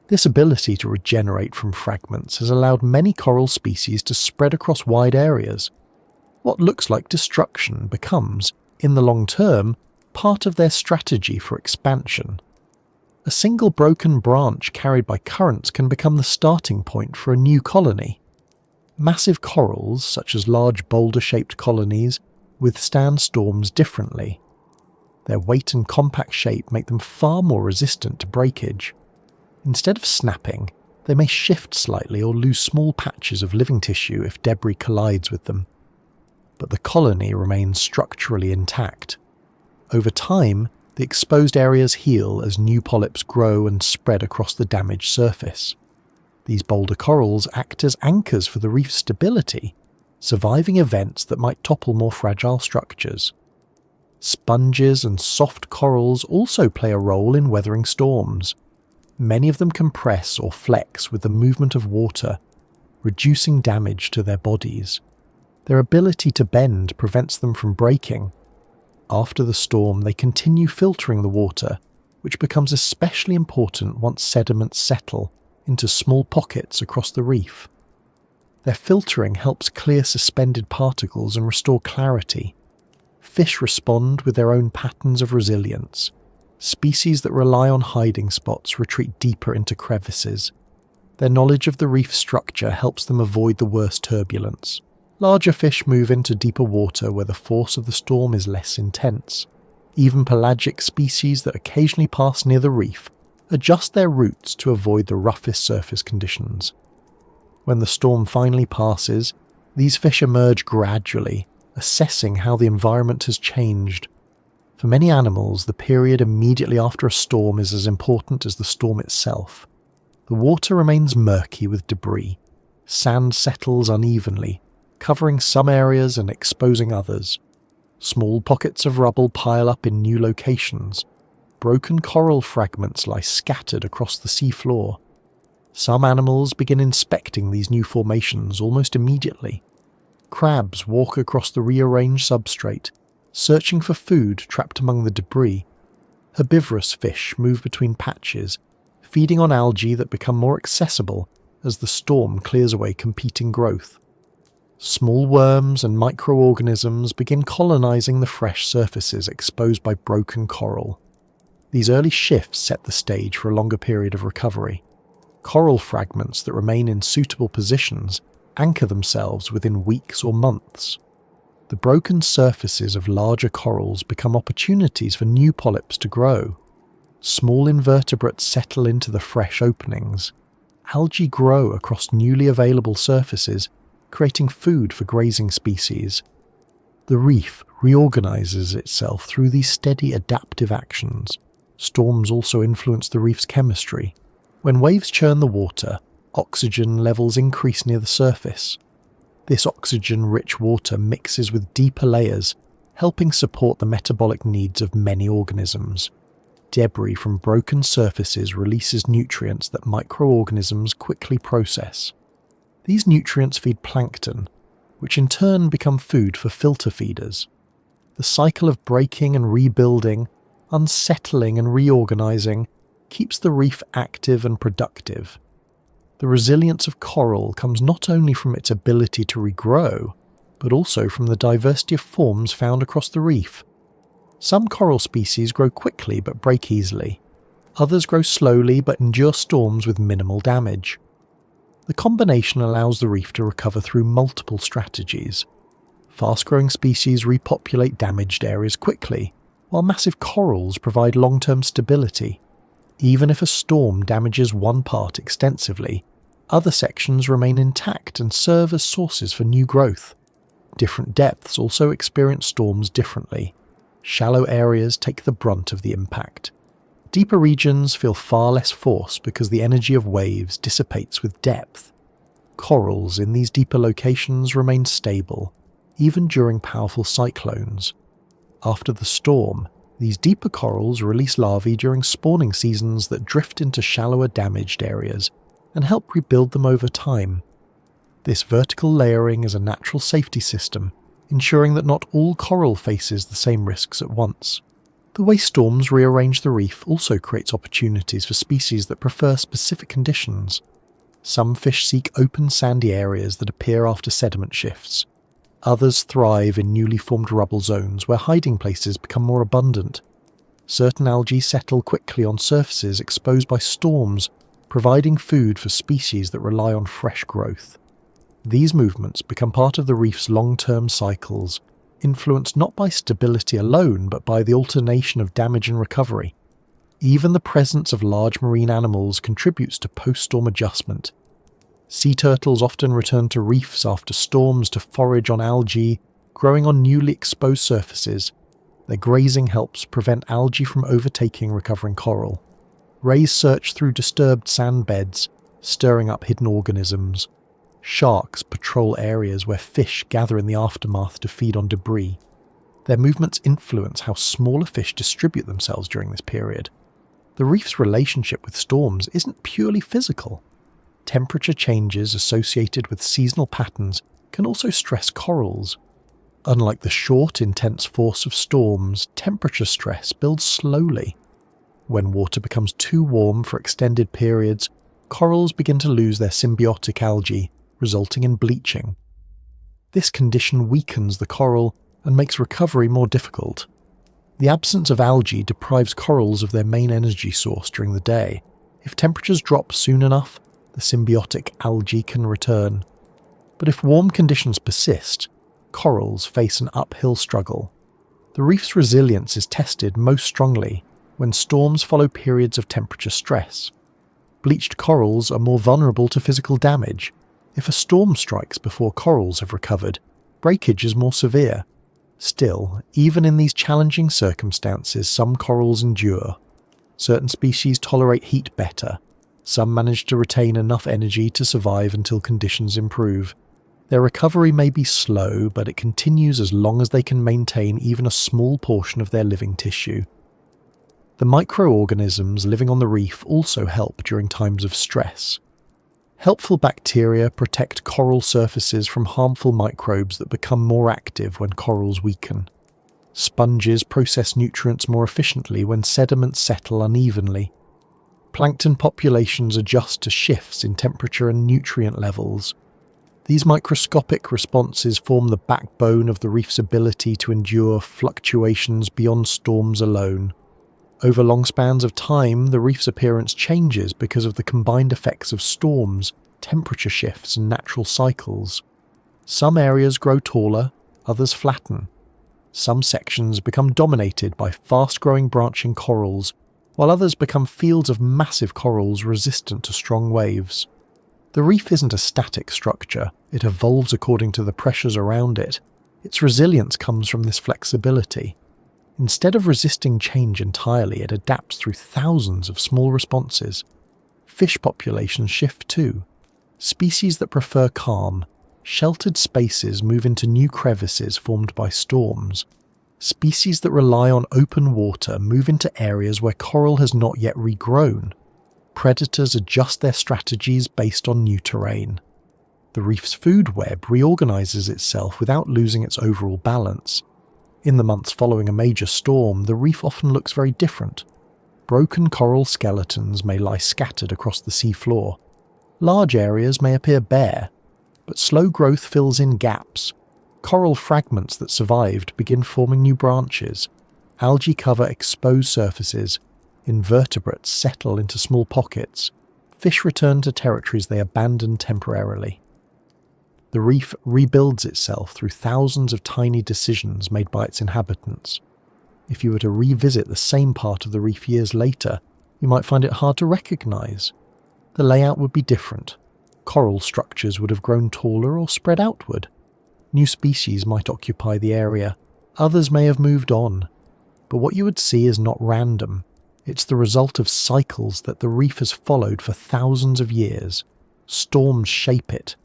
This ability to regenerate from fragments has allowed many coral species to spread across wide areas. What looks like destruction becomes, in the long term, part of their strategy for expansion. A single broken branch carried by currents can become the starting point for a new colony. Massive corals, such as large boulder-shaped colonies, withstand storms differently. Their weight and compact shape make them far more resistant to breakage. Instead of snapping, they may shift slightly or lose small patches of living tissue if debris collides with them. But the colony remains structurally intact. Over time, the exposed areas heal as new polyps grow and spread across the damaged surface. These boulder corals act as anchors for the reef's stability, surviving events that might topple more fragile structures. Sponges and soft corals also play a role in weathering storms. Many of them compress or flex with the movement of water, reducing damage to their bodies. Their ability to bend prevents them from breaking. After the storm, they continue filtering the water, which becomes especially important once sediments settle into small pockets across the reef. Their filtering helps clear suspended particles and restore clarity. Fish respond with their own patterns of resilience. Species that rely on hiding spots retreat deeper into crevices. Their knowledge of the reef structure helps them avoid the worst turbulence. Larger fish move into deeper water where the force of the storm is less intense. Even pelagic species that occasionally pass near the reef adjust their routes to avoid the roughest surface conditions. When the storm finally passes, these fish emerge gradually, assessing how the environment has changed. For many animals, the period immediately after a storm is as important as the storm itself. The water remains murky with debris. Sand settles unevenly, covering some areas and exposing others. Small pockets of rubble pile up in new locations. Broken coral fragments lie scattered across the seafloor. Some animals begin inspecting these new formations almost immediately. Crabs walk across the rearranged substrate, searching for food trapped among the debris. Herbivorous fish move between patches, feeding on algae that become more accessible as the storm clears away competing growth. Small worms and microorganisms begin colonizing the fresh surfaces exposed by broken coral. These early shifts set the stage for a longer period of recovery. Coral fragments that remain in suitable positions anchor themselves within weeks or months. The broken surfaces of larger corals become opportunities for new polyps to grow. Small invertebrates settle into the fresh openings. Algae grow across newly available surfaces, creating food for grazing species. The reef reorganizes itself through these steady adaptive actions. Storms also influence the reef's chemistry. When waves churn the water, oxygen levels increase near the surface. This oxygen-rich water mixes with deeper layers, helping support the metabolic needs of many organisms. Debris from broken surfaces releases nutrients that microorganisms quickly process. These nutrients feed plankton, which in turn become food for filter feeders. The cycle of breaking and rebuilding, unsettling and reorganizing, keeps the reef active and productive. The resilience of coral comes not only from its ability to regrow, but also from the diversity of forms found across the reef. Some coral species grow quickly but break easily. Others grow slowly but endure storms with minimal damage. The combination allows the reef to recover through multiple strategies. Fast-growing species repopulate damaged areas quickly, while massive corals provide long-term stability. Even if a storm damages one part extensively, other sections remain intact and serve as sources for new growth. Different depths also experience storms differently. Shallow areas take the brunt of the impact. Deeper regions feel far less force because the energy of waves dissipates with depth. Corals in these deeper locations remain stable, even during powerful cyclones. After the storm, these deeper corals release larvae during spawning seasons that drift into shallower damaged areas and help rebuild them over time. This vertical layering is a natural safety system, ensuring that not all coral faces the same risks at once. The way storms rearrange the reef also creates opportunities for species that prefer specific conditions. Some fish seek open sandy areas that appear after sediment shifts. Others thrive in newly formed rubble zones where hiding places become more abundant. Certain algae settle quickly on surfaces exposed by storms, providing food for species that rely on fresh growth. These movements become part of the reef's long-term cycles, influenced not by stability alone but by the alternation of damage and recovery. Even the presence of large marine animals contributes to post-storm adjustment. Sea turtles often return to reefs after storms to forage on algae growing on newly exposed surfaces. Their grazing helps prevent algae from overtaking recovering coral. Rays search through disturbed sand beds, stirring up hidden organisms. Sharks patrol areas where fish gather in the aftermath to feed on debris. Their movements influence how smaller fish distribute themselves during this period. The reef's relationship with storms isn't purely physical. Temperature changes associated with seasonal patterns can also stress corals. Unlike the short, intense force of storms, temperature stress builds slowly. When water becomes too warm for extended periods, corals begin to lose their symbiotic algae, resulting in bleaching. This condition weakens the coral and makes recovery more difficult. The absence of algae deprives corals of their main energy source during the day. If temperatures drop soon enough, the symbiotic algae can return. But if warm conditions persist, corals face an uphill struggle. The reef's resilience is tested most strongly when storms follow periods of temperature stress. Bleached corals are more vulnerable to physical damage. If a storm strikes before corals have recovered, breakage is more severe. Still, even in these challenging circumstances, some corals endure. Certain species tolerate heat better. Some manage to retain enough energy to survive until conditions improve. Their recovery may be slow, but it continues as long as they can maintain even a small portion of their living tissue. The microorganisms living on the reef also help during times of stress. Helpful bacteria protect coral surfaces from harmful microbes that become more active when corals weaken. Sponges process nutrients more efficiently when sediments settle unevenly. Plankton populations adjust to shifts in temperature and nutrient levels. These microscopic responses form the backbone of the reef's ability to endure fluctuations beyond storms alone. Over long spans of time, the reef's appearance changes because of the combined effects of storms, temperature shifts, and natural cycles. Some areas grow taller, others flatten. Some sections become dominated by fast-growing branching corals, while others become fields of massive corals resistant to strong waves. The reef isn't a static structure, it evolves according to the pressures around it. Its resilience comes from this flexibility. Instead of resisting change entirely, it adapts through thousands of small responses. Fish populations shift too. Species that prefer calm, sheltered spaces move into new crevices formed by storms. Species that rely on open water move into areas where coral has not yet regrown. Predators adjust their strategies based on new terrain. The reef's food web reorganizes itself without losing its overall balance. In the months following a major storm, the reef often looks very different. Broken coral skeletons may lie scattered across the seafloor. Large areas may appear bare, but slow growth fills in gaps. Coral fragments that survived begin forming new branches. Algae cover exposed surfaces. Invertebrates settle into small pockets. Fish return to territories they abandoned temporarily. The reef rebuilds itself through thousands of tiny decisions made by its inhabitants. If you were to revisit the same part of the reef years later, you might find it hard to recognize. The layout would be different. Coral structures would have grown taller or spread outward. New species might occupy the area. Others may have moved on. But what you would see is not random. It's the result of cycles that the reef has followed for thousands of years. Storms shape it.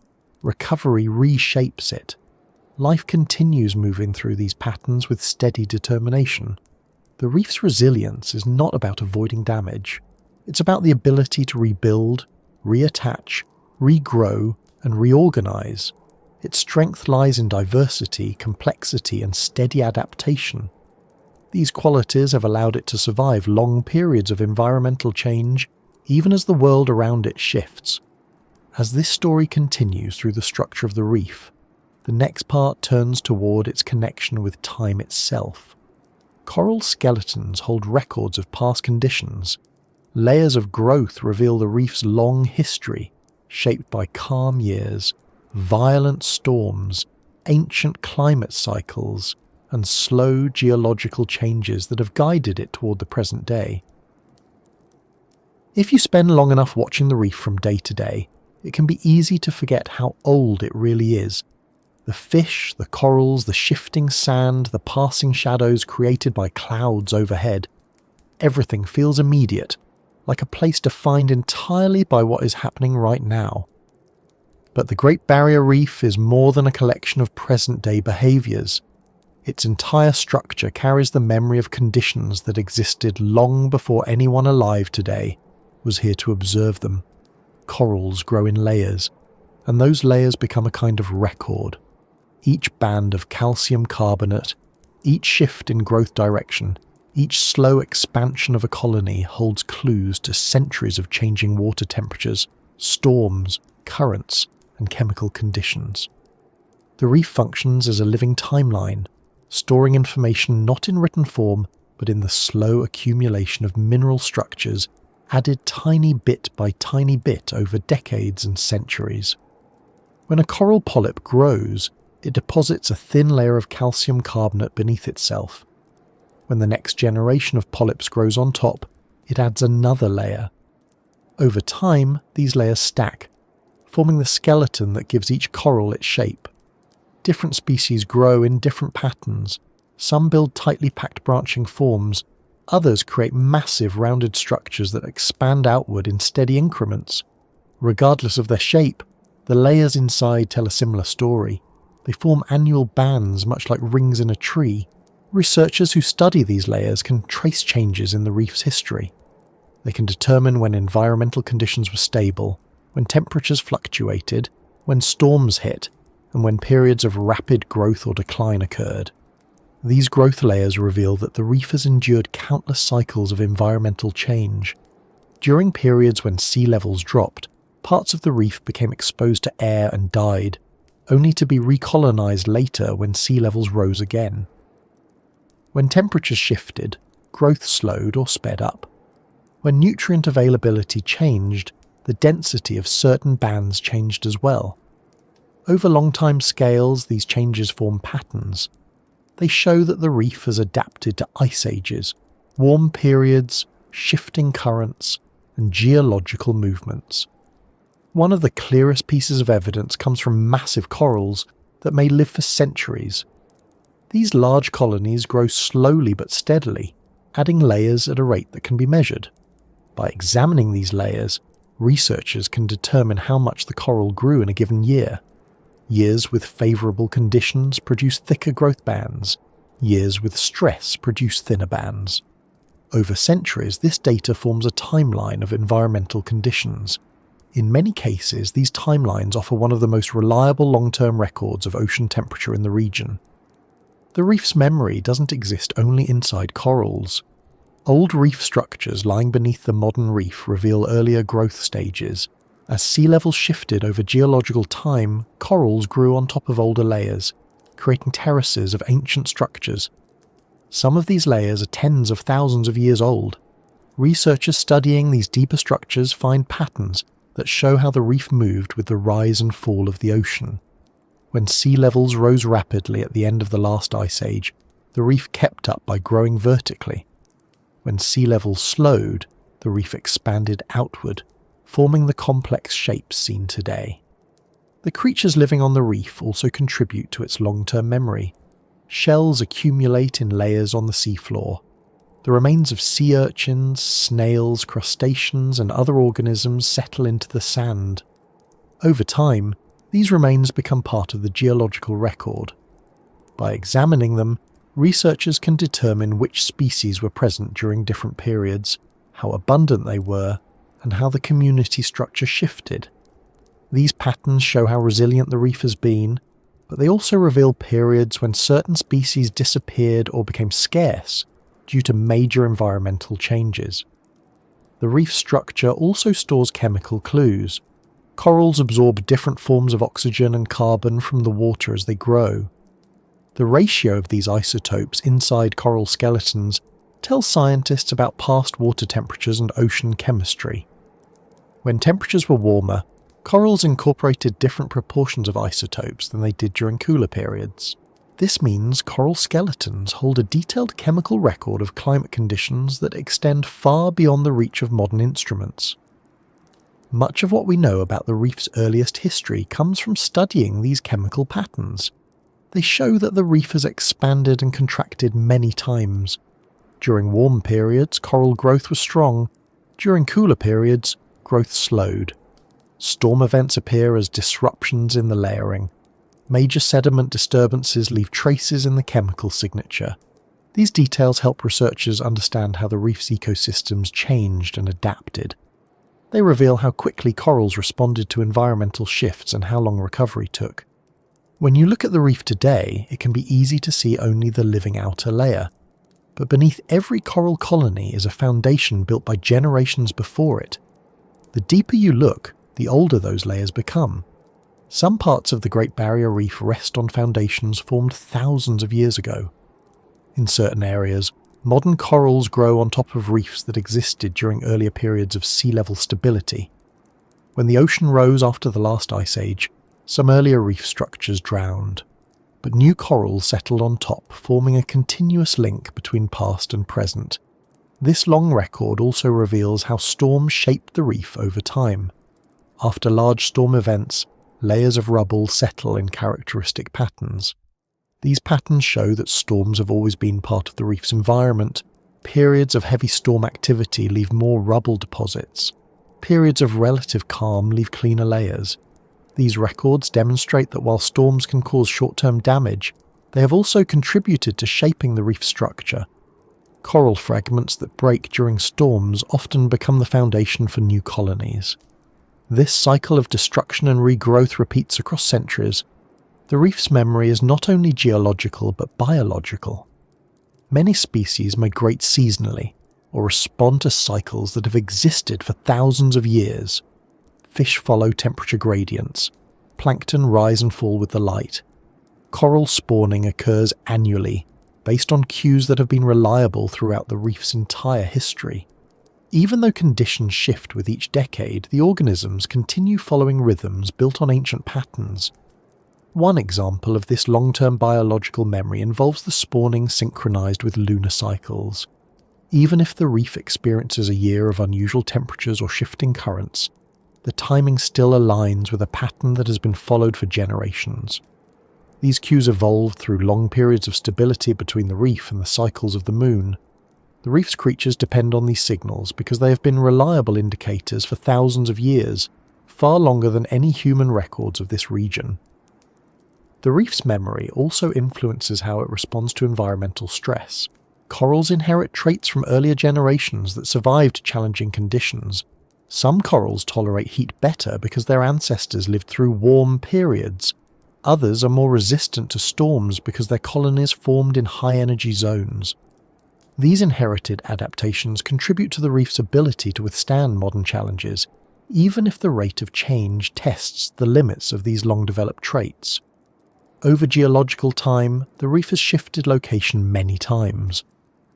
Recovery reshapes it. Life continues moving through these patterns with steady determination. The reef's resilience is not about avoiding damage. It's about the ability to rebuild, reattach, regrow, and reorganize. Its strength lies in diversity, complexity, and steady adaptation. These qualities have allowed it to survive long periods of environmental change, even as the world around it shifts. As this story continues through the structure of the reef, the next part turns toward its connection with time itself. Coral skeletons hold records of past conditions. Layers of growth reveal the reef's long history, shaped by calm years, violent storms, ancient climate cycles, and slow geological changes that have guided it toward the present day. If you spend long enough watching the reef from day to day, it can be easy to forget how old it really is. The fish, the corals, the shifting sand, the passing shadows created by clouds overhead. Everything feels immediate, like a place defined entirely by what is happening right now. But the Great Barrier Reef is more than a collection of present-day behaviours. Its entire structure carries the memory of conditions that existed long before anyone alive today was here to observe them. Corals grow in layers, and those layers become a kind of record. Each band of calcium carbonate, each shift in growth direction, each slow expansion of a colony holds clues to centuries of changing water temperatures, storms, currents, and chemical conditions. The reef functions as a living timeline, storing information not in written form, but in the slow accumulation of mineral structures added tiny bit by tiny bit over decades and centuries. When a coral polyp grows, it deposits a thin layer of calcium carbonate beneath itself. When the next generation of polyps grows on top, it adds another layer. Over time, these layers stack, forming the skeleton that gives each coral its shape. Different species grow in different patterns. Some build tightly packed branching forms. Others create massive rounded structures that expand outward in steady increments. Regardless of their shape, the layers inside tell a similar story. They form annual bands, much like rings in a tree. Researchers who study these layers can trace changes in the reef's history. They can determine when environmental conditions were stable, when temperatures fluctuated, when storms hit, and when periods of rapid growth or decline occurred. These growth layers reveal that the reef has endured countless cycles of environmental change. During periods when sea levels dropped, parts of the reef became exposed to air and died, only to be recolonized later when sea levels rose again. When temperatures shifted, growth slowed or sped up. When nutrient availability changed, the density of certain bands changed as well. Over long time scales, these changes form patterns. They show that the reef has adapted to ice ages, warm periods, shifting currents, and geological movements. One of the clearest pieces of evidence comes from massive corals that may live for centuries. These large colonies grow slowly but steadily, adding layers at a rate that can be measured. By examining these layers, researchers can determine how much the coral grew in a given year. Years with favourable conditions produce thicker growth bands. Years with stress produce thinner bands. Over centuries, this data forms a timeline of environmental conditions. In many cases, these timelines offer one of the most reliable long-term records of ocean temperature in the region. The reef's memory doesn't exist only inside corals. Old reef structures lying beneath the modern reef reveal earlier growth stages. As sea levels shifted over geological time, corals grew on top of older layers, creating terraces of ancient structures. Some of these layers are tens of thousands of years old. Researchers studying these deeper structures find patterns that show how the reef moved with the rise and fall of the ocean. When sea levels rose rapidly at the end of the last ice age, the reef kept up by growing vertically. When sea levels slowed, the reef expanded outward, forming the complex shapes seen today. The creatures living on the reef also contribute to its long-term memory. Shells accumulate in layers on the seafloor. The remains of sea urchins, snails, crustaceans, and other organisms settle into the sand. Over time, these remains become part of the geological record. By examining them, researchers can determine which species were present during different periods, how abundant they were, and how the community structure shifted. These patterns show how resilient the reef has been, but they also reveal periods when certain species disappeared or became scarce due to major environmental changes. The reef structure also stores chemical clues. Corals absorb different forms of oxygen and carbon from the water as they grow. The ratio of these isotopes inside coral skeletons tells scientists about past water temperatures and ocean chemistry. When temperatures were warmer, corals incorporated different proportions of isotopes than they did during cooler periods. This means coral skeletons hold a detailed chemical record of climate conditions that extend far beyond the reach of modern instruments. Much of what we know about the reef's earliest history comes from studying these chemical patterns. They show that the reef has expanded and contracted many times. During warm periods, coral growth was strong. During cooler periods, growth slowed. Storm events appear as disruptions in the layering. Major sediment disturbances leave traces in the chemical signature. These details help researchers understand how the reef's ecosystems changed and adapted. They reveal how quickly corals responded to environmental shifts and how long recovery took. When you look at the reef today, it can be easy to see only the living outer layer. But beneath every coral colony is a foundation built by generations before it. The deeper you look, the older those layers become. Some parts of the Great Barrier Reef rest on foundations formed thousands of years ago. In certain areas, modern corals grow on top of reefs that existed during earlier periods of sea level stability. When the ocean rose after the last ice age, some earlier reef structures drowned, but new corals settled on top, forming a continuous link between past and present. This long record also reveals how storms shaped the reef over time. After large storm events, layers of rubble settle in characteristic patterns. These patterns show that storms have always been part of the reef's environment. Periods of heavy storm activity leave more rubble deposits. Periods of relative calm leave cleaner layers. These records demonstrate that while storms can cause short-term damage, they have also contributed to shaping the reef structure. Coral fragments that break during storms often become the foundation for new colonies. This cycle of destruction and regrowth repeats across centuries. The reef's memory is not only geological but biological. Many species migrate seasonally, or respond to cycles that have existed for thousands of years. Fish follow temperature gradients. Plankton rise and fall with the light. Coral spawning occurs annually, based on cues that have been reliable throughout the reef's entire history. Even though conditions shift with each decade, the organisms continue following rhythms built on ancient patterns. One example of this long-term biological memory involves the spawning synchronized with lunar cycles. Even if the reef experiences a year of unusual temperatures or shifting currents, the timing still aligns with a pattern that has been followed for generations. These cues evolved through long periods of stability between the reef and the cycles of the moon. The reef's creatures depend on these signals because they have been reliable indicators for thousands of years, far longer than any human records of this region. The reef's memory also influences how it responds to environmental stress. Corals inherit traits from earlier generations that survived challenging conditions. Some corals tolerate heat better because their ancestors lived through warm periods. Others are more resistant to storms because their colonies formed in high-energy zones. These inherited adaptations contribute to the reef's ability to withstand modern challenges, even if the rate of change tests the limits of these long-developed traits. Over geological time, the reef has shifted location many times.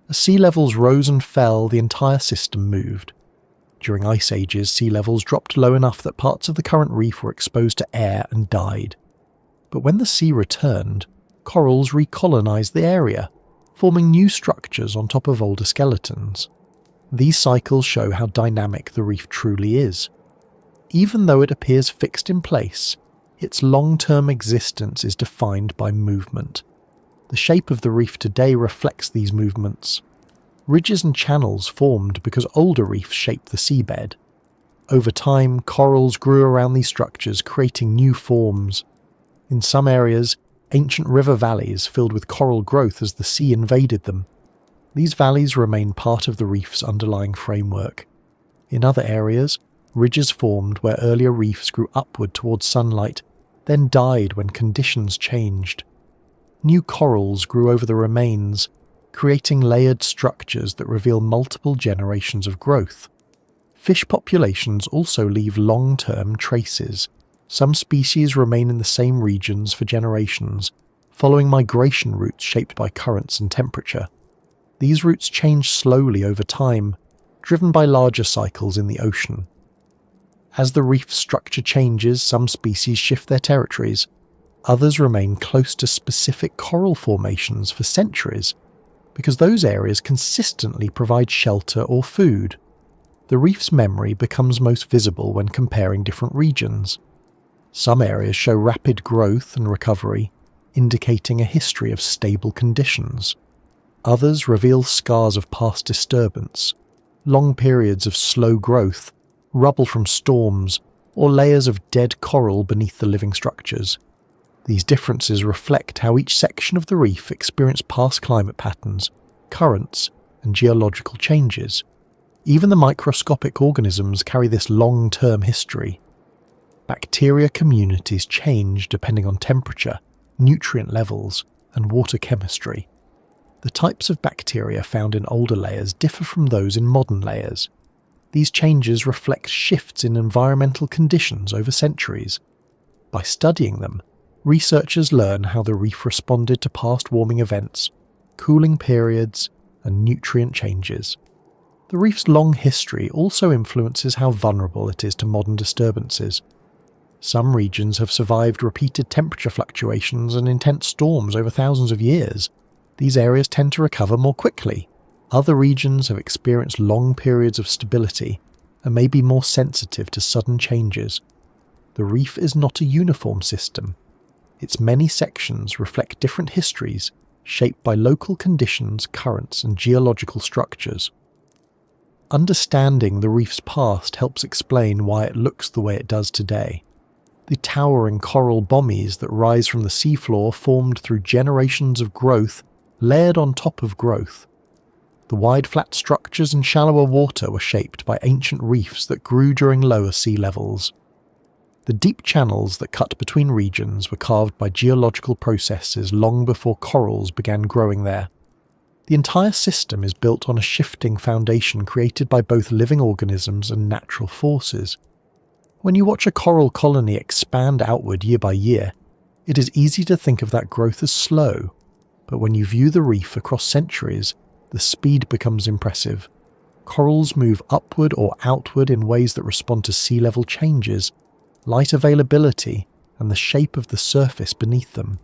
As sea levels rose and fell, the entire system moved. During ice ages, sea levels dropped low enough that parts of the current reef were exposed to air and died. But when the sea returned, corals recolonized the area, forming new structures on top of older skeletons. These cycles show how dynamic the reef truly is. Even though it appears fixed in place, its long-term existence is defined by movement. The shape of the reef today reflects these movements. Ridges and channels formed because older reefs shaped the seabed. Over time, corals grew around these structures, creating new forms. In some areas, ancient river valleys filled with coral growth as the sea invaded them. These valleys remain part of the reef's underlying framework. In other areas, ridges formed where earlier reefs grew upward towards sunlight, then died when conditions changed. New corals grew over the remains, creating layered structures that reveal multiple generations of growth. Fish populations also leave long-term traces. Some species remain in the same regions for generations, following migration routes shaped by currents and temperature. These routes change slowly over time, driven by larger cycles in the ocean. As the reef structure changes, some species shift their territories. Others remain close to specific coral formations for centuries, because those areas consistently provide shelter or food. The reef's memory becomes most visible when comparing different regions. Some areas show rapid growth and recovery, indicating a history of stable conditions. Others reveal scars of past disturbance, long periods of slow growth, rubble from storms, or layers of dead coral beneath the living structures. These differences reflect how each section of the reef experienced past climate patterns, currents, and geological changes. Even the microscopic organisms carry this long-term history. Bacteria communities change depending on temperature, nutrient levels, and water chemistry. The types of bacteria found in older layers differ from those in modern layers. These changes reflect shifts in environmental conditions over centuries. By studying them, researchers learn how the reef responded to past warming events, cooling periods, and nutrient changes. The reef's long history also influences how vulnerable it is to modern disturbances. Some regions have survived repeated temperature fluctuations and intense storms over thousands of years. These areas tend to recover more quickly. Other regions have experienced long periods of stability and may be more sensitive to sudden changes. The reef is not a uniform system. Its many sections reflect different histories, shaped by local conditions, currents, and geological structures. Understanding the reef's past helps explain why it looks the way it does today. The towering coral bommies that rise from the seafloor formed through generations of growth, layered on top of growth. The wide flat structures in shallower water were shaped by ancient reefs that grew during lower sea levels. The deep channels that cut between regions were carved by geological processes long before corals began growing there. The entire system is built on a shifting foundation created by both living organisms and natural forces. When you watch a coral colony expand outward year by year, it is easy to think of that growth as slow, but when you view the reef across centuries, the speed becomes impressive. Corals move upward or outward in ways that respond to sea level changes, light availability, and the shape of the surface beneath them.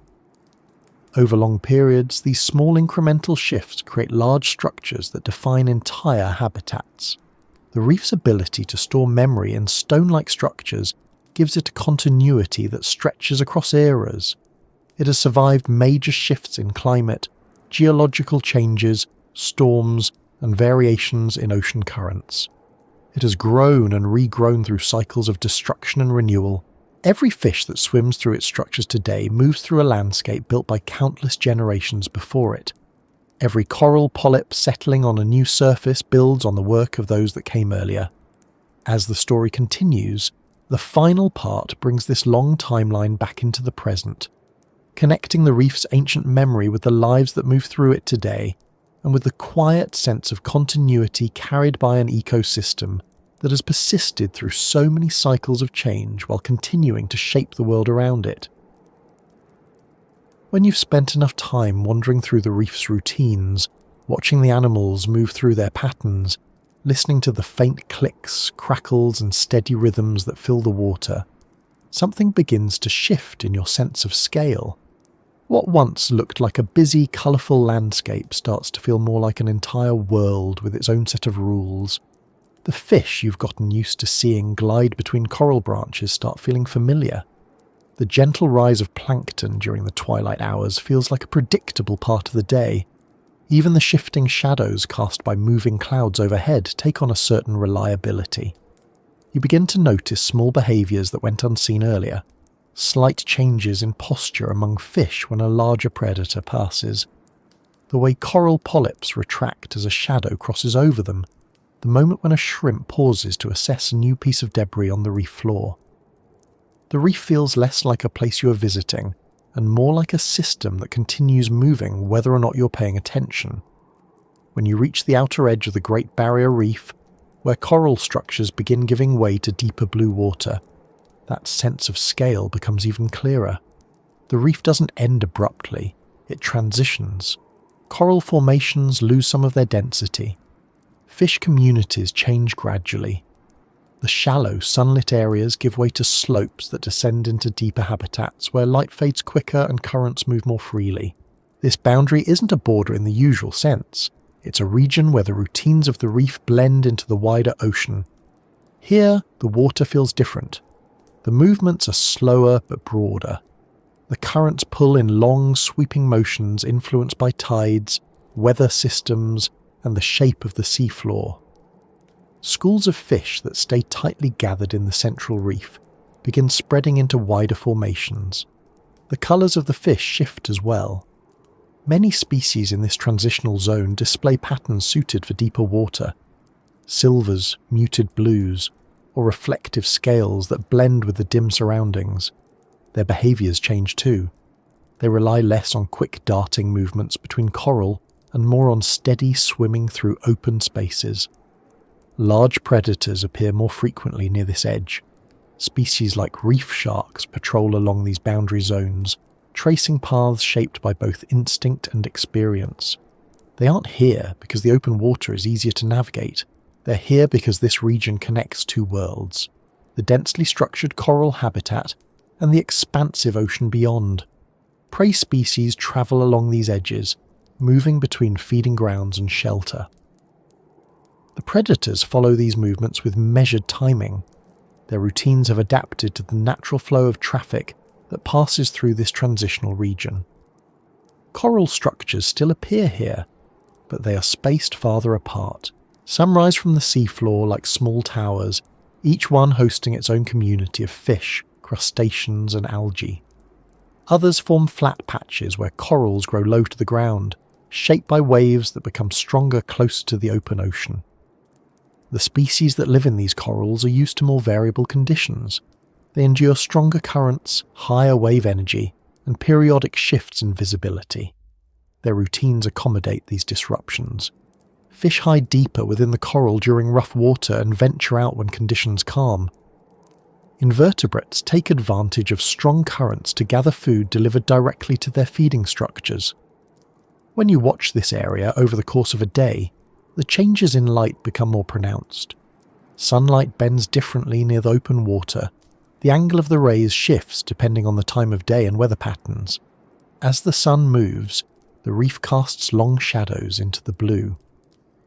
Over long periods, these small incremental shifts create large structures that define entire habitats. The reef's ability to store memory in stone-like structures gives it a continuity that stretches across eras. It has survived major shifts in climate, geological changes, storms, and variations in ocean currents. It has grown and regrown through cycles of destruction and renewal. Every fish that swims through its structures today moves through a landscape built by countless generations before it. Every coral polyp settling on a new surface builds on the work of those that came earlier. As the story continues, the final part brings this long timeline back into the present, connecting the reef's ancient memory with the lives that move through it today, and with the quiet sense of continuity carried by an ecosystem that has persisted through so many cycles of change while continuing to shape the world around it. When you've spent enough time wandering through the reef's routines, watching the animals move through their patterns, listening to the faint clicks, crackles, and steady rhythms that fill the water, something begins to shift in your sense of scale. What once looked like a busy, colourful landscape starts to feel more like an entire world with its own set of rules. The fish you've gotten used to seeing glide between coral branches start feeling familiar. The gentle rise of plankton during the twilight hours feels like a predictable part of the day. Even the shifting shadows cast by moving clouds overhead take on a certain reliability. You begin to notice small behaviours that went unseen earlier, slight changes in posture among fish when a larger predator passes, the way coral polyps retract as a shadow crosses over them, the moment when a shrimp pauses to assess a new piece of debris on the reef floor. The reef feels less like a place you are visiting, and more like a system that continues moving whether or not you're paying attention. When you reach the outer edge of the Great Barrier Reef, where coral structures begin giving way to deeper blue water, that sense of scale becomes even clearer. The reef doesn't end abruptly, it transitions. Coral formations lose some of their density. Fish communities change gradually. The shallow, sunlit areas give way to slopes that descend into deeper habitats where light fades quicker and currents move more freely. This boundary isn't a border in the usual sense. It's a region where the routines of the reef blend into the wider ocean. Here, the water feels different. The movements are slower but broader. The currents pull in long, sweeping motions influenced by tides, weather systems, and the shape of the seafloor. Schools of fish that stay tightly gathered in the central reef begin spreading into wider formations. The colours of the fish shift as well. Many species in this transitional zone display patterns suited for deeper water. Silvers, muted blues, or reflective scales that blend with the dim surroundings. Their behaviours change too. They rely less on quick darting movements between coral and more on steady swimming through open spaces. Large predators appear more frequently near this edge. Species like reef sharks patrol along these boundary zones, tracing paths shaped by both instinct and experience. They aren't here because the open water is easier to navigate. They're here because this region connects two worlds, the densely structured coral habitat and the expansive ocean beyond. Prey species travel along these edges, moving between feeding grounds and shelter. The predators follow these movements with measured timing. Their routines have adapted to the natural flow of traffic that passes through this transitional region. Coral structures still appear here, but they are spaced farther apart. Some rise from the seafloor like small towers, each one hosting its own community of fish, crustaceans and algae. Others form flat patches where corals grow low to the ground, shaped by waves that become stronger closer to the open ocean. The species that live in these corals are used to more variable conditions. They endure stronger currents, higher wave energy, and periodic shifts in visibility. Their routines accommodate these disruptions. Fish hide deeper within the coral during rough water and venture out when conditions calm. Invertebrates take advantage of strong currents to gather food delivered directly to their feeding structures. When you watch this area over the course of a day, the changes in light become more pronounced. Sunlight bends differently near the open water. The angle of the rays shifts depending on the time of day and weather patterns. As the sun moves, the reef casts long shadows into the blue.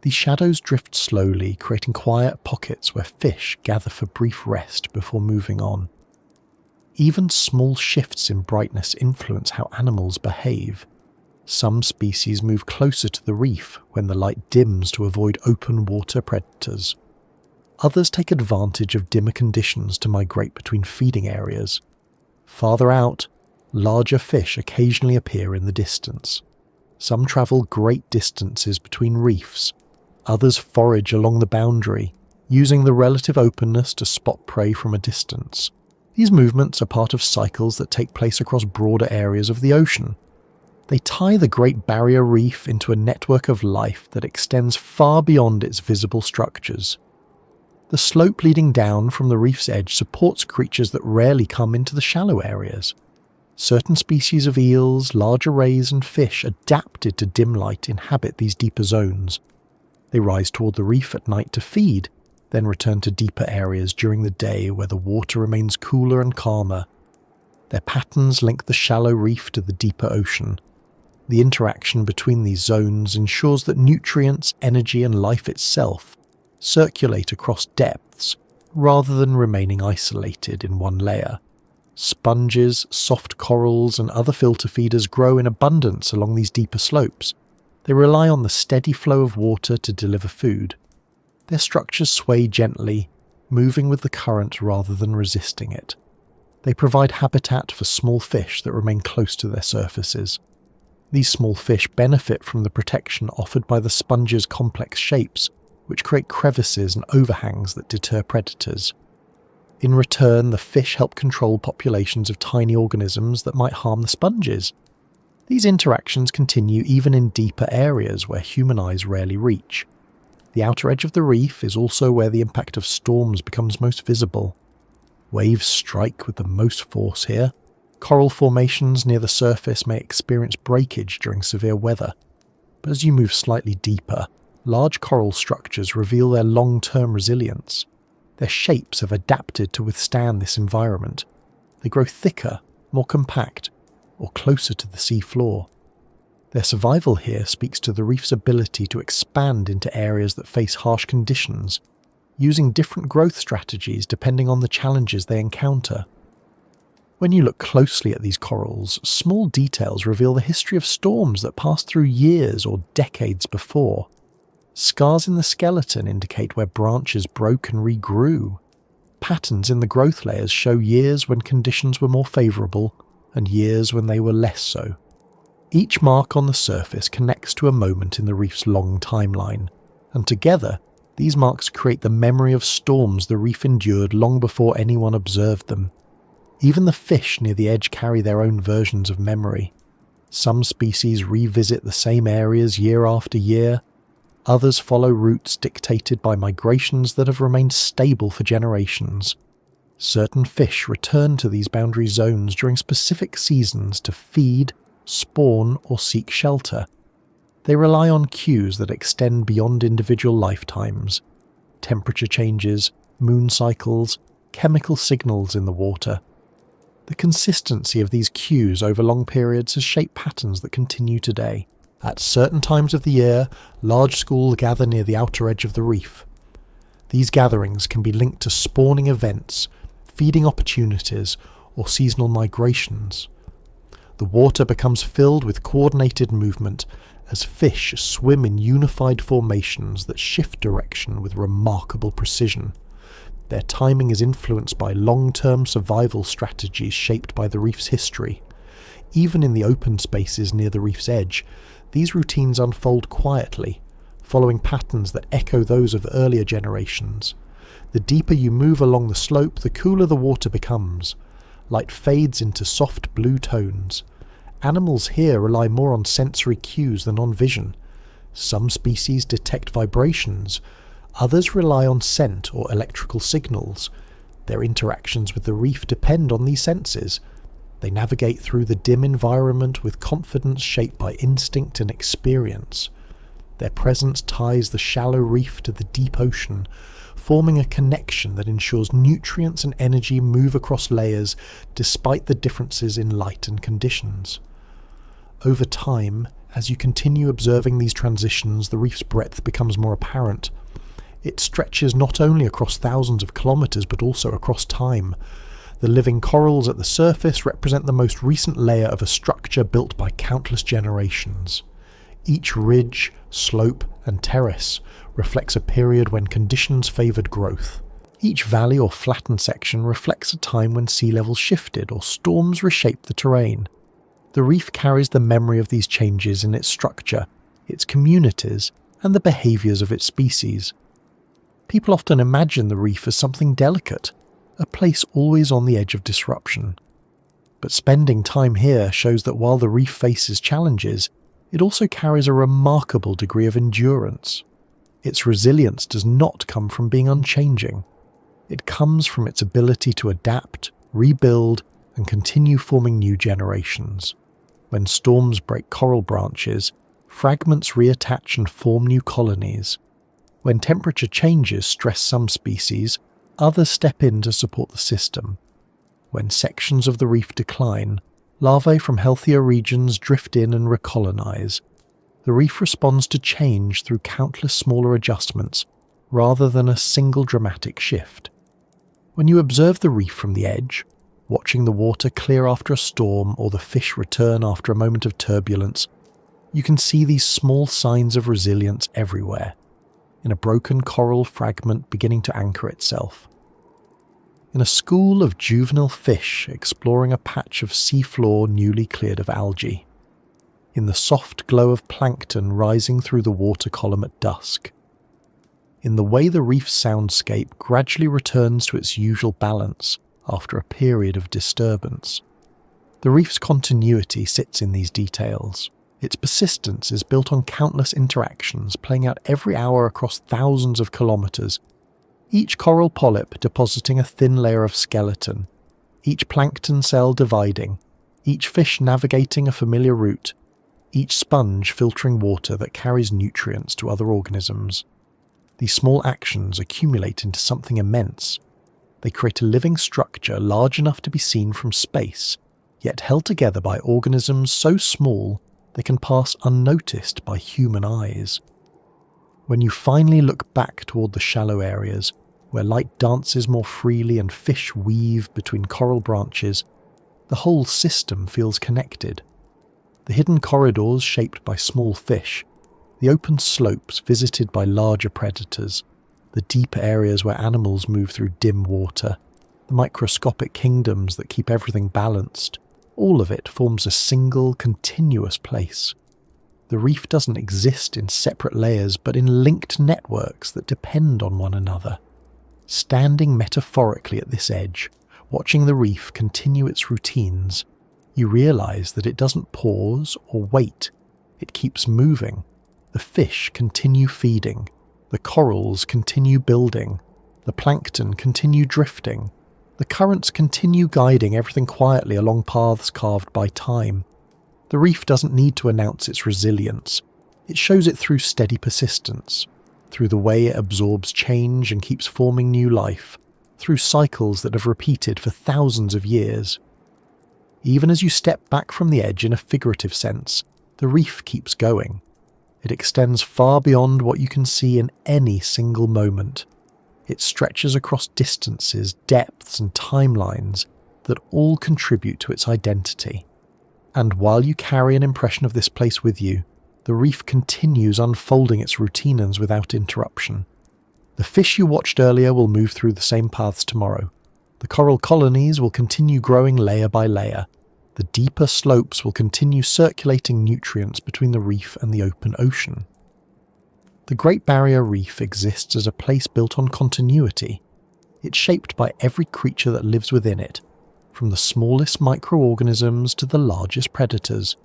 These shadows drift slowly, creating quiet pockets where fish gather for brief rest before moving on. Even small shifts in brightness influence how animals behave. Some species move closer to the reef when the light dims to avoid open water predators. Others take advantage of dimmer conditions to migrate between feeding areas. Farther out, larger fish occasionally appear in the distance. Some travel great distances between reefs. Others forage along the boundary, using the relative openness to spot prey from a distance. These movements are part of cycles that take place across broader areas of the ocean. They tie the Great Barrier Reef into a network of life that extends far beyond its visible structures. The slope leading down from the reef's edge supports creatures that rarely come into the shallow areas. Certain species of eels, larger rays and fish adapted to dim light inhabit these deeper zones. They rise toward the reef at night to feed, then return to deeper areas during the day where the water remains cooler and calmer. Their patterns link the shallow reef to the deeper ocean. The interaction between these zones ensures that nutrients, energy and life itself circulate across depths rather than remaining isolated in one layer. Sponges, soft corals and other filter feeders grow in abundance along these deeper slopes. They rely on the steady flow of water to deliver food. Their structures sway gently, moving with the current rather than resisting it. They provide habitat for small fish that remain close to their surfaces. These small fish benefit from the protection offered by the sponge's complex shapes, which create crevices and overhangs that deter predators. In return, the fish help control populations of tiny organisms that might harm the sponges. These interactions continue even in deeper areas where human eyes rarely reach. The outer edge of the reef is also where the impact of storms becomes most visible. Waves strike with the most force here. Coral formations near the surface may experience breakage during severe weather. But as you move slightly deeper, large coral structures reveal their long-term resilience. Their shapes have adapted to withstand this environment. They grow thicker, more compact, or closer to the sea floor. Their survival here speaks to the reef's ability to expand into areas that face harsh conditions, using different growth strategies depending on the challenges they encounter. When you look closely at these corals, small details reveal the history of storms that passed through years or decades before. Scars in the skeleton indicate where branches broke and regrew. Patterns in the growth layers show years when conditions were more favourable and years when they were less so. Each mark on the surface connects to a moment in the reef's long timeline, and together, these marks create the memory of storms the reef endured long before anyone observed them. Even the fish near the edge carry their own versions of memory. Some species revisit the same areas year after year. Others follow routes dictated by migrations that have remained stable for generations. Certain fish return to these boundary zones during specific seasons to feed, spawn, or seek shelter. They rely on cues that extend beyond individual lifetimes. Temperature changes, moon cycles, chemical signals in the water. The consistency of these cues over long periods has shaped patterns that continue today. At certain times of the year, large schools gather near the outer edge of the reef. These gatherings can be linked to spawning events, feeding opportunities, or seasonal migrations. The water becomes filled with coordinated movement as fish swim in unified formations that shift direction with remarkable precision. Their timing is influenced by long-term survival strategies shaped by the reef's history. Even in the open spaces near the reef's edge, these routines unfold quietly, following patterns that echo those of earlier generations. The deeper you move along the slope, the cooler the water becomes. Light fades into soft blue tones. Animals here rely more on sensory cues than on vision. Some species detect vibrations. Others rely on scent or electrical signals. Their interactions with the reef depend on these senses. They navigate through the dim environment with confidence shaped by instinct and experience. Their presence ties the shallow reef to the deep ocean, forming a connection that ensures nutrients and energy move across layers despite the differences in light and conditions. Over time, as you continue observing these transitions, the reef's breadth becomes more apparent. It stretches not only across thousands of kilometres but also across time. The living corals at the surface represent the most recent layer of a structure built by countless generations. Each ridge, slope, and terrace reflects a period when conditions favoured growth. Each valley or flattened section reflects a time when sea levels shifted or storms reshaped the terrain. The reef carries the memory of these changes in its structure, its communities, and the behaviours of its species. People often imagine the reef as something delicate, a place always on the edge of disruption. But spending time here shows that while the reef faces challenges, it also carries a remarkable degree of endurance. Its resilience does not come from being unchanging. It comes from its ability to adapt, rebuild, and continue forming new generations. When storms break coral branches, fragments reattach and form new colonies. When temperature changes stress some species, others step in to support the system. When sections of the reef decline, larvae from healthier regions drift in and recolonize. The reef responds to change through countless smaller adjustments, rather than a single dramatic shift. When you observe the reef from the edge, watching the water clear after a storm or the fish return after a moment of turbulence, You can see these small signs of resilience everywhere, in a broken coral fragment beginning to anchor itself, in a school of juvenile fish exploring a patch of seafloor newly cleared of algae, in the soft glow of plankton rising through the water column at dusk, in the way the reef soundscape gradually returns to its usual balance after a period of disturbance. The reef's continuity sits in these details. Its persistence is built on countless interactions playing out every hour across thousands of kilometres, each coral polyp depositing a thin layer of skeleton, each plankton cell dividing, each fish navigating a familiar route, each sponge filtering water that carries nutrients to other organisms. These small actions accumulate into something immense. They create a living structure large enough to be seen from space, yet held together by organisms so small they can pass unnoticed by human eyes. When you finally look back toward the shallow areas, where light dances more freely and fish weave between coral branches, the whole system feels connected. The hidden corridors shaped by small fish, the open slopes visited by larger predators, the deep areas where animals move through dim water, the microscopic kingdoms that keep everything balanced, all of it forms a single, continuous place. The reef doesn't exist in separate layers, but in linked networks that depend on one another. Standing metaphorically at this edge, watching the reef continue its routines, you realise that it doesn't pause or wait. It keeps moving. The fish continue feeding. The corals continue building. The plankton continue drifting. The currents continue guiding everything quietly along paths carved by time. The reef doesn't need to announce its resilience. It shows it through steady persistence, through the way it absorbs change and keeps forming new life, through cycles that have repeated for thousands of years. Even as you step back from the edge in a figurative sense, the reef keeps going. It extends far beyond what you can see in any single moment. It stretches across distances, depths and timelines that all contribute to its identity. And while you carry an impression of this place with you, the reef continues unfolding its routines without interruption. The fish you watched earlier will move through the same paths tomorrow. The coral colonies will continue growing layer by layer. The deeper slopes will continue circulating nutrients between the reef and the open ocean. The Great Barrier Reef exists as a place built on continuity. It's shaped by every creature that lives within it, from the smallest microorganisms to the largest predators.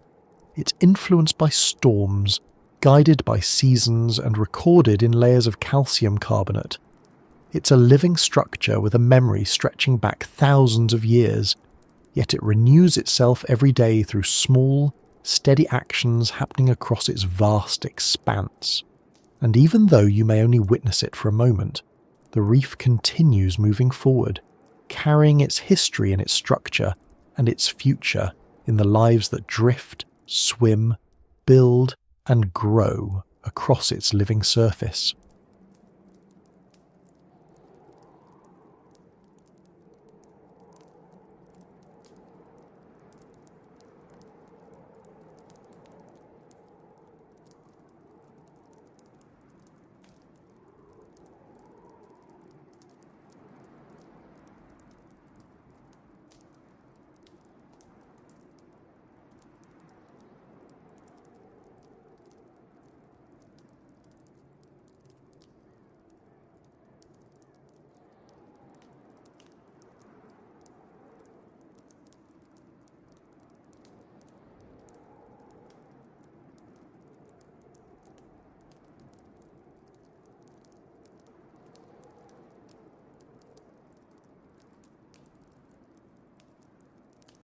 It's influenced by storms, guided by seasons and recorded in layers of calcium carbonate. It's a living structure with a memory stretching back thousands of years, yet it renews itself every day through small, steady actions happening across its vast expanse. And even though you may only witness it for a moment, the reef continues moving forward, carrying its history in its structure and its future in the lives that drift, swim, build, and grow across its living surface.